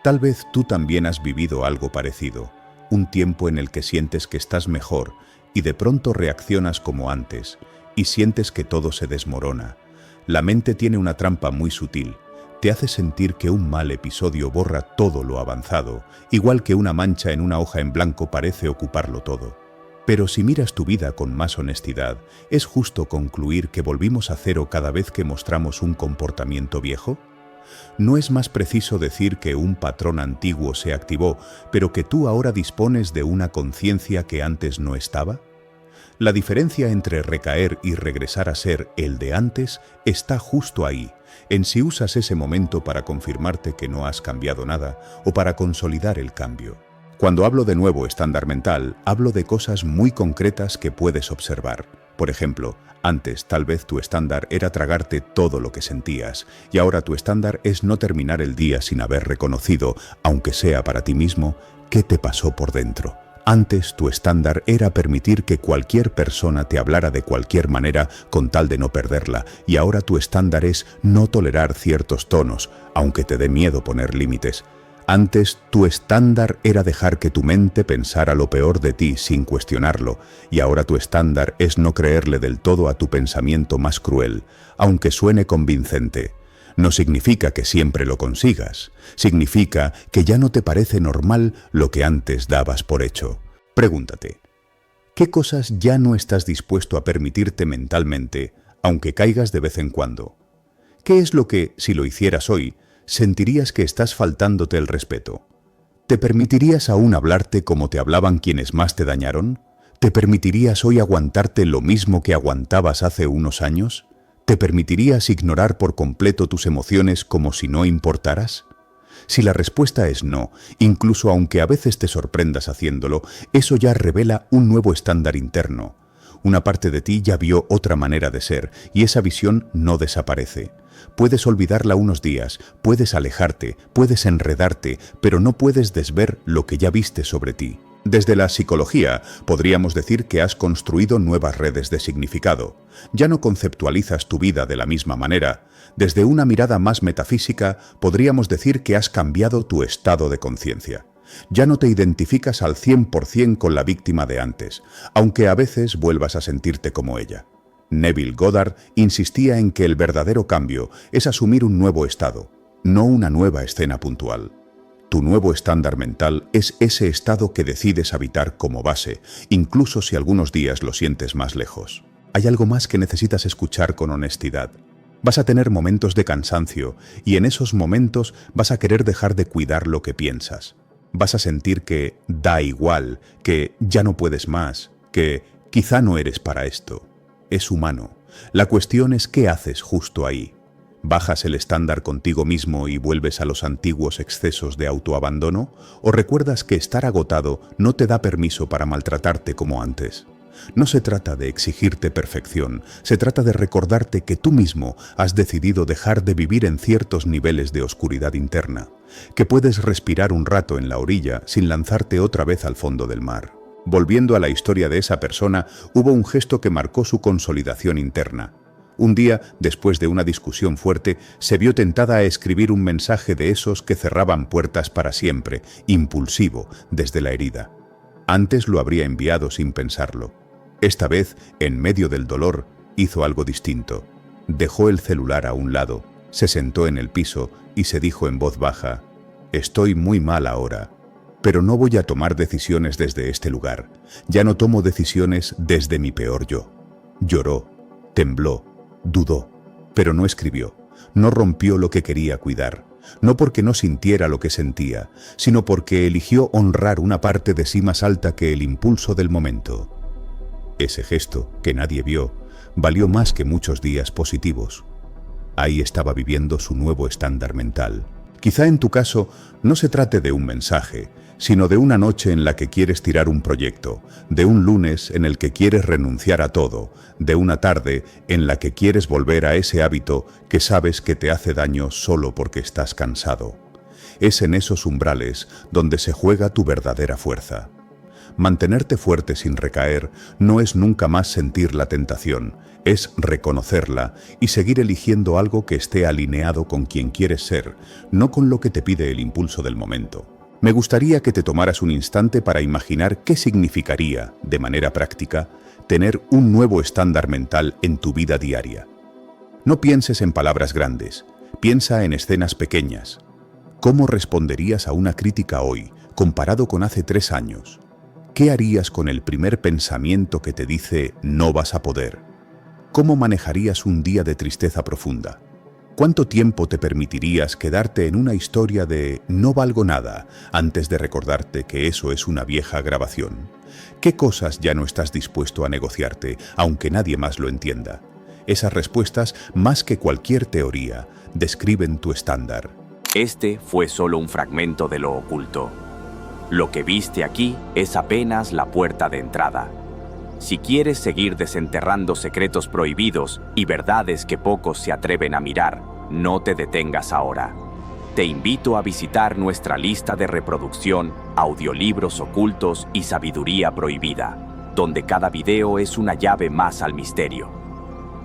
Tal vez tú también has vivido algo parecido, un tiempo en el que sientes que estás mejor, y de pronto reaccionas como antes, y sientes que todo se desmorona. La mente tiene una trampa muy sutil. Te hace sentir que un mal episodio borra todo lo avanzado, igual que una mancha en una hoja en blanco parece ocuparlo todo. Pero si miras tu vida con más honestidad, ¿es justo concluir que volvimos a cero cada vez que mostramos un comportamiento viejo? ¿No es más preciso decir que un patrón antiguo se activó, pero que tú ahora dispones de una conciencia que antes no estaba? La diferencia entre recaer y regresar a ser el de antes está justo ahí, en si usas ese momento para confirmarte que no has cambiado nada o para consolidar el cambio. Cuando hablo de nuevo estándar mental, hablo de cosas muy concretas que puedes observar. Por ejemplo, antes tal vez tu estándar era tragarte todo lo que sentías, y ahora tu estándar es no terminar el día sin haber reconocido, aunque sea para ti mismo, qué te pasó por dentro. Antes tu estándar era permitir que cualquier persona te hablara de cualquier manera con tal de no perderla, y ahora tu estándar es no tolerar ciertos tonos, aunque te dé miedo poner límites. Antes tu estándar era dejar que tu mente pensara lo peor de ti sin cuestionarlo, y ahora tu estándar es no creerle del todo a tu pensamiento más cruel, aunque suene convincente. No significa que siempre lo consigas, significa que ya no te parece normal lo que antes dabas por hecho. Pregúntate, ¿qué cosas ya no estás dispuesto a permitirte mentalmente, aunque caigas de vez en cuando? ¿Qué es lo que, si lo hicieras hoy, sentirías que estás faltándote el respeto? ¿Te permitirías aún hablarte como te hablaban quienes más te dañaron? ¿Te permitirías hoy aguantarte lo mismo que aguantabas hace unos años? ¿Te permitirías ignorar por completo tus emociones como si no importaras? Si la respuesta es no, incluso aunque a veces te sorprendas haciéndolo, eso ya revela un nuevo estándar interno. Una parte de ti ya vio otra manera de ser y esa visión no desaparece. Puedes olvidarla unos días, puedes alejarte, puedes enredarte, pero no puedes desver lo que ya viste sobre ti. Desde la psicología, podríamos decir que has construido nuevas redes de significado. Ya no conceptualizas tu vida de la misma manera. Desde una mirada más metafísica, podríamos decir que has cambiado tu estado de conciencia. Ya no te identificas al 100% con la víctima de antes, aunque a veces vuelvas a sentirte como ella. Neville Goddard insistía en que el verdadero cambio es asumir un nuevo estado, no una nueva escena puntual. Tu nuevo estándar mental es ese estado que decides habitar como base, incluso si algunos días lo sientes más lejos. Hay algo más que necesitas escuchar con honestidad. Vas a tener momentos de cansancio y en esos momentos vas a querer dejar de cuidar lo que piensas. Vas a sentir que da igual, que ya no puedes más, que quizá no eres para esto. Es humano. La cuestión es qué haces justo ahí. ¿Bajas el estándar contigo mismo y vuelves a los antiguos excesos de autoabandono? ¿O recuerdas que estar agotado no te da permiso para maltratarte como antes? No se trata de exigirte perfección, se trata de recordarte que tú mismo has decidido dejar de vivir en ciertos niveles de oscuridad interna, que puedes respirar un rato en la orilla sin lanzarte otra vez al fondo del mar. Volviendo a la historia de esa persona, hubo un gesto que marcó su consolidación interna. Un día, después de una discusión fuerte, se vio tentada a escribir un mensaje de esos que cerraban puertas para siempre, impulsivo, desde la herida. Antes lo habría enviado sin pensarlo. Esta vez, en medio del dolor, hizo algo distinto. Dejó el celular a un lado, se sentó en el piso y se dijo en voz baja: «Estoy muy mal ahora, pero no voy a tomar decisiones desde este lugar. Ya no tomo decisiones desde mi peor yo». Lloró, tembló, dudó, pero no escribió, no rompió lo que quería cuidar, no porque no sintiera lo que sentía, sino porque eligió honrar una parte de sí más alta que el impulso del momento. Ese gesto, que nadie vio, valió más que muchos días positivos. Ahí estaba viviendo su nuevo estándar mental. Quizá en tu caso no se trate de un mensaje, sino de una noche en la que quieres tirar un proyecto, de un lunes en el que quieres renunciar a todo, de una tarde en la que quieres volver a ese hábito que sabes que te hace daño solo porque estás cansado. Es en esos umbrales donde se juega tu verdadera fuerza. Mantenerte fuerte sin recaer no es nunca más sentir la tentación, es reconocerla y seguir eligiendo algo que esté alineado con quien quieres ser, no con lo que te pide el impulso del momento. Me gustaría que te tomaras un instante para imaginar qué significaría, de manera práctica, tener un nuevo estándar mental en tu vida diaria. No pienses en palabras grandes, piensa en escenas pequeñas. ¿Cómo responderías a una crítica hoy, comparado con hace 3 años? ¿Qué harías con el primer pensamiento que te dice «no vas a poder»? ¿Cómo manejarías un día de tristeza profunda? ¿Cuánto tiempo te permitirías quedarte en una historia de «no valgo nada» antes de recordarte que eso es una vieja grabación? ¿Qué cosas ya no estás dispuesto a negociarte, aunque nadie más lo entienda? Esas respuestas, más que cualquier teoría, describen tu estándar. Este fue solo un fragmento de lo oculto. Lo que viste aquí es apenas la puerta de entrada. Si quieres seguir desenterrando secretos prohibidos y verdades que pocos se atreven a mirar, no te detengas ahora. Te invito a visitar nuestra lista de reproducción, audiolibros ocultos y sabiduría prohibida, donde cada video es una llave más al misterio.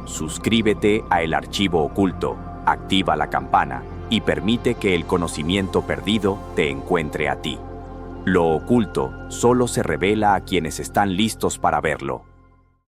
Suscríbete a El Archivo Oculto, activa la campana y permite que el conocimiento perdido te encuentre a ti. Lo oculto solo se revela a quienes están listos para verlo.